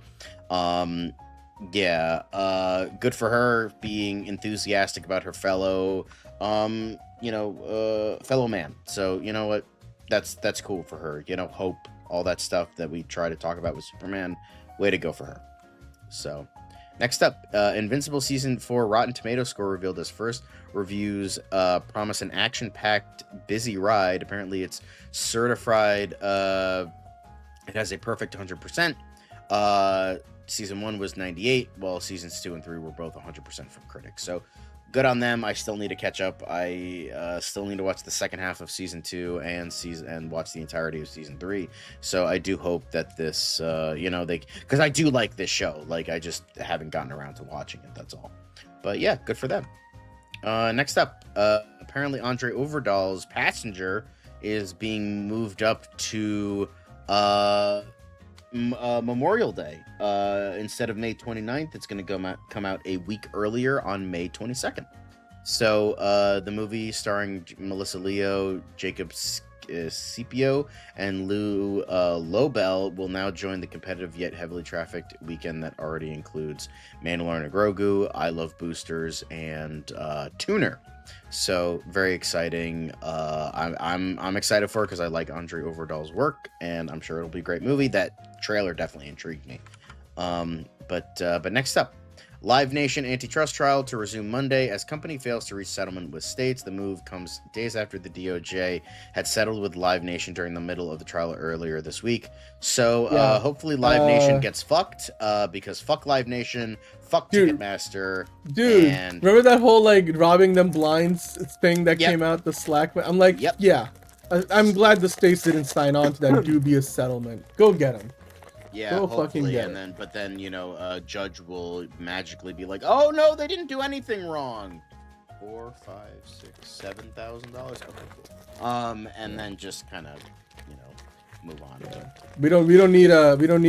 yeah, good for her being enthusiastic about her fellow fellow man. So you know what, that's cool for her. Hope, all that stuff that we try to talk about with Superman, way to go for her. So next up, Invincible season 4 Rotten Tomatoes score revealed as first reviews promise an action-packed busy ride. Apparently it's certified, it has a perfect 100%. Season 1 was 98, while seasons 2 and 3 were both 100% from critics. So good on them. I still need to catch up. I still need to watch the second half of season 2 and watch the entirety of season 3. So I do hope that this, because I do like this show. Like, I just haven't gotten around to watching it. That's all. But yeah, good for them. Next up, apparently Andre Overdall's Passenger is being moved up to Memorial Day. Instead of May 29th, it's going to come out a week earlier on May 22nd. So the movie starring Melissa Leo, Jacob Scipio, and Lou Lobel will now join the competitive yet heavily trafficked weekend that already includes Mandalorian and Grogu, I Love Boosters, and Tuner. So very exciting. I'm excited for it because I like Andre Overdall's work, and I'm sure it'll be a great movie. That trailer definitely intrigued me. But next up, Live Nation antitrust trial to resume Monday as company fails to reach settlement with states. The move comes days after the DOJ had settled with Live Nation during the middle of the trial earlier this week. So hopefully Live Nation gets fucked, because fuck Live Nation, fuck Ticketmaster. Dude, and remember that whole robbing them blinds thing that came out, the Slack? I'm like, yeah, I'm glad the states didn't sign on to that dubious settlement. Go get them. Yeah, go hopefully, fucking get but then a judge will magically be like, "Oh no, they didn't do anything wrong." $4, $5, $6, $7,000. Okay, cool. And then just kind of, move on. Yeah. We don't need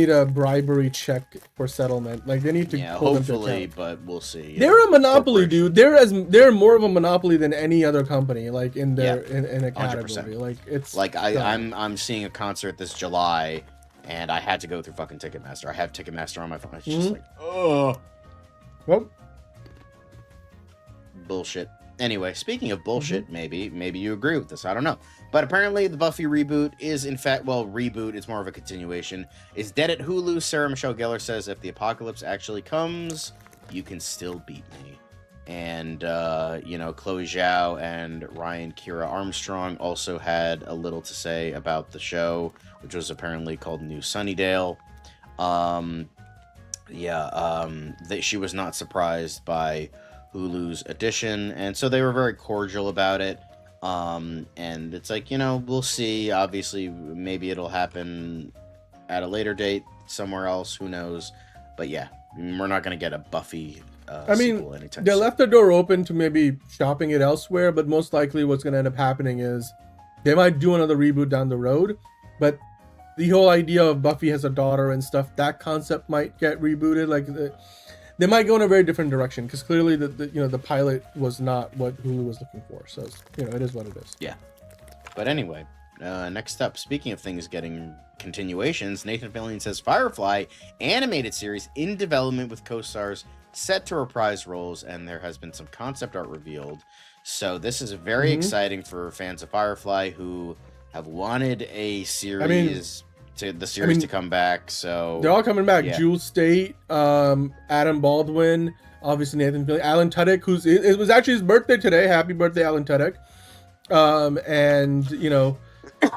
a bribery check for settlement. Like, they need to hold hopefully, them to account. but we'll see. They're a monopoly, dude. They're more of a monopoly than any other company. Like in their in a category. 100%. Like it's like I'm seeing a concert this July. And I had to go through fucking Ticketmaster. I have Ticketmaster on my phone. It's just like, oh. Well. Bullshit. Anyway, speaking of bullshit, maybe you agree with this. I don't know. But apparently the Buffy reboot is, in fact, reboot, it's more of a continuation, is dead at Hulu. Sarah Michelle Gellar says, if the apocalypse actually comes, you can still beat me. And Chloe Zhao and Ryan Kira Armstrong also had a little to say about the show, which was apparently called New Sunnydale. She was not surprised by Hulu's addition, and so they were very cordial about it. And it's like, we'll see. Obviously, maybe it'll happen at a later date somewhere else. Who knows? But yeah, we're not going to get a Buffy sequel anytime they soon. left the door open to maybe shopping it elsewhere, but most likely what's going to end up happening is they might do another reboot down the road. But the whole idea of Buffy has a daughter and stuff, that concept might get rebooted. Like they might go in a very different direction, because clearly the pilot was not what Hulu was looking for. So it is what it is. Yeah. But anyway, next up, speaking of things getting continuations, Nathan Fillion says Firefly animated series in development with co-stars set to reprise roles, and there has been some concept art revealed. So this is very exciting for fans of Firefly who have wanted a series to come back. So they're all coming back. Yeah. Jewel State, Adam Baldwin, obviously Nathan Fillion, Alan Tudyk, it was actually his birthday today. Happy birthday, Alan Tudyk. And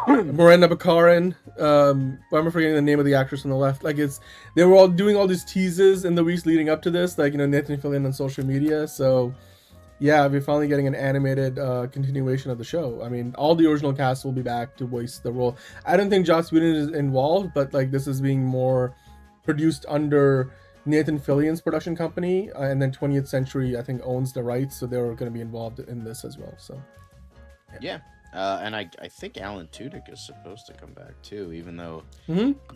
Miranda Baccarin. I'm forgetting the name of the actress on the left. They were all doing all these teases in the weeks leading up to this, Nathan Fillion on social media. So yeah, we're finally getting an animated continuation of the show. I mean, all the original cast will be back to voice the role. I don't think Joss Whedon is involved, but this is being more produced under Nathan Fillion's production company, and then 20th Century I think owns the rights, so they're going to be involved in this as well. So yeah. And I think Alan Tudyk is supposed to come back too, even though,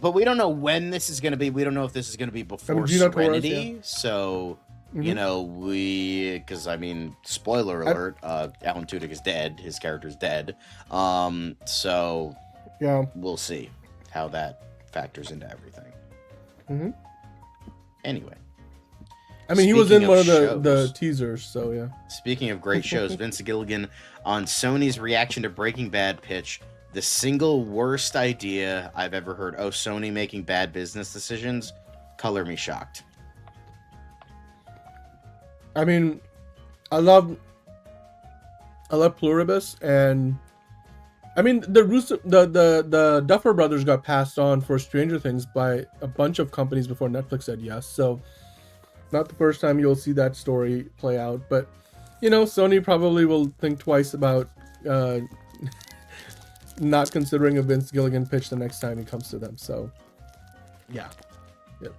but we don't know when this is going to be. We don't know if this is going to be before Serenity. Torres, so because spoiler alert, Alan Tudyk is dead. His character is dead. So yeah, we'll see how that factors into everything. Anyway. He was in one of the teasers, so yeah. Speaking of great shows, Vince Gilligan on Sony's reaction to Breaking Bad pitch, the single worst idea I've ever heard. Oh, Sony making bad business decisions? Color me shocked. I love Pluribus, and the Duffer Brothers got passed on for Stranger Things by a bunch of companies before Netflix said yes, so not the first time you'll see that story play out. But Sony probably will think twice about not considering a Vince Gilligan pitch the next time he comes to them. So yeah. Yep.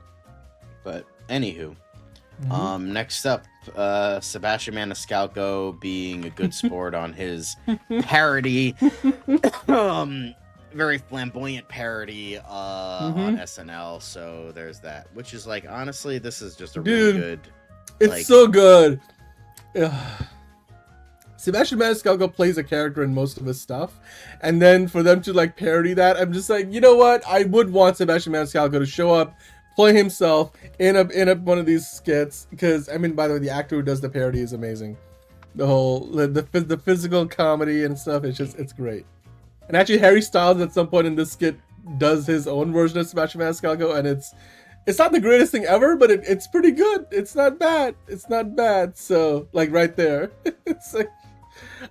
But anywho, next up, Sebastian Maniscalco being a good sport on his parody, very flamboyant parody on SNL. So there's that, which is honestly, this is just a really good. It's so good. Sebastian Maniscalco plays a character in most of his stuff, and then for them to parody that, I'm just you know what? I would want Sebastian Maniscalco to show up, play himself in one of these skits, because by the way, the actor who does the parody is amazing. The whole the physical comedy and stuff, it's great. And actually, Harry Styles at some point in this skit does his own version of Sebastian Maniscalco, and it's not the greatest thing ever, but it's pretty good. It's not bad. It's not bad. So right there, it's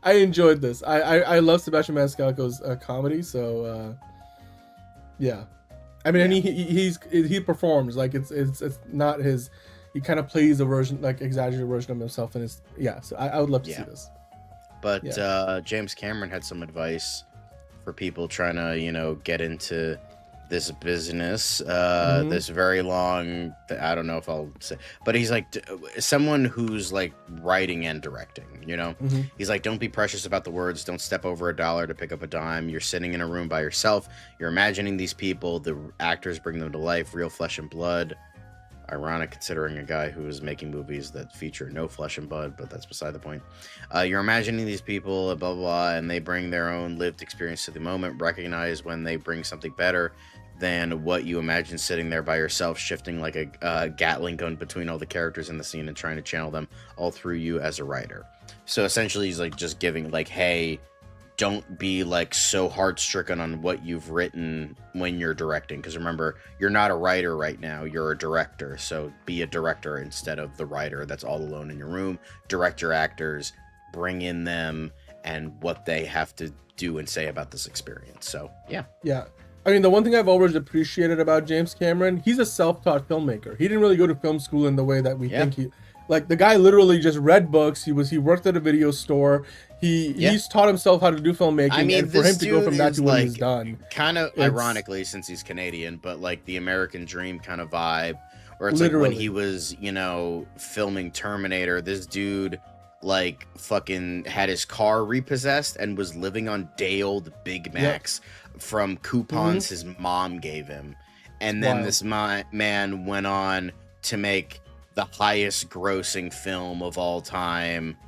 I enjoyed this. I love Sebastian Maniscalco's comedy. So yeah, and he performs it's not his. He kind of plays a version, exaggerated version of himself, and So I would love to see this. But James Cameron had some advice for people trying to get into this business, this very long, I don't know if I'll say, but he's someone who's writing and directing, he's don't be precious about the words, don't step over $1 to pick up a dime. You're sitting in a room by yourself, you're imagining these people, the actors bring them to life, real flesh and blood. Ironic considering a guy who is making movies that feature no flesh and blood, but that's beside the point. You're imagining these people, blah, blah, blah, and they bring their own lived experience to the moment. Recognize when they bring something better than what you imagine sitting there by yourself, shifting like a Gatling gun between all the characters in the scene and trying to channel them all through you as a writer. So essentially he's just giving hey, don't be like so hard stricken on what you've written when you're directing, because remember, you're not a writer right now, you're a director. So be a director instead of the writer that's all alone in your room. Direct your actors, bring in them and what they have to do and say about this experience. So yeah. I mean, the one thing I've always appreciated about James Cameron, he's a self-taught filmmaker. He didn't really go to film school in the way that we think he. Like, the guy literally just read books. He worked at a video store. He's taught himself how to do filmmaking. I mean, and for him to go from that to what he's done, kind of ironically, since he's Canadian, but like the American Dream kind of vibe, where it's like when he was, you know, filming Terminator, this dude like fucking had his car repossessed and was living on day old Big Macs from coupons his mom gave him. And then this man went on to make the highest grossing film of all time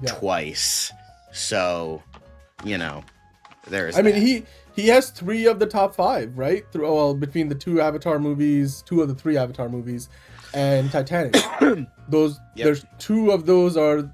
twice. So, you know, there's mean, he has 3 of the top 5, right? Between the 2 Avatar movies, 2 of the 3 Avatar movies, and Titanic. There's 2 of those are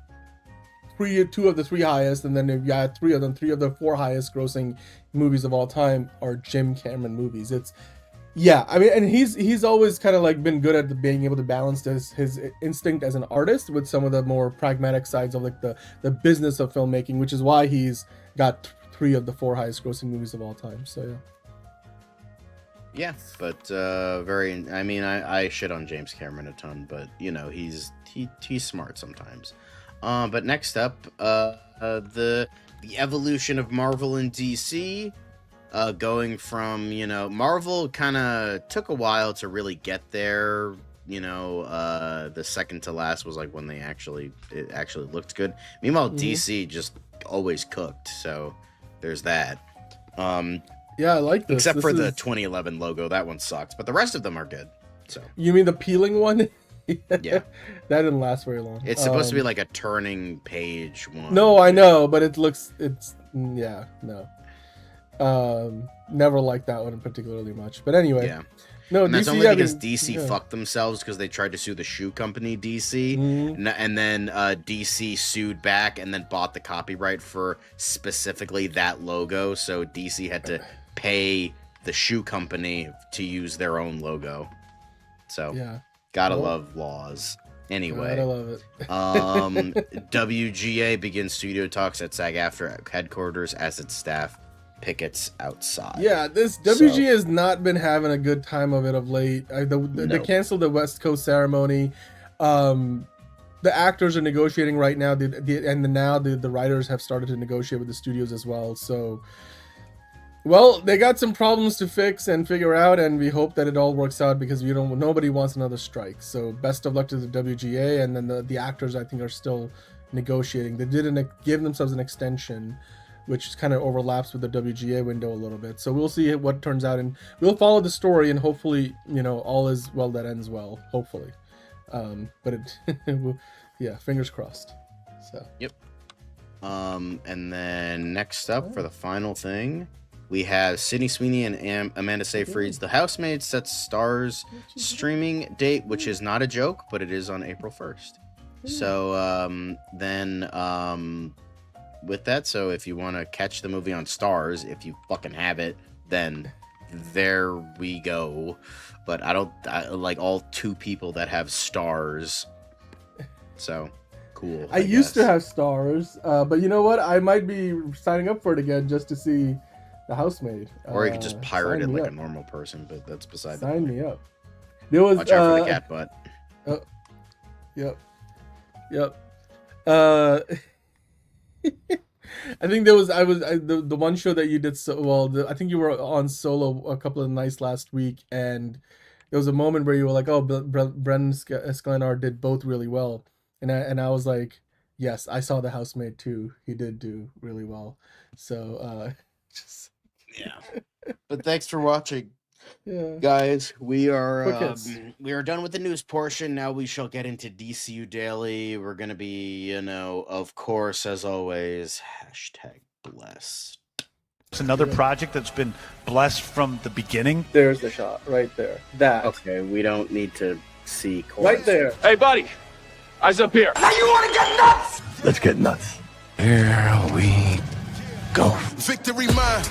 2 of the 3 highest, and then if you add 3 of them, 3 of the 4 highest grossing movies of all time are Jim Cameron movies. I mean, and he's always kind of like been good at being able to balance his instinct as an artist with some of the more pragmatic sides of like the business of filmmaking, which is why he's got 3 of the 4 highest grossing movies of all time. So but I mean, I shit on James Cameron a ton, but you know, he's smart sometimes. But next up, the evolution of Marvel and DC. Going from, you know, Marvel kind of took a while to really get there. You know, the second to last was like when it actually looked good. Meanwhile, DC just always cooked. So there's that. I like this. Except for the 2011 logo, that one sucked. But the rest of them are good. So you mean the peeling one? That didn't last very long. It's supposed to be like a turning page one. No, I know, but never liked that one particularly much. But anyway, no, and that's DC, only because DC fucked themselves because they tried to sue the shoe company DC, and then DC sued back and then bought the copyright for specifically that logo. So DC had to pay the shoe company to use their own logo. So gotta love laws. Anyway, I love it. WGA begins studio talks at SAG-AFTRA headquarters as its staff pickets outside. This WG has not been having a good time of it of late. They canceled the West Coast ceremony. The actors are negotiating right now, the writers have started to negotiate with the studios as well. So, well, they got some problems to fix and figure out, and we hope that it all works out because nobody wants another strike. So, best of luck to the WGA, and then the actors I think are still negotiating. They didn't give themselves an extension, which kind of overlaps with the WGA window a little bit. So we'll see what turns out, and we'll follow the story, and hopefully, you know, all is well that ends well. Hopefully, but fingers crossed. So and then next up for the final thing, we have Sydney Sweeney and Amanda Seyfried's The Housemaid sets Starz streaming date, which is not a joke, but it is on April 1st. So with that, so if you want to catch the movie on Starz, if you fucking have it, then there we go. But I like all 2 people that have Starz. So cool. I used to have Starz, but you know what? I might be signing up for it again just to see The Housemaid. Or you could just pirate it like a normal person, but that's beside the point. Sign me up. There was watch out for the cat butt. Yep. I think the one show that you did so well. I think you were on Solo a couple of nights last week, and there was a moment where you were like, "Oh, Brendan Sklenar did both really well," and I was like, "Yes, I saw The Housemaid too. He did do really well." So, But thanks for watching. Guys, we are done with the news portion. Now we shall get into DCU Daily. We're gonna be, of course, as always, #blessed. It's another project that's been blessed from the beginning. There's the shot right there. That. Okay, we don't need to see. Right there. Hey, buddy, eyes up here. Now you want to get nuts? Let's get nuts. Here we Go. Victory mine.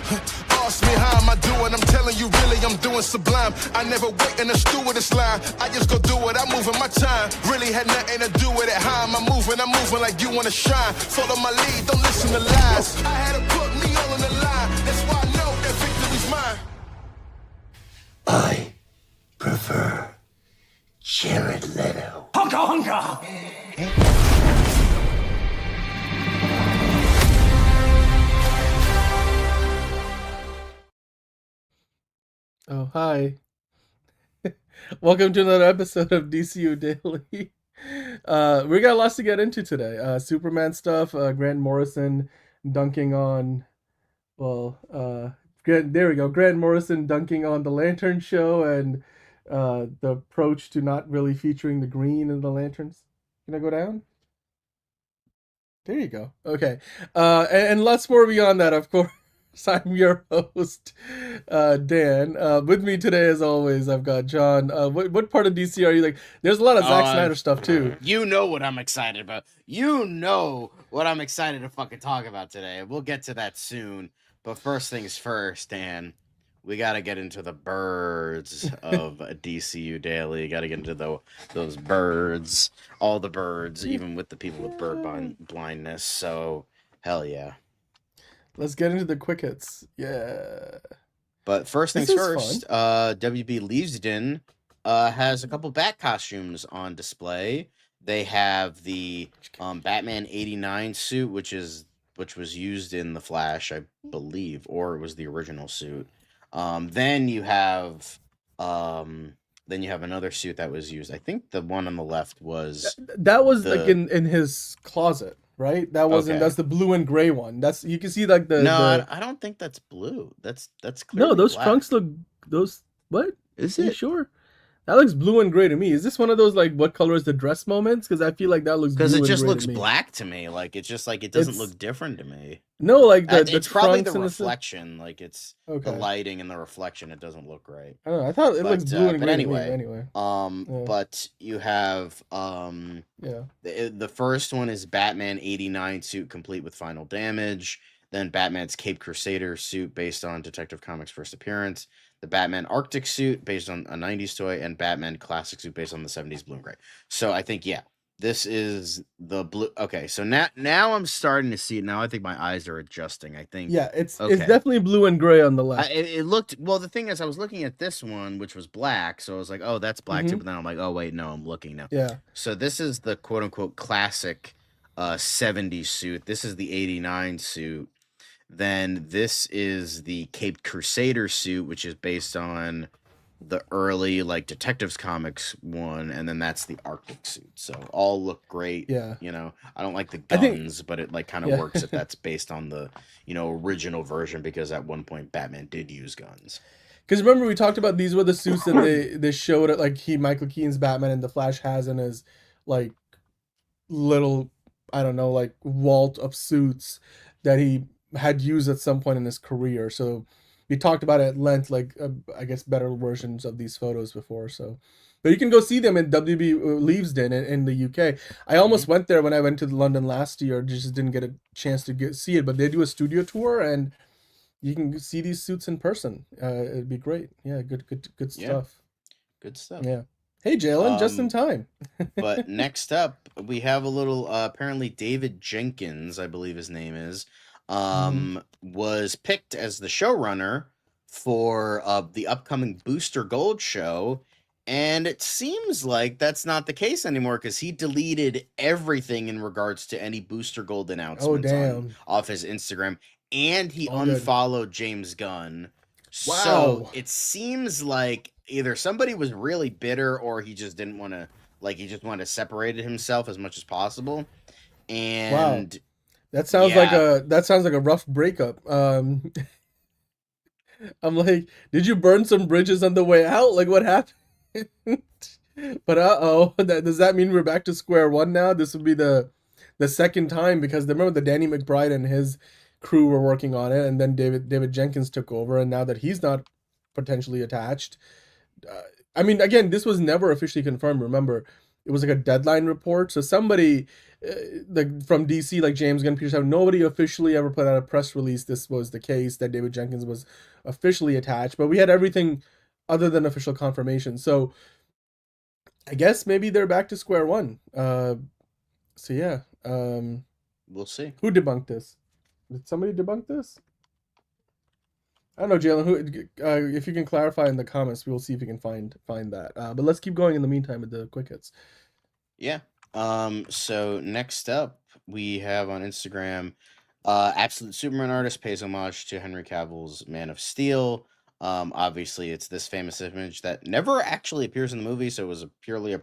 Ask me how am I doing? I'm telling you, really, I'm doing sublime. I never wait in a stewardess line. I just go do it. I'm moving my time. Really had nothing to do with it. How am I moving? I'm moving like you wanna shine. Follow my lead. Don't listen to lies. I had to put me all on the line. That's why I know that victory's mine. I prefer Jared Leto. Honka honka! Oh, hi. Welcome to another episode of DCU Daily. We got lots to get into today. Superman stuff, Grant Morrison dunking on, there we go. Grant Morrison dunking on the Lantern show and the approach to not really featuring the green in the lanterns. Can I go down? There you go. Okay. And lots more beyond that, of course. I'm your host, Dan. With me today, as always, I've got John. What part of DC are you like? There's a lot of Zack Snyder stuff, too. You know what I'm excited about. You know what I'm excited to fucking talk about today. We'll get to that soon. But first things first, Dan, we got to get into the birds of DCU Daily. Got to get into those birds. All the birds, even with the people with bird blindness. So, hell yeah. Let's get into the quick hits. Yeah. But first things first, WB Leavesden has a couple bat costumes on display. They have the Batman 89 suit, which was used in The Flash, I believe, or it was the original suit. Then you have another suit that was used. I think the one on the left was like in his closet. Right, that wasn't. Okay. That's the blue and gray one. That's you can see like the. No, I don't think that's blue. That's clearly no. Those black. trunks look. Those what? Is Are it? You sure? That looks blue and gray to me. Is this one of those like what color is the dress moments? Because I feel like that looks. Because it just looks black to me. Like it's just like it doesn't look different to me. No, like the it's probably the reflection. Like it's the lighting and the reflection. It doesn't look right. I don't know. I thought it looks blue and gray. Anyway, anyway. But you have the first one is Batman 89 suit complete with final damage. Then Batman's Cape Crusader suit based on Detective Comics' first appearance. The Batman Arctic suit based on a 90s toy, and Batman Classic suit based on the 70s blue and gray. So I think, this is the blue. Okay, so now I'm starting to see it. Now I think my eyes are adjusting. I think. Yeah, it's definitely blue and gray on the left. It looked, well, the thing is, I was looking at this one, which was black. So I was like, oh, that's black too. But then I'm like, oh, wait, no, I'm looking now. Yeah. So this is the quote unquote classic 70s suit. This is the 89 suit. Then this is the Caped Crusader suit, which is based on the early like Detectives Comics one, and then that's the Arctic suit. So all look great. Yeah. I don't like the guns, but it like kind of works if that's based on the original version, because at one point Batman did use guns. Because remember we talked about these were the suits that they showed it like Michael Keaton's Batman and the Flash has in his like little like vault of suits that he had used at some point in his career. So we talked about it at length, like I guess better versions of these photos before. So, but you can go see them in WB Leavesden in the UK. I almost went there when I went to London last year. Just didn't get a chance to see it. But they do a studio tour, and you can see these suits in person. It'd be great. Yeah, good stuff. Yeah. Good stuff. Yeah. Hey, Jalen, just in time. But next up, we have a little apparently David Jenkins, I believe his name is. Was picked as the showrunner for the upcoming Booster Gold show, and it seems like that's not the case anymore, because he deleted everything in regards to any Booster Gold announcements off his Instagram, and he unfollowed James Gunn. Wow. So it seems like either somebody was really bitter, or he just didn't want to, he just wanted to separate himself as much as possible. And wow. That sounds like a rough breakup. I'm like, did you burn some bridges on the way out? Like, what happened? But does that mean we're back to square one now? This would be the second time, because remember the Danny McBride and his crew were working on it, and then David Jenkins took over, and now that he's not potentially attached, I mean, again, this was never officially confirmed. Remember, it was like a deadline report. So somebody from DC, like James Gunn, Peter, nobody officially ever put out a press release. This was the case that David Jenkins was officially attached, but we had everything other than official confirmation. So I guess maybe they're back to square one. So yeah, we'll see. Who debunked this? Did somebody debunk this? I don't know, Jalen. Who? If you can clarify in the comments, we'll see if we can find that. But let's keep going in the meantime with the quick hits. Yeah. So next up, we have on Instagram, Absolute Superman Artist pays homage to Henry Cavill's Man of Steel. Obviously, it's this famous image that never actually appears in the movie, so it was purely a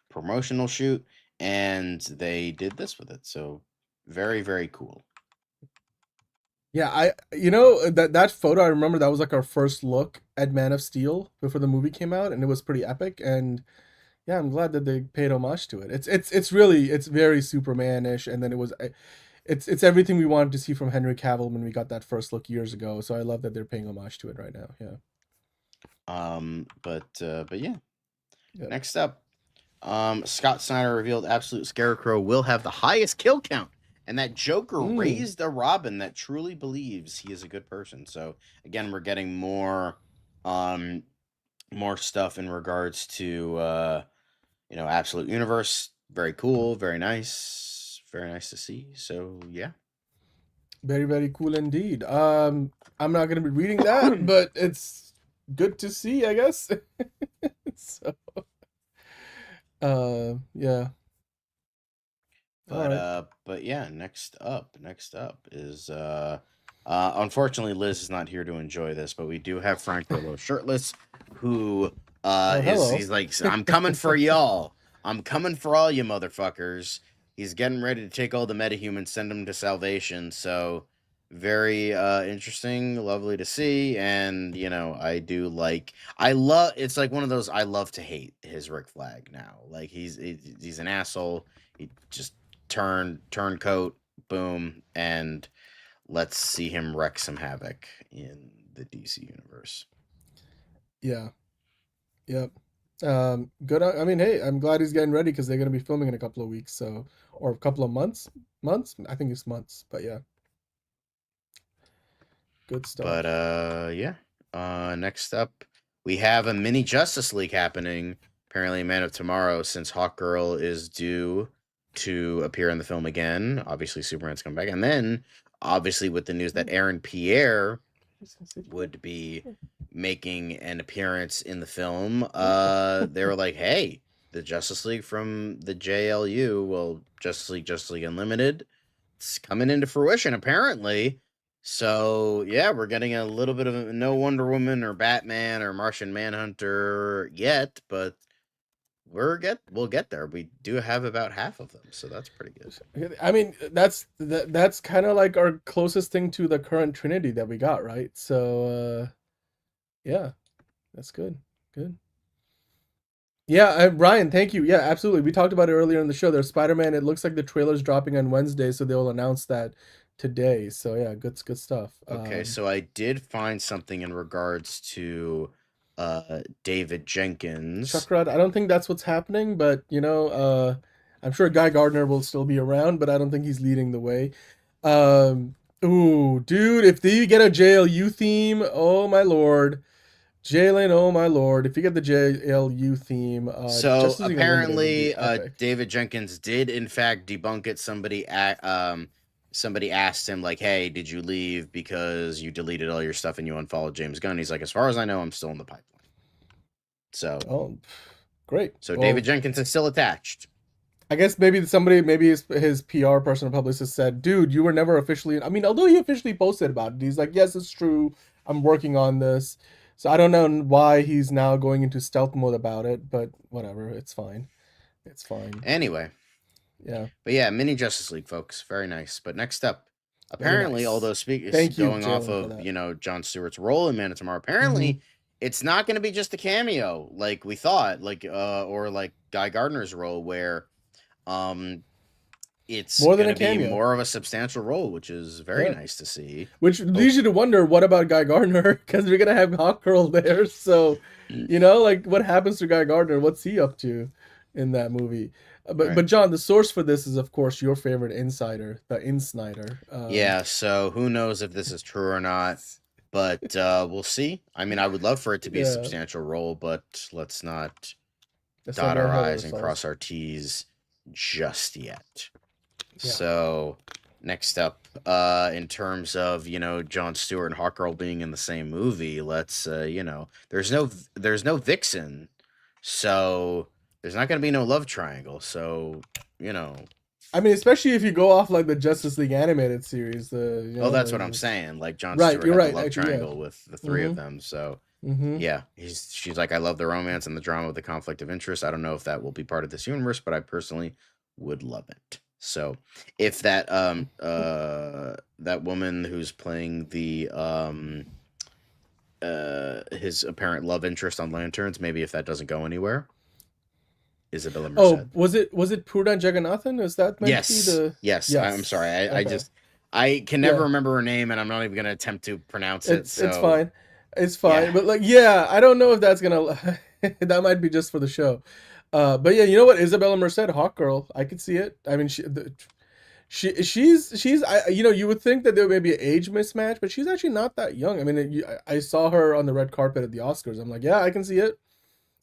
promotional shoot, and they did this with it. So very, very cool. Yeah, that photo, I remember that was like our first look at Man of Steel before the movie came out, and it was pretty epic. And yeah, I'm glad that they paid homage to it. It's very Superman-ish, and then it's everything we wanted to see from Henry Cavill when we got that first look years ago. So I love that they're paying homage to it right now. Yeah. But yeah. Next up, Scott Snyder revealed Absolute Scarecrow will have the highest kill count, and that Joker raised a Robin that truly believes he is a good person. So again, we're getting more stuff in regards to Absolute Universe. Very cool, very nice to see. So yeah, very, very cool indeed. I'm not gonna be reading that, but it's good to see, I guess. So yeah. But yeah, next up is unfortunately Liz is not here to enjoy this, but we do have Frank Grillo shirtless, who he's like, I'm coming for y'all. I'm coming for all you motherfuckers. He's getting ready to take all the metahumans, send them to salvation. So very interesting, lovely to see. And it's like one of those I love to hate his Rick Flag now. Like he's an asshole. He just turncoat, boom, and let's see him wreak some havoc in the DC universe. Yeah. Yep. Good. I mean, hey, I'm glad he's getting ready because they're going to be filming in a couple of weeks, or a couple of months. I think it's months, but yeah. Good stuff. But yeah. Next up, we have a mini Justice League happening. Apparently, Man of Tomorrow, since Hawkgirl is due to appear in the film again. Obviously, Superman's come back, and then obviously with the news that Aaron Pierre would be making an appearance in the film, they were like, hey, the Justice League from the JLU, Justice League Unlimited, it's coming into fruition apparently. So yeah, we're getting a little bit of no Wonder Woman or Batman or Martian Manhunter yet, but we'll get there. We do have about half of them, so that's pretty good. I mean, that's kind of like our closest thing to the current Trinity that we got, right? So yeah, that's good. Yeah, Ryan, thank you. Yeah, absolutely. We talked about it earlier in the show. There's Spider-Man. It looks like the trailer's dropping on Wednesday, so they'll announce that today. So yeah, good stuff. Okay, so I did find something in regards to David Jenkins. Chuckrod, I don't think that's what's happening, but I'm sure Guy Gardner will still be around, but I don't think he's leading the way. Ooh, dude, if you get a JLU theme, oh my lord. Jalen, oh my lord, if you get the JLU theme. So apparently David Jenkins did in fact debunk it. Somebody asked him, like, hey, did you leave because you deleted all your stuff and you unfollowed James Gunn? He's like, as far as I know, I'm still in the pipeline. So, great. So David Jenkins is still attached. I guess maybe his PR person or publicist said, dude, you were never officially, I mean, although he officially posted about it, he's like, yes, it's true. I'm working on this. So I don't know why he's now going into stealth mode about it, but whatever. It's fine. Anyway. Yeah. But yeah, mini Justice League, folks. Very nice. But next up, apparently, although going off of, Jon Stewart's role in Man of Tomorrow, apparently it's not going to be just a cameo like we thought, or like Guy Gardner's role, where it's more than going a to cameo. be more of a substantial role, which is very nice to see. Which leads you to wonder, what about Guy Gardner? Because we're going to have Hawkgirl there. So, what happens to Guy Gardner? What's he up to? in that movie. But John, the source for this is of course your favorite insider, the Insnider. Yeah, so who knows if this is true or not, but we'll see. I mean, I would love for it to be a substantial role, but let's not dot our I's and cross our T's just yet. Yeah. So next up, in terms of, Jon Stewart and Hawkgirl being in the same movie, let's there's no Vixen, so there's not going to be no love triangle. So, I mean, especially if you go off like the Justice League animated series. That's what I'm saying. Like Jon Stewart had the love triangle with the three of them. So yeah, she's like, I love the romance and the drama of the conflict of interest. I don't know if that will be part of this universe, but I personally would love it. So if that that woman who's playing the his apparent love interest on Lanterns, maybe if that doesn't go anywhere, Isabella Merced. Oh, was it Pooran Jagannathan? Is that meant to be the... Yes. I'm sorry. I can never remember her name, and I'm not even going to attempt to pronounce it. It's fine. It's fine. Yeah. But I don't know if that's going to... that might be just for the show. But yeah, you know what? Isabella Merced, Hawkgirl. I could see it. I mean, she's you would think that there may be an age mismatch, but she's actually not that young. I mean, I saw her on the red carpet at the Oscars. I'm like, yeah, I can see it.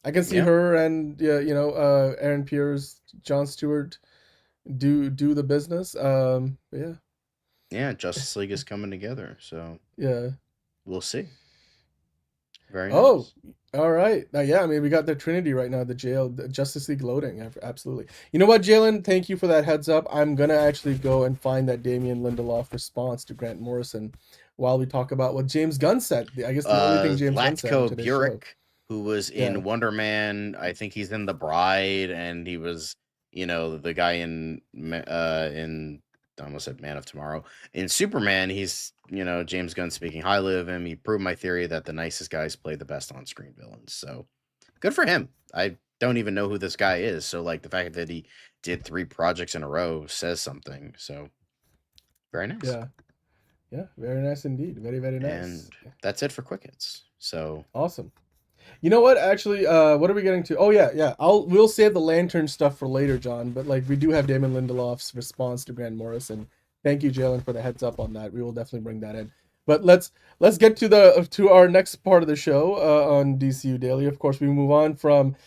I can see her and Aaron Pierce, Jon Stewart do the business. Justice League is coming together, so we'll see. Very nice. Oh, all right. I mean, we got the Trinity right now, the Justice League loading. Absolutely. You know what, Jalen? Thank you for that heads up. I'm gonna actually go and find that Damien Lindelof response to Grant Morrison while we talk about what James Gunn said. I guess the only thing James Gunn said on today's show. Who was in Wonder Man. I think he's in The Bride, and he was, the guy in I almost said Man of Tomorrow. In Superman, he's, James Gunn speaking highly of him. He proved my theory that the nicest guys play the best on-screen villains. So good for him. I don't even know who this guy is. So like the fact that he did 3 projects in a row says something. So very nice. Yeah, very nice indeed. Very, very nice. And that's it for Quick Hits. So awesome. You know what? Actually, what are we getting to? Oh yeah. We'll save the Lantern stuff for later, John. But we do have Damon Lindelof's response to Grant Morrison. Thank you, Jalen, for the heads up on that. We will definitely bring that in. But let's get to our next part of the show on DCU Daily. Of course, we move on from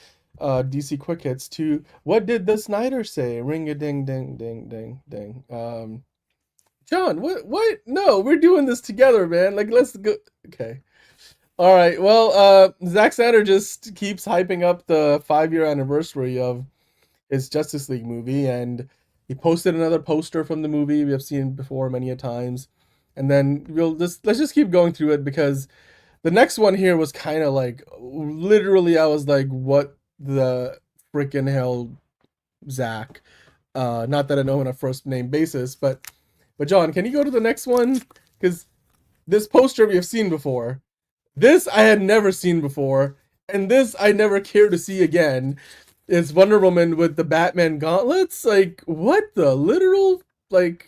DC Quick Hits to what did the Snyder say? Ring a ding ding ding ding ding. John, what? No, we're doing this together, man. Let's go. Okay. All right, well, Zack Snyder just keeps hyping up the 5-year anniversary of his Justice League movie, and he posted another poster from the movie we have seen before many a times, and then let's just keep going through it, because the next one here was kind of literally, I was like, what the freaking hell, Zack? Not that I know on a first name basis, but John, can you go to the next one? Because this poster we have seen before. This I had never seen before, and this I never care to see again. It's Wonder Woman with the Batman gauntlets. What the literal I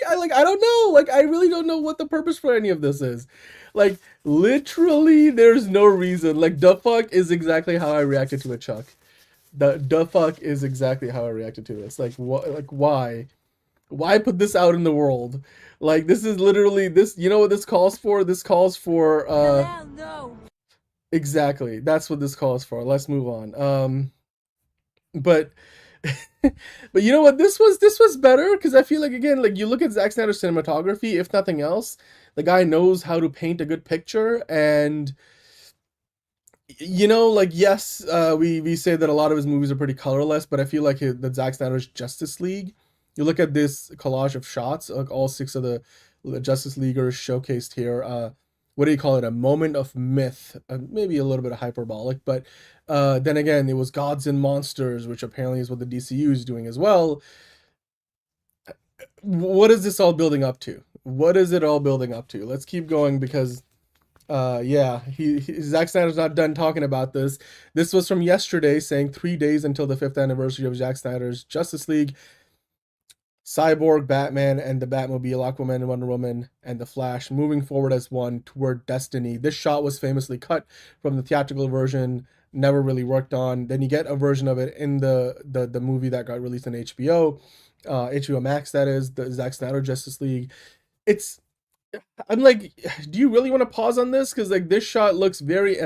don't know. I really don't know what the purpose for any of this is. Literally, there's no reason. The fuck is exactly how I reacted to it, Chuck. The fuck is exactly how I reacted to this. Why? Why put this out in the world? This is literally this. You know what this calls for? This calls for no. Exactly. That's what this calls for. Let's move on. But you know what? This was better, because I feel again, you look at Zack Snyder's cinematography. If nothing else, the guy knows how to paint a good picture, and yes, we say that a lot of his movies are pretty colorless, but I feel that Zack Snyder's Justice League. You look at this collage of shots, all 6 of the Justice Leaguers showcased here. What do you call it? A moment of myth. Maybe a little bit of hyperbolic, but then again, it was Gods and Monsters, which apparently is what the DCU is doing as well. What is this all building up to? What is it all building up to? Let's keep going, because Zack Snyder's not done talking about this. This was from yesterday, saying 3 days until the 5th anniversary of Zack Snyder's Justice League. Cyborg, Batman, and the Batmobile, Aquaman and Wonder Woman, and the Flash moving forward as one toward destiny. This shot was famously cut from the theatrical version, never really worked on. Then you get a version of it in the movie that got released on HBO, HBO Max, that is, the Zack Snyder Justice League. I'm like, do you really want to pause on this? Because like this shot looks very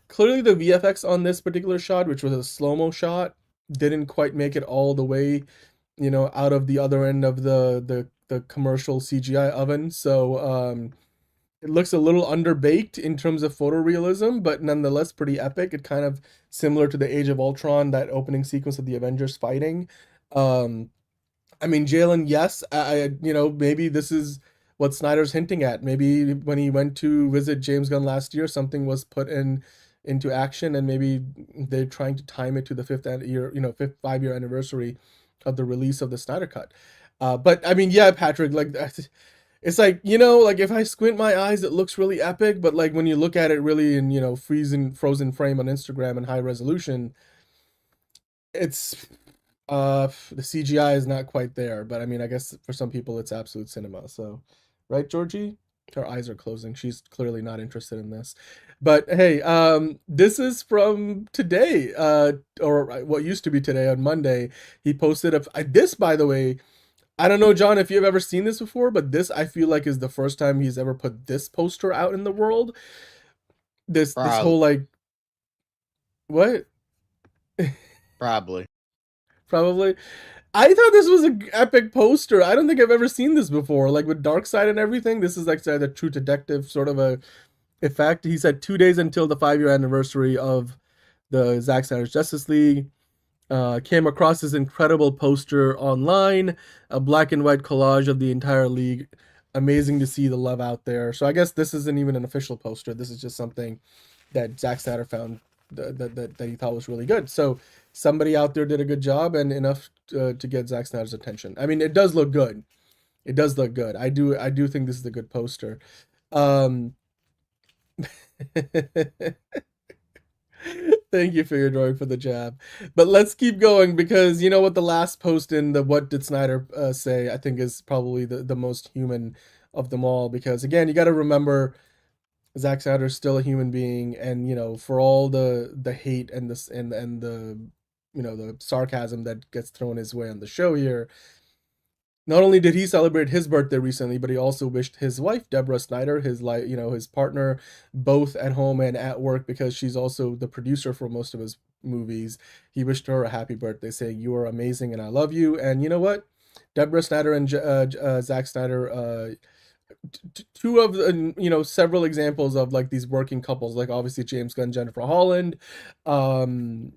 clearly, the VFX on this particular shot, which was a slow-mo shot, didn't quite make it all the way, out of the other end of the commercial CGI oven. So it looks a little underbaked in terms of photorealism, but nonetheless pretty epic. It kind of similar to the Age of Ultron, that opening sequence of the Avengers fighting. I mean, Jalen, yes, maybe this is what Snyder's hinting at. Maybe when he went to visit James Gunn last year, something was put into action, and maybe they're trying to time it to the fifth 5-year anniversary of the release of the Snyder Cut. But I mean, yeah, Patrick, like it's like, like if I squint my eyes, it looks really epic, but like when you look at it really in frozen frame on Instagram and high resolution, it's the CGI is not quite there. But I mean, I guess for some people it's absolute cinema. So, right, Georgie? Her eyes are closing. She's clearly not interested in this. But hey, this is from today, or what used to be today on Monday. He posted this, by the way. I don't know, John, if you've ever seen this before, but this I feel like is the first time he's ever put this poster out in the world. This whole like, what? Probably. I thought this was an epic poster. I don't think I've ever seen this before. Like with Darkseid and everything, this is like the True Detective sort of a effect. He said 2 days until the 5-year anniversary of the Zack Snyder's Justice League. Came across this incredible poster online, a black and white collage of the entire league. Amazing to see the love out there. So I guess this isn't even an official poster. This is just something that Zack Snyder found that he thought was really good. So somebody out there did a good job, and enough to get Zack Snyder's attention. I mean, it does look good. It does look good. I do think this is a good poster. Thank you, Figure Drawing, for the jab. But let's keep going, because you know what, the last post in the What Did Snyder Say, I think is probably the most human of them all, because again, you got to remember Zack Snyder's still a human being, and for all the hate and this and the the sarcasm that gets thrown his way on the show here, not only did he celebrate his birthday recently, but he also wished his wife, Deborah Snyder, his partner, both at home and at work, because she's also the producer for most of his movies. He wished her a happy birthday, saying, "You are amazing and I love you." And you know what? Deborah Snyder and Zack Snyder, two of the, several examples of like these working couples, like obviously James Gunn, Jennifer Holland, again,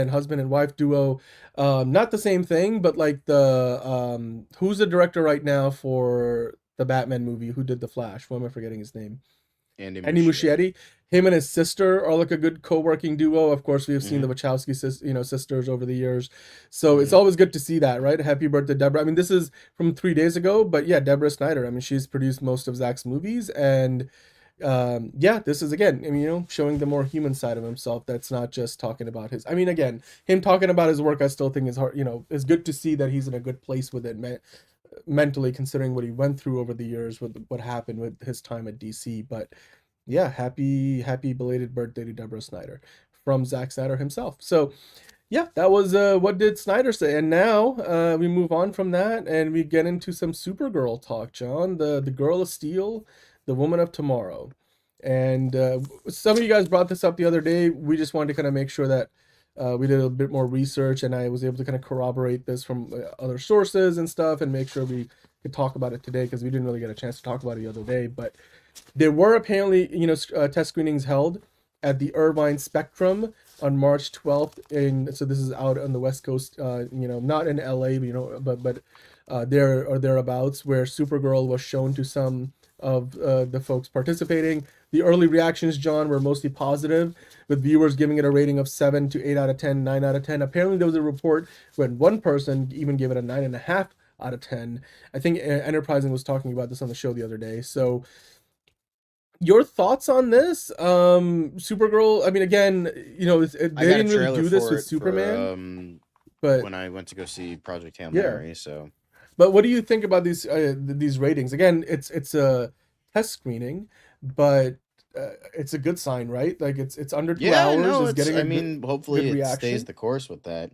husband and wife duo. Not the same thing, but like the who's the director right now for the Batman movie, who did the Flash? Why am I forgetting his name? Andy Muschietti. Him and his sister are like a good co-working duo. Of course, we have seen the Wachowski sisters over the years, so it's always good to see that, right? Happy birthday, Deborah. I mean, this is from 3 days ago, but yeah, Deborah Snyder, I mean, she's produced most of Zack's movies, and this is again, I mean, showing the more human side of himself. That's not just talking about his, I mean, again, him talking about his work, I still think is hard, it's good to see that he's in a good place with it mentally, considering what he went through over the years with what happened with his time at DC. But yeah, happy belated birthday to Deborah Snyder from Zack Snyder himself. So yeah, that was What Did Snyder Say? And now we move on from that and we get into some Supergirl talk, John. The Girl of Steel, the Woman of Tomorrow. And some of you guys brought this up the other day. We just wanted to kind of make sure that we did a bit more research, and I was able to kind of corroborate this from other sources and stuff, and make sure we could talk about it today, because we didn't really get a chance to talk about it the other day. But there were apparently, test screenings held at the Irvine Spectrum on March 12th, and so this is out on the West Coast, not in LA, but there or thereabouts, where Supergirl was shown to some of the folks participating. The early reactions, John, were mostly positive, with viewers giving it a rating of 7 to 8 out of 10, 9 out of 10. Apparently there was a report when one person even gave it a 9.5 out of 10. I think Enterprising was talking about this on the show the other day. So your thoughts on this? Supergirl, I mean, again, they didn't really do this with Superman. But when I went to go see Project Hail yeah. Mary. So, but what do you think about these ratings? Again, it's a test screening, but it's a good sign, right? Like it's under 2 hours. no, It's getting I a mean, good hopefully it stays reaction. the course with that.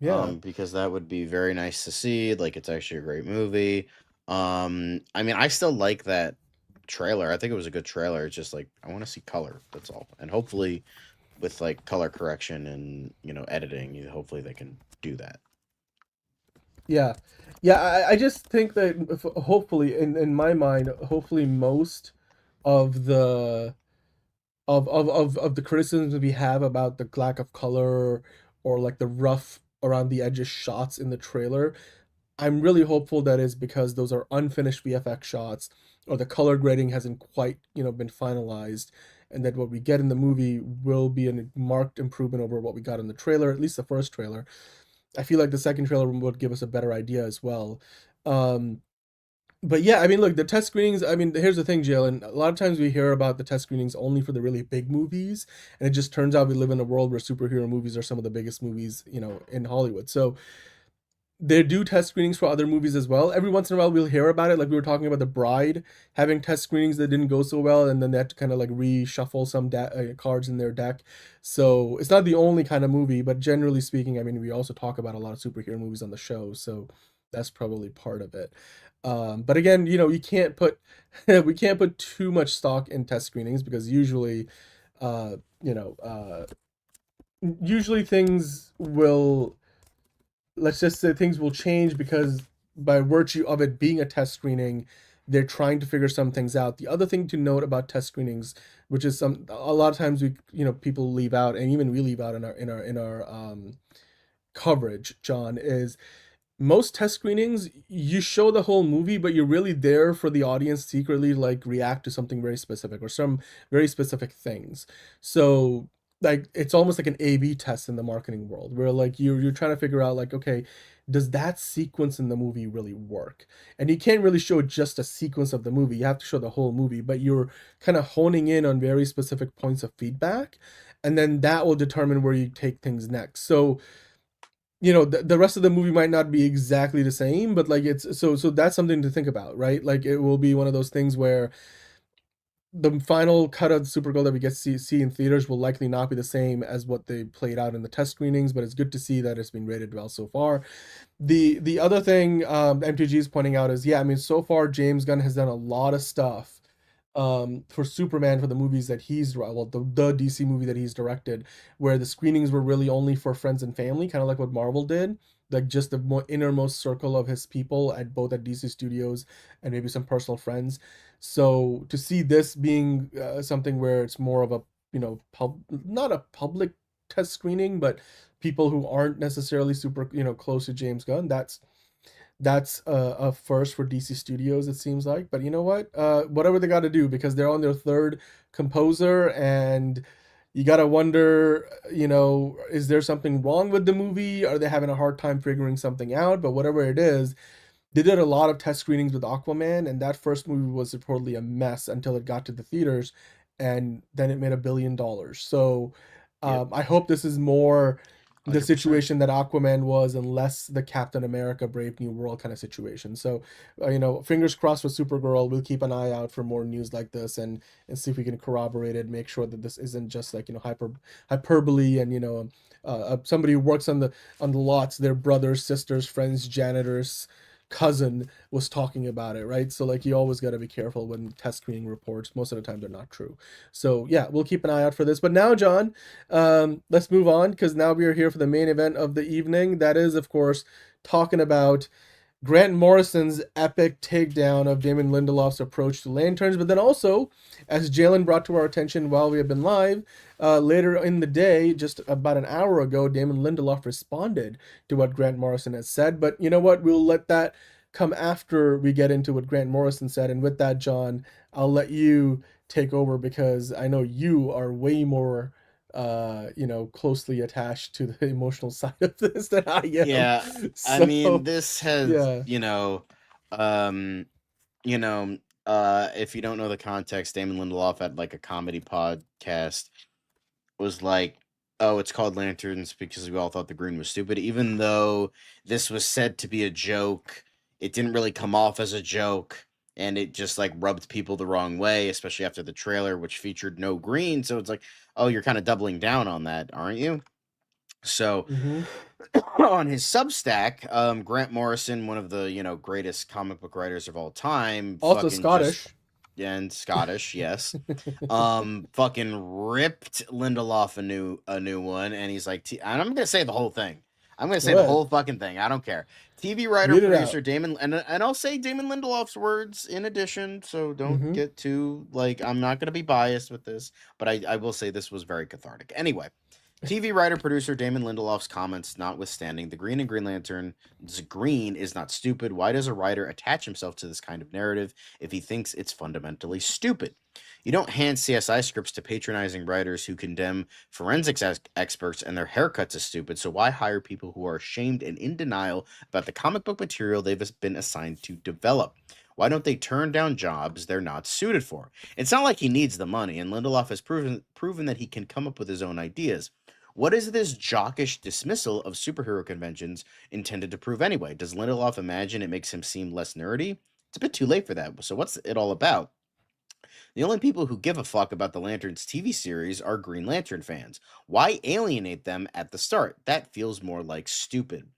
Yeah. Because that would be very nice to see. Like, it's actually a great movie. I mean, I still like that trailer. I think it was a good trailer. It's just like I want to see color. That's all. And hopefully, with like color correction and editing, hopefully they can do that. Yeah. I just think that hopefully, in my mind, hopefully most of the of the criticisms we have about the lack of color or like the rough around the edges shots in the trailer, I'm really hopeful that is because those are unfinished VFX shots or the color grading hasn't quite, been finalized, and that what we get in the movie will be a marked improvement over what we got in the trailer, at least the first trailer. I feel like the second trailer would give us a better idea as well. But yeah, I mean, look, the test screenings, I mean, here's the thing, Jalen. A lot of times we hear about the test screenings only for the really big movies, and it just turns out we live in a world where superhero movies are some of the biggest movies, in Hollywood. So they do test screenings for other movies as well. Every once in a while we'll hear about it, like we were talking about The Bride having test screenings that didn't go so well, and then they had to kind of like reshuffle some cards in their deck. So it's not the only kind of movie, but generally speaking, I mean, we also talk about a lot of superhero movies on the show, so that's probably part of it. But again, you can't put we can't put too much stock in test screenings because usually usually things will, let's just say, things will change because by virtue of it being a test screening, they're trying to figure some things out. The other thing to note about test screenings, which is a lot of times people leave out, and even we leave out in our coverage, John, is most test screenings you show the whole movie, but you're really there for the audience to secretly like react to something very specific or some very specific things. So like it's almost like an A/B test in the marketing world where like you're trying to figure out like, okay, does that sequence in the movie really work? And you can't really show just a sequence of the movie. You have to show the whole movie, but you're kind of honing in on very specific points of feedback, and then that will determine where you take things next. So the rest of the movie might not be exactly the same, but like it's so that's something to think about, right? Like it will be one of those things where the final cut of Supergirl that we get to see in theaters will likely not be the same as what they played out in the test screenings, but it's good to see that it's been rated well so far. The other thing MTG is pointing out is, I mean, so far James Gunn has done a lot of stuff for Superman, for the movies that he's the DC movie that he's directed, where the screenings were really only for friends and family, kind of like what Marvel did, like just the more innermost circle of his people at both at DC Studios and maybe some personal friends. So to see this being something where it's more of a not a public test screening, but people who aren't necessarily super close to James Gunn, that's a first for DC Studios, it seems like. But you know what? Whatever they got to do, because they're on their third composer, and you got to wonder, is there something wrong with the movie? Are they having a hard time figuring something out? But whatever it is, they did a lot of test screenings with Aquaman, and that first movie was reportedly a mess until it got to the theaters, and then it made $1 billion. So I hope this is more the 100%. situation that Aquaman was, and less the Captain America Brave New World kind of situation. So fingers crossed for Supergirl. We'll keep an eye out for more news like this, and see if we can corroborate it, make sure that this isn't just like hyperbole, and somebody who works on the lots, their brothers, sisters, friends, janitors, cousin was talking about it, right? So like you always got to be careful when test screening reports, most of the time they're not true. So yeah, we'll keep an eye out for this. But now, John, let's move on, because now we are here for the main event of the evening. That is, of course, talking about Grant Morrison's epic takedown of Damon Lindelof's approach to Lanterns, but then also, as Jalen brought to our attention while we have been live, later in the day, just about an hour ago, Damon Lindelof responded to what Grant Morrison has said. But you know what? We'll let that come after we get into what Grant Morrison said. And with that, John, I'll let you take over, because I know you are way more closely attached to the emotional side of this than I am. Yeah, So, I mean, this has, yeah. If you don't know the context, Damon Lindelof had like a comedy podcast, was like oh, it's called Lanterns because we all thought the green was stupid, even though this was said to be a joke. It didn't really come off as a joke, and it just like rubbed people the wrong way, especially after the trailer, which featured no green. So it's like, oh, you're kind of doubling down on that, aren't you? So on his Substack, Grant Morrison, one of the greatest comic book writers of all time, also Scottish. And Scottish, yes. Fucking ripped Lindelof a new one, and he's like, and I'm gonna say the whole thing. I'm gonna say the whole fucking thing. I don't care. TV writer, producer Damon, and I'll say Damon Lindelof's words in addition, so don't get too like. I'm not gonna be biased with this, but I will say this was very cathartic. Anyway. TV writer producer Damon Lindelof's comments notwithstanding, the Green and Green Lantern's green is not stupid. Why does a writer attach himself to this kind of narrative if he thinks it's fundamentally stupid? You don't hand CSI scripts to patronizing writers who condemn forensics experts and their haircuts as stupid, so why hire people who are ashamed and in denial about the comic book material they've been assigned to develop? Why don't they turn down jobs they're not suited for? It's not like he needs the money, and Lindelof has proven that he can come up with his own ideas. What is this jockish dismissal of superhero conventions intended to prove anyway? Does Lindelof imagine it makes him seem less nerdy? It's a bit too late for that. So what's it all about? The only people who give a fuck about the Lanterns TV series are Green Lantern fans. Why alienate them at the start? That feels more like stupid.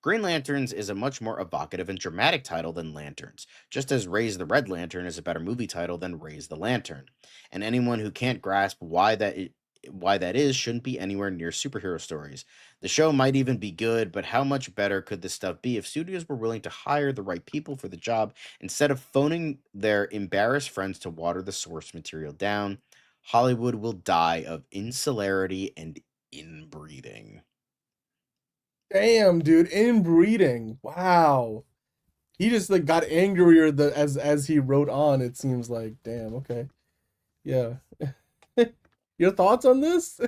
Green Lanterns is a much more evocative and dramatic title than Lanterns, just as Raise the Red Lantern is a better movie title than Raise the Lantern. And anyone who can't grasp why that is shouldn't be anywhere near superhero stories. The show might even be good, but how much better could this stuff be if studios were willing to hire the right people for the job instead of phoning their embarrassed friends to water the source material down? Hollywood will die of insularity and inbreeding. Damn, dude, inbreeding. Wow. He just like got angrier as he wrote on, it seems like. Damn, okay. Yeah. Your thoughts on this?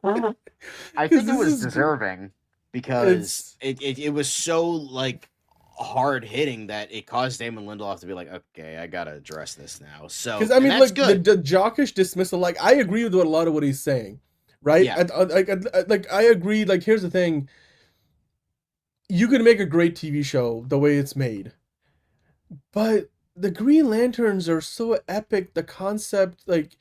I think it was deserving because it was so like hard hitting that it caused Damon Lindelof to be like, okay, I gotta address this now. So because I mean, like the jockish dismissal, like I agree with a lot of what he's saying, right? Yeah. I agree. Like here's the thing: you could make a great TV show the way it's made, but the Green Lanterns are so epic. The concept, like.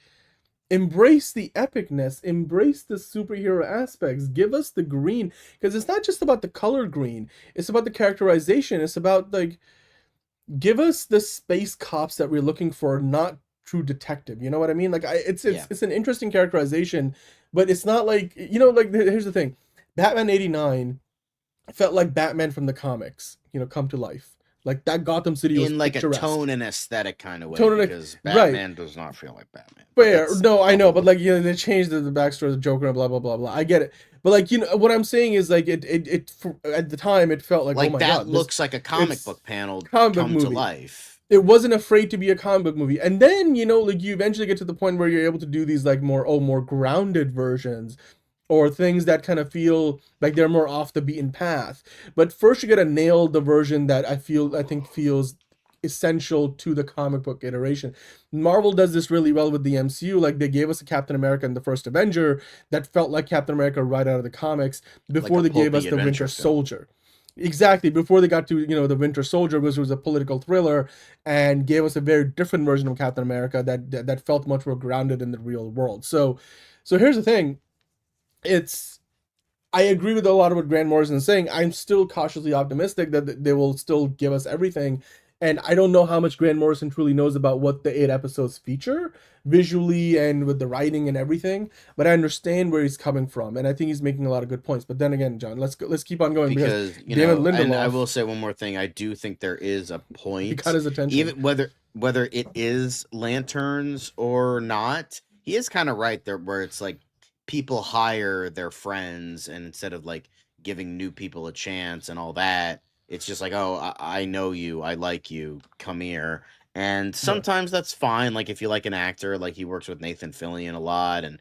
Embrace the epicness, embrace the superhero aspects, give us the green, because it's not just about the color green, it's about the characterization, it's about like, give us the space cops that we're looking for, not true detective, you know what I mean? Like, it's an interesting characterization, but it's not like, like, here's the thing, Batman 89 felt like Batman from the comics, come to life. Like that Gotham City was in like picturesque. A tone and aesthetic kind of way, because Batman does not feel like Batman. Fair, no, I know, but like they changed the backstory of the Joker and blah blah blah blah. I get it, but like what I'm saying is like it at the time it felt like oh my that God, looks like a comic book panel come to life. It wasn't afraid to be a comic book movie, and then like you eventually get to the point where you're able to do these like more grounded versions. Or things that kind of feel like they're more off the beaten path. But first you gotta nail the version that I think feels essential to the comic book iteration. Marvel does this really well with the MCU. Like they gave us a Captain America in the first Avenger that felt like Captain America right out of the comics before they gave us the Winter Soldier. Exactly, before they got to, the Winter Soldier, which was a political thriller, and gave us a very different version of Captain America that felt much more grounded in the real world. So here's the thing. I agree with a lot of what Grant Morrison is saying. I'm still cautiously optimistic that they will still give us everything. And I don't know how much Grant Morrison truly knows about what the 8 episodes feature visually and with the writing and everything. But I understand where he's coming from, and I think he's making a lot of good points. But then again, John, let's keep on going because David Lindelof. And I will say one more thing. I do think there is a point. He got his attention, even whether it is Lanterns or not. He is kind of right there, where it's like. People hire their friends, and instead of like giving new people a chance and all that, it's just like, oh, I know you, I like you, come here. And sometimes that's fine. Like if you like an actor, like he works with Nathan Fillion a lot, and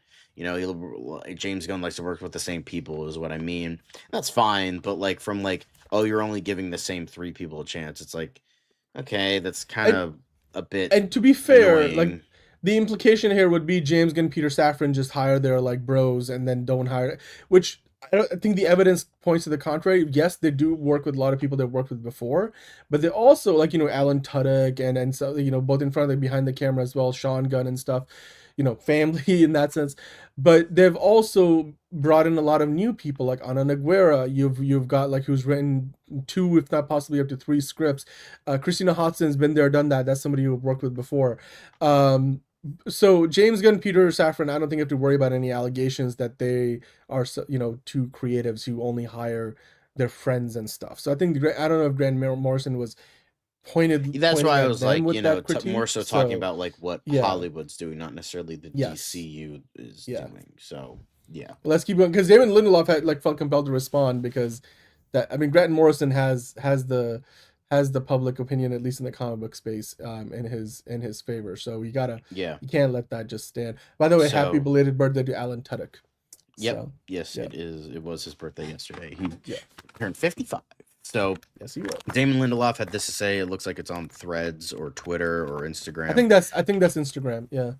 James Gunn likes to work with the same people, is what I mean. That's fine, but like from like, oh, you're only giving the same 3 people a chance. It's like, okay, that's kind of a bit. And to be fair, annoying. like. the implication here would be James Gunn, Peter Safran just hire their like bros and then don't hire, which I think the evidence points to the contrary. Yes, they do work with a lot of people they've worked with before, but they also, like, you know, Alan Tudyk and so, you know, both in front of, like, behind the camera as well, Sean Gunn and stuff, you know, family in that sense. But they've also brought in a lot of new people, like Ana Naguera. You've got, like, who's written 2, if not possibly up to 3 scripts. Christina Hodgson's been there, done that. That's somebody you've worked with before. So James Gunn, Peter Safran, I don't think you have to worry about any allegations that they are, you know, 2 creatives who only hire their friends and stuff. So I think, I don't know if Grant Morrison was that's why I was like, you know, critique, more so talking about like what yeah. Hollywood's doing, not necessarily the Yes. DCU is doing. So yeah, let's keep going, because Damon Lindelof had like felt compelled to respond, because that, I mean, Grant Morrison has the public opinion, at least in the comic book space, in his favor. So you can't let that just stand. By the way, happy belated birthday to Alan Tudyk. Yep. So, yes, yeah. It was his birthday yesterday. He Yeah. turned 55. So yes, he will. Damon Lindelof had this to say. It looks like it's on Threads or Twitter or Instagram. I think that's Instagram. Yeah.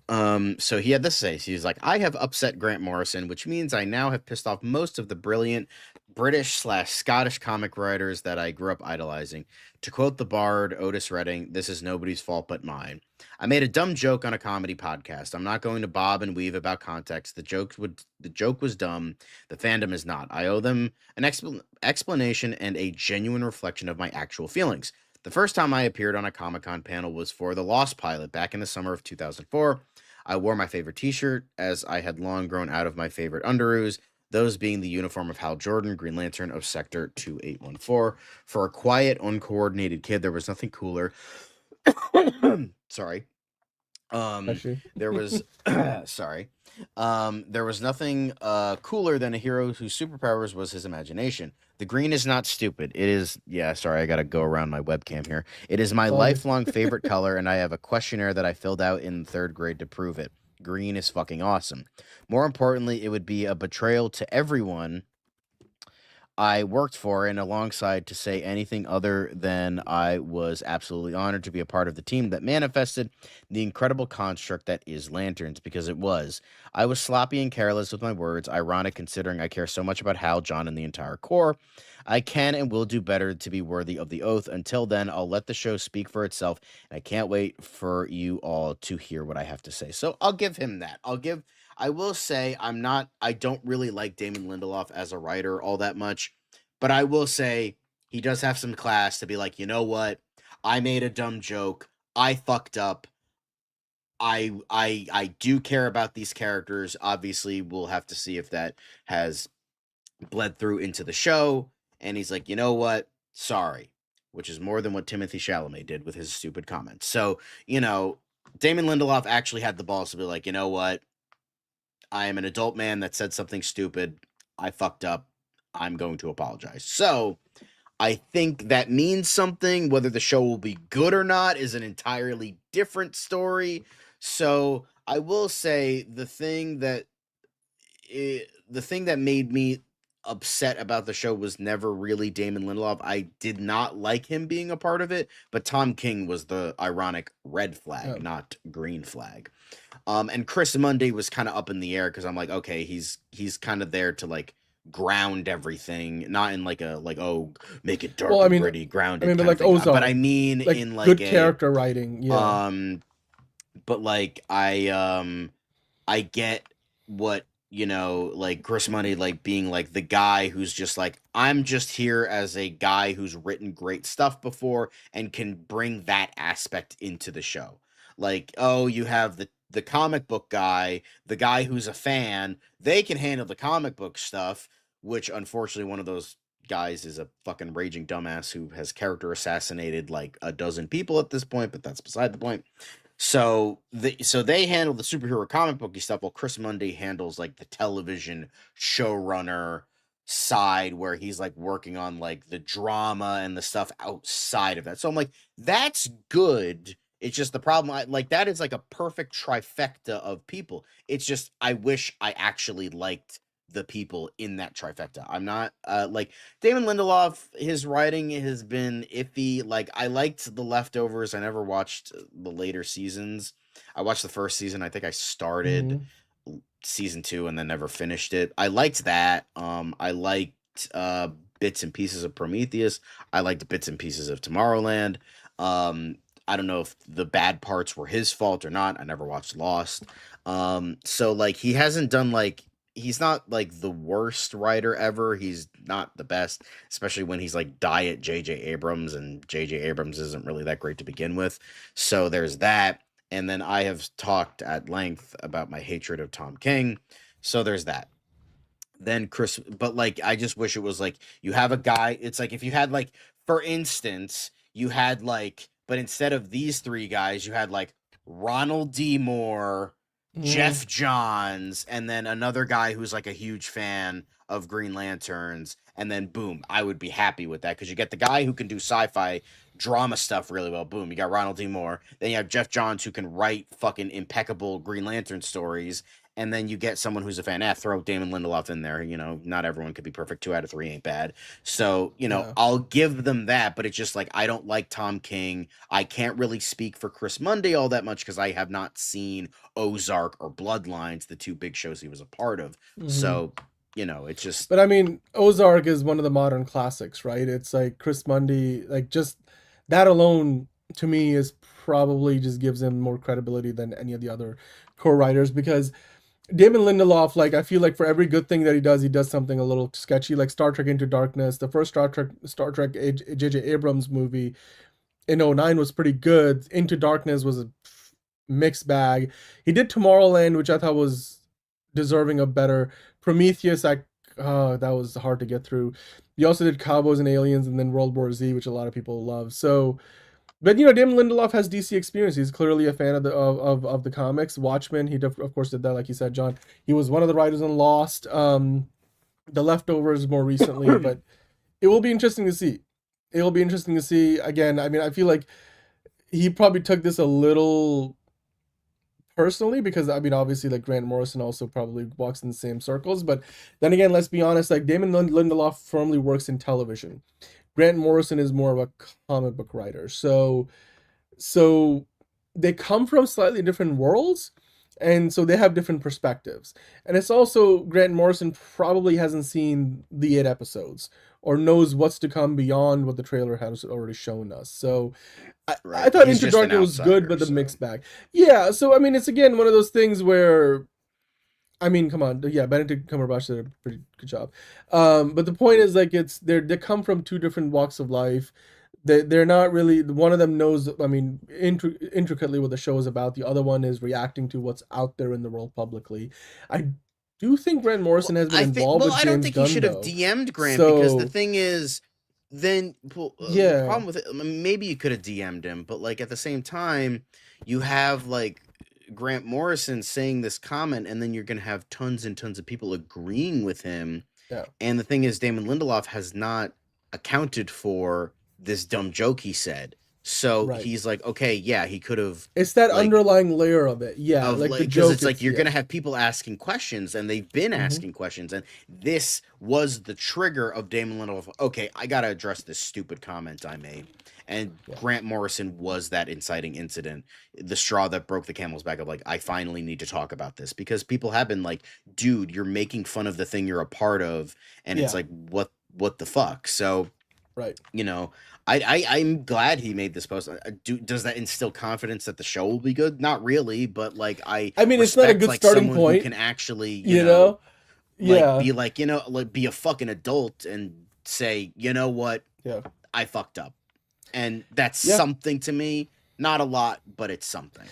So he had this to say. He's like, I have upset Grant Morrison, which means I now have pissed off most of the brilliant British/Scottish comic writers that I grew up idolizing. To quote the bard Otis Redding, this is nobody's fault but mine. I made a dumb joke on a comedy podcast. I'm not going to bob and weave about context. The joke was dumb. The fandom is not. I owe them an explanation and a genuine reflection of my actual feelings. The first time I appeared on a Comic-Con panel was for The Lost Pilot back in the summer of 2004. I wore my favorite t-shirt, as I had long grown out of my favorite underoos, those being the uniform of Hal Jordan, Green Lantern of Sector 2814. For a quiet, uncoordinated kid, there was nothing cooler. Sorry. There was there was nothing cooler than a hero whose superpowers was his imagination. The green is not stupid. It is, sorry, I gotta go around my webcam here. It is my lifelong favorite color, and I have a questionnaire that I filled out in 3rd grade to prove it. Green is fucking awesome. More importantly, it would be a betrayal to everyone I worked for and alongside to say anything other than I was absolutely honored to be a part of the team that manifested the incredible construct that is Lanterns, because it was. I was sloppy and careless with my words, ironic considering I care so much about Hal, John, and the entire Corps. I can and will do better to be worthy of the oath. Until then, I'll let the show speak for itself, and I can't wait for you all to hear what I have to say. So I'll give him that. I will say I don't really like Damon Lindelof as a writer all that much, but I will say he does have some class to be like, you know what? I made a dumb joke. I fucked up. I do care about these characters. Obviously, we'll have to see if that has bled through into the show. And he's like, you know what? Sorry. Which is more than what Timothée Chalamet did with his stupid comments. So, you know, Damon Lindelof actually had the balls to be like, you know what? I am an adult man that said something stupid. I fucked up. I'm going to apologize. So I think that means something. Whether the show will be good or not is an entirely different story. So I will say the thing that made me upset about the show was never really Damon Lindelof. I did not like him being a part of it, but Tom King was the ironic red flag, not green flag. And Chris Mundy was kind of up in the air because I'm like, okay, he's kind of there to like ground everything, not in like a make it dark and gritty, grounded. But like Ozark. But I mean like in like good character writing. Yeah. But like I get what, you know, like Chris Mundy like being like the guy who's just like, I'm just here as a guy who's written great stuff before and can bring that aspect into the show. Like, oh, you have the comic book guy, the guy who's a fan, they can handle the comic book stuff, which unfortunately one of those guys is a fucking raging dumbass who has character assassinated like a dozen people at this point, but that's beside the point. So they handle the superhero comic booky stuff, while Chris Mundy handles like the television showrunner side, where he's like working on like the drama and the stuff outside of that. So I'm like, that's good. It's just the problem, like that is like a perfect trifecta of people. It's just I wish I actually liked the people in that trifecta. I'm not like Damon Lindelof, his writing has been iffy. Like I liked The Leftovers. I never watched the later seasons. I watched the first season. I think I started season 2 and then never finished it. I liked that. I liked bits and pieces of Prometheus. I liked bits and pieces of Tomorrowland. I don't know if the bad parts were his fault or not. I never watched Lost. So like he hasn't done like he's not like the worst writer ever. He's not the best, especially when he's like diet J.J. Abrams, and J.J. Abrams isn't really that great to begin with. So there's that. And then I have talked at length about my hatred of Tom King. So there's that. Then Chris, but like I just wish it was like you have a guy. It's like if you had like, for instance, you had like, but instead of these 3 guys, you had like Ronald D. Moore, Jeff Johns, and then another guy who's like a huge fan of Green Lanterns, and then boom, I would be happy with that because you get the guy who can do sci-fi drama stuff really well. Boom, you got Ronald D. Moore. Then you have Jeff Johns who can write fucking impeccable Green Lantern stories. And then you get someone who's a fan. Throw Damon Lindelof in there. You know, not everyone could be perfect. 2 out of 3 ain't bad. So, you know, I'll give them that. But it's just like, I don't like Tom King. I can't really speak for Chris Monday all that much because I have not seen Ozark or Bloodlines, the 2 big shows he was a part of. So, you know, it's just... But I mean, Ozark is one of the modern classics, right? It's like Chris Monday, like just that alone to me is probably just gives him more credibility than any of the other co-writers because... Damon Lindelof, like, I feel like for every good thing that he does something a little sketchy, like Star Trek Into Darkness. The first Star Trek J.J. Abrams movie in 2009 was pretty good. Into Darkness was a mixed bag. He did Tomorrowland, which I thought was deserving of better. Prometheus, that was hard to get through. He also did Cowboys and Aliens and then World War Z, which a lot of people love. So... But, you know, Damon Lindelof has DC experience. He's clearly a fan of the comics. Watchmen, he of course did that, like you said, John. He was one of the writers on Lost. The Leftovers more recently, but it will be interesting to see. It will be interesting to see. Again, I mean, I feel like he probably took this a little personally because, I mean, obviously, like Grant Morrison also probably walks in the same circles. But then again, let's be honest, like Damon Lindelof firmly works in television. Grant Morrison is more of a comic book writer. So they come from slightly different worlds, and so they have different perspectives. And it's also Grant Morrison probably hasn't seen the 8 episodes or knows what's to come beyond what the trailer has already shown us. So I thought Into Darkness was good, but the mixed bag. Yeah, so I mean, it's again one of those things where... I mean, come on. Yeah, Benedict Cumberbatch did a pretty good job. But the point is, like, they come from 2 different walks of life. They're not really... One of them knows, I mean, intricately what the show is about. The other one is reacting to what's out there in the world publicly. I do think Grant Morrison has been involved with James Gunn, I don't think he should have DM'd Grant because the thing is... Then, the problem with it... Maybe you could have DM'd him, but, like, at the same time, you have, like... Grant Morrison saying this comment, and then you're going to have tons and tons of people agreeing with him. Yeah. And the thing is, Damon Lindelof has not accounted for this dumb joke he said. So he's like, okay, yeah, he could have... It's that underlying layer of it. Yeah, like the joke. Because it's like you're going to have people asking questions, and they've been asking questions, and this was the trigger of Damon Lindelof. Okay, I got to address this stupid comment I made. And Grant Morrison was that inciting incident, the straw that broke the camel's back of like, I finally need to talk about this because people have been like, dude, you're making fun of the thing you're a part of. And it's like, what the fuck? So, you know, I'm glad he made this post. Does that instill confidence that the show will be good? Not really, but like, I mean, it's not a good starting point. Who can actually, you know, like, be like, you know, like be a fucking adult and say, you know what? Yeah. I fucked up. And that's something to me. Not a lot, but it's something.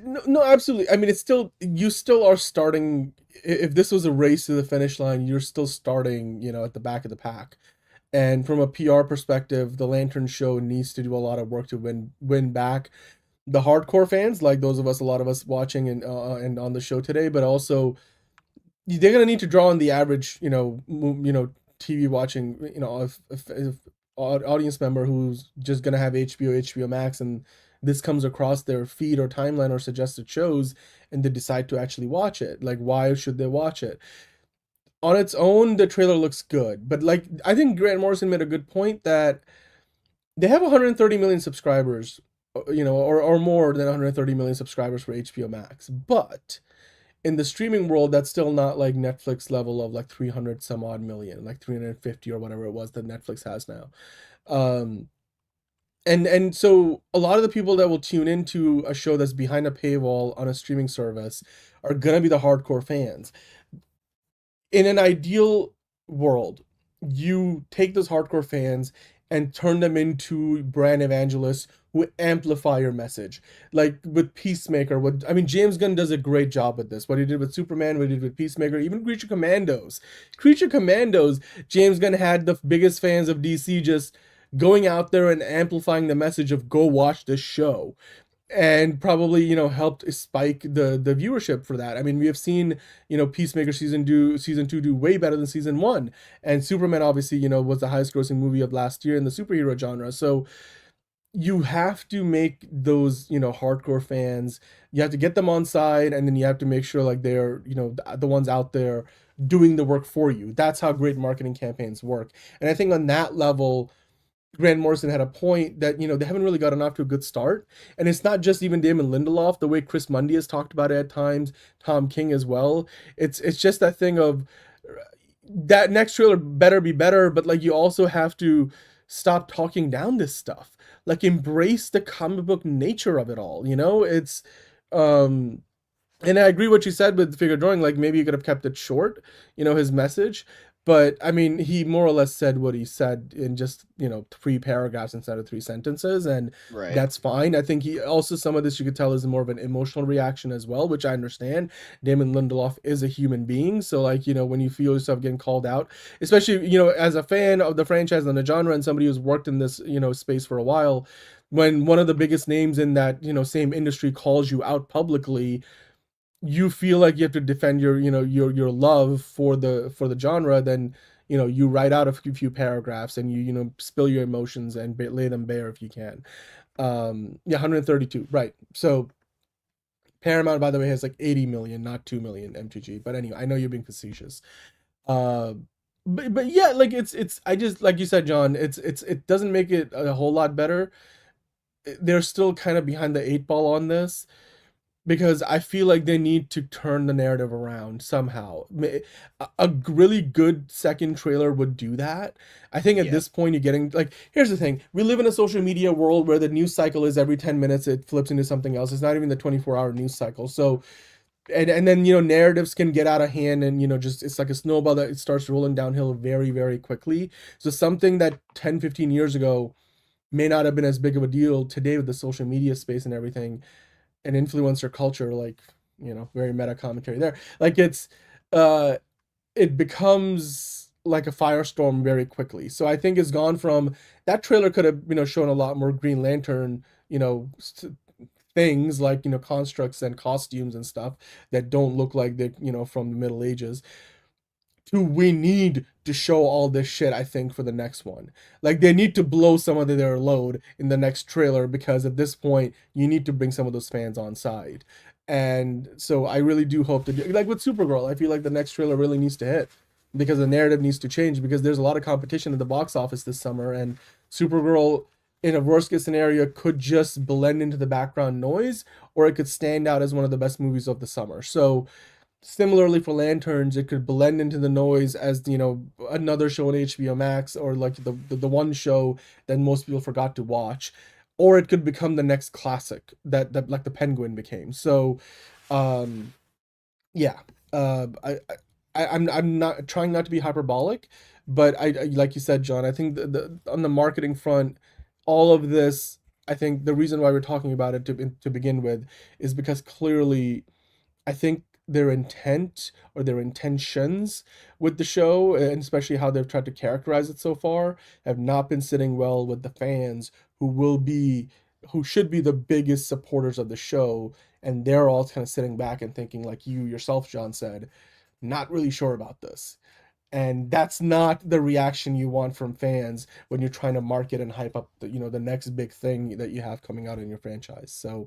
No, absolutely. I mean, it's still... You still are starting... If this was a race to the finish line, you're still starting, you know, at the back of the pack. And from a PR perspective, the Lantern Show needs to do a lot of work to win back the hardcore fans, like those of us, a lot of us watching and on the show today. But also, they're going to need to draw on the average, you know, TV watching, you know, if audience member who's just gonna have HBO Max, and this comes across their feed or timeline or suggested shows, and they decide to actually watch it. Like, why should they watch it? On its own, the trailer looks good, but like, I think Grant Morrison made a good point that they have 130 million subscribers or more than 130 million subscribers for HBO Max. But in the streaming world, that's still not like Netflix level of like 300 some odd million, like 350 or whatever it was that Netflix has now. And so a lot of the people that will tune into a show that's behind a paywall on a streaming service are gonna be the hardcore fans. In an ideal world, you take those hardcore fans and turn them into brand evangelists who amplify your message. Like with Peacemaker, James Gunn does a great job with this. What he did with Superman, what he did with Peacemaker, even Creature Commandos. Creature Commandos, James Gunn had the biggest fans of DC just going out there and amplifying the message of go watch this show, and probably helped spike the viewership for that. I mean, we have seen Peacemaker season 2 do way better than season 1, and Superman obviously was the highest grossing movie of last year in the superhero genre. So you have to make those hardcore fans, you have to get them on side, and then you have to make sure like they're the ones out there doing the work for you. That's how great marketing campaigns work. And I think on that level, Grant Morrison had a point that, they haven't really gotten off to a good start. And it's not just even Damon Lindelof, the way Chris Mundy has talked about it at times, Tom King as well. It's just that thing of that next trailer better be better, but like you also have to stop talking down this stuff. Like embrace the comic book nature of it all, It's and I agree what you said with the figure drawing, like maybe you could have kept it short, his message. But I mean, he more or less said what he said in just 3 paragraphs instead of 3 sentences, and Right. That's fine. I think he also, some of this you could tell is more of an emotional reaction as well, which I understand. Damon Lindelof is a human being, so like when you feel yourself getting called out, especially as a fan of the franchise and the genre and somebody who's worked in this space for a while, when one of the biggest names in that same industry calls you out publicly, you feel like you have to defend your your love for the genre. Then you write out a few paragraphs and you spill your emotions and lay them bare if you can. 132, right? So Paramount, by the way, has like 80 million, not 2 million MTG. But anyway, I know you're being facetious. But yeah, like it's I just, like you said, John, it doesn't make it a whole lot better. They're still kind of behind the 8 ball on this, because I feel like they need to turn the narrative around somehow. A really good second trailer would do that. I think at this point you're getting, like, here's the thing. We live in a social media world where the news cycle is every 10 minutes it flips into something else. It's not even the 24-hour news cycle. So, and then, narratives can get out of hand and, just, it's like a snowball that it starts rolling downhill very, very quickly. So something that 10, 15 years ago may not have been as big of a deal today with the social media space and everything, and influencer culture, like very meta commentary there, like it becomes like a firestorm very quickly. So I think it's gone from that trailer could have shown a lot more Green Lantern things like constructs and costumes and stuff that don't look like they're from the Middle Ages, to we need to show all this shit, I think, for the next one. Like, they need to blow some of their load in the next trailer, because at this point, you need to bring some of those fans on side. And so I really do hope that, like with Supergirl, I feel like the next trailer really needs to hit, because the narrative needs to change, because there's a lot of competition at the box office this summer, and Supergirl, in a worst case scenario, could just blend into the background noise, or it could stand out as one of the best movies of the summer. So similarly for Lanterns, it could blend into the noise as another show on HBO Max, or like the one show that most people forgot to watch, or it could become the next classic that like the Penguin became. So yeah, I'm not trying not to be hyperbolic, but I like you said, John, I think the on the marketing front, all of this, I think the reason why we're talking about it to begin with is because clearly I think their intent or their intentions with the show, and especially how they've tried to characterize it so far, have not been sitting well with the fans who should be the biggest supporters of the show, and they're all kind of sitting back and thinking, like you yourself, John, said, not really sure about this. And that's not the reaction you want from fans when you're trying to market and hype up the the next big thing that you have coming out in your franchise. So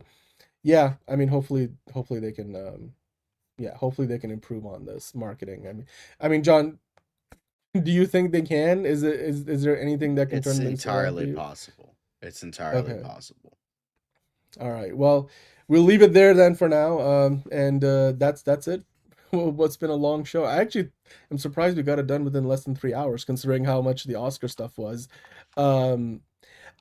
yeah, I mean, hopefully they can hopefully they can improve on this marketing. I mean, John, do you think they can? Is there anything that can turn things around? It's entirely possible. It's entirely possible. All right. Well, we'll leave it there then for now. And that's it. What's been a long show. I actually am surprised we got it done within less than 3 hours, considering how much the Oscar stuff was.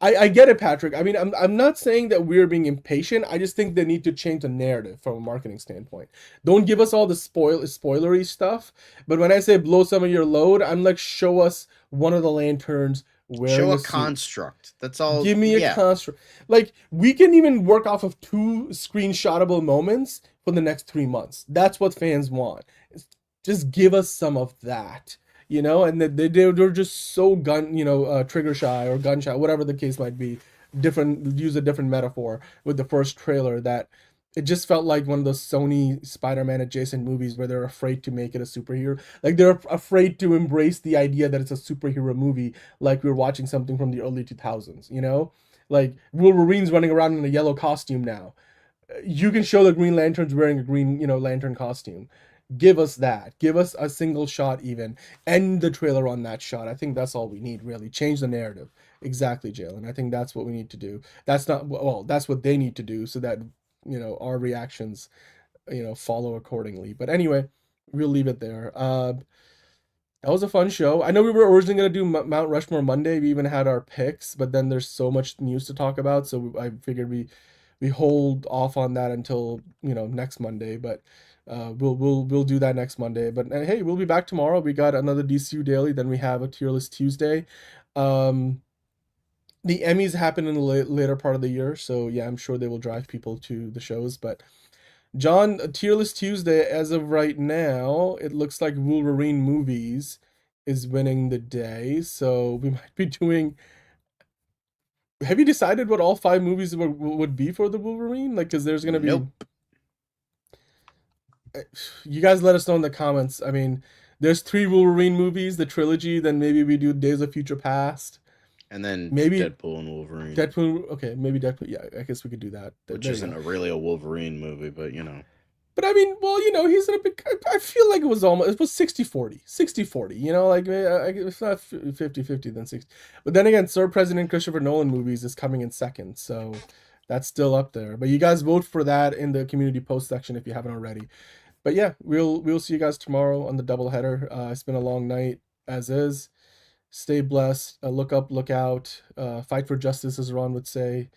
I get it, Patrick. I mean, I'm not saying that we're being impatient. I just think they need to change the narrative from a marketing standpoint. Don't give us all the spoilery stuff. But when I say blow some of your load, I'm like, show us one of the lanterns wearing show a suit. construct. That's all. Give me a construct. Like, we can even work off of 2 screenshotable moments for the next 3 months. That's what fans want. Just give us some of that. You know, and they're just so trigger shy or gun shy, whatever the case might be. Use a different metaphor with the first trailer, that it just felt like one of those Sony Spider-Man adjacent movies where they're afraid to make it a superhero. Like, they're afraid to embrace the idea that it's a superhero movie, like we're watching something from the early 2000s, you know? Like, Wolverine's running around in a yellow costume now. You can show the Green Lantern's wearing a green, lantern costume. Give us that. Give us a single shot even. End the trailer on that shot. I think that's all we need, really. Change the narrative. Exactly, Jalen. I think that's what we need to do. That's what they need to do, so that, our reactions, follow accordingly. But anyway, we'll leave it there. That was a fun show. I know we were originally going to do Mount Rushmore Monday. We even had our picks, but then there's so much news to talk about, so I figured we hold off on that until, next Monday. But we'll do that next Monday. But hey, we'll be back tomorrow. We got another DCU Daily. Then we have a Tier List Tuesday. The Emmys happen in the later part of the year, so yeah, I'm sure they will drive people to the shows. But John, Tier List Tuesday, as of right now, it looks like Wolverine Movies is winning the day. So we might be doing. Have you decided what all 5 movies would be for the Wolverine? Like, because there's gonna be. Nope. You guys let us know in the comments. I mean, there's 3 Wolverine movies, the trilogy. Then maybe we do Days of Future Past, and then maybe Deadpool and Wolverine. Okay, maybe Deadpool. Yeah, I guess we could do that. Which isn't really a Wolverine movie, but But I mean, well, he's in a big. I feel like it was 60-40, 60-40. Like, it's not 50-50, then 60. But then again, Sir President Christopher Nolan movies is coming in second, so that's still up there. But you guys vote for that in the community post section if you haven't already. But yeah, we'll see you guys tomorrow on the doubleheader. It's been a long night, as is. Stay blessed. Look up, look out. Fight for justice, as Ron would say.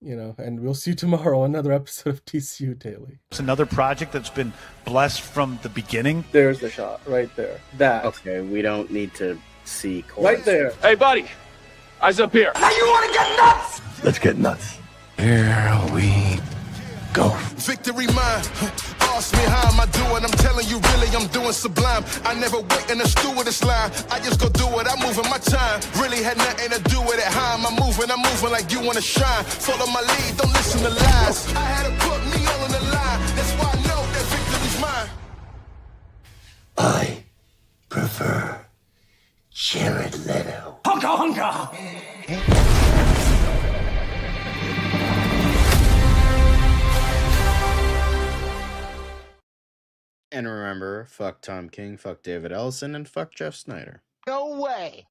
And we'll see you tomorrow on another episode of DCU Daily. It's another project that's been blessed from the beginning. There's the shot right there. That. Okay, we don't need to see chorus. Right there. Hey, buddy. Eyes up here. Now you want to get nuts? Let's get nuts. Here we go. Victory mine. Ask me how am I doing? I'm telling you, really, I'm doing sublime. I never wait in a stewardess line. I just go do it. I'm moving my time. Really had nothing to do with it. How am I moving? I'm moving like you want to shine. Follow my lead. Don't listen to lies. I had to put me all on the line. That's why I know that victory's mine. I prefer Jared Leto. Hunka, hunka. And remember, fuck Tom King, fuck David Ellison, and fuck Jeff Snyder. No way.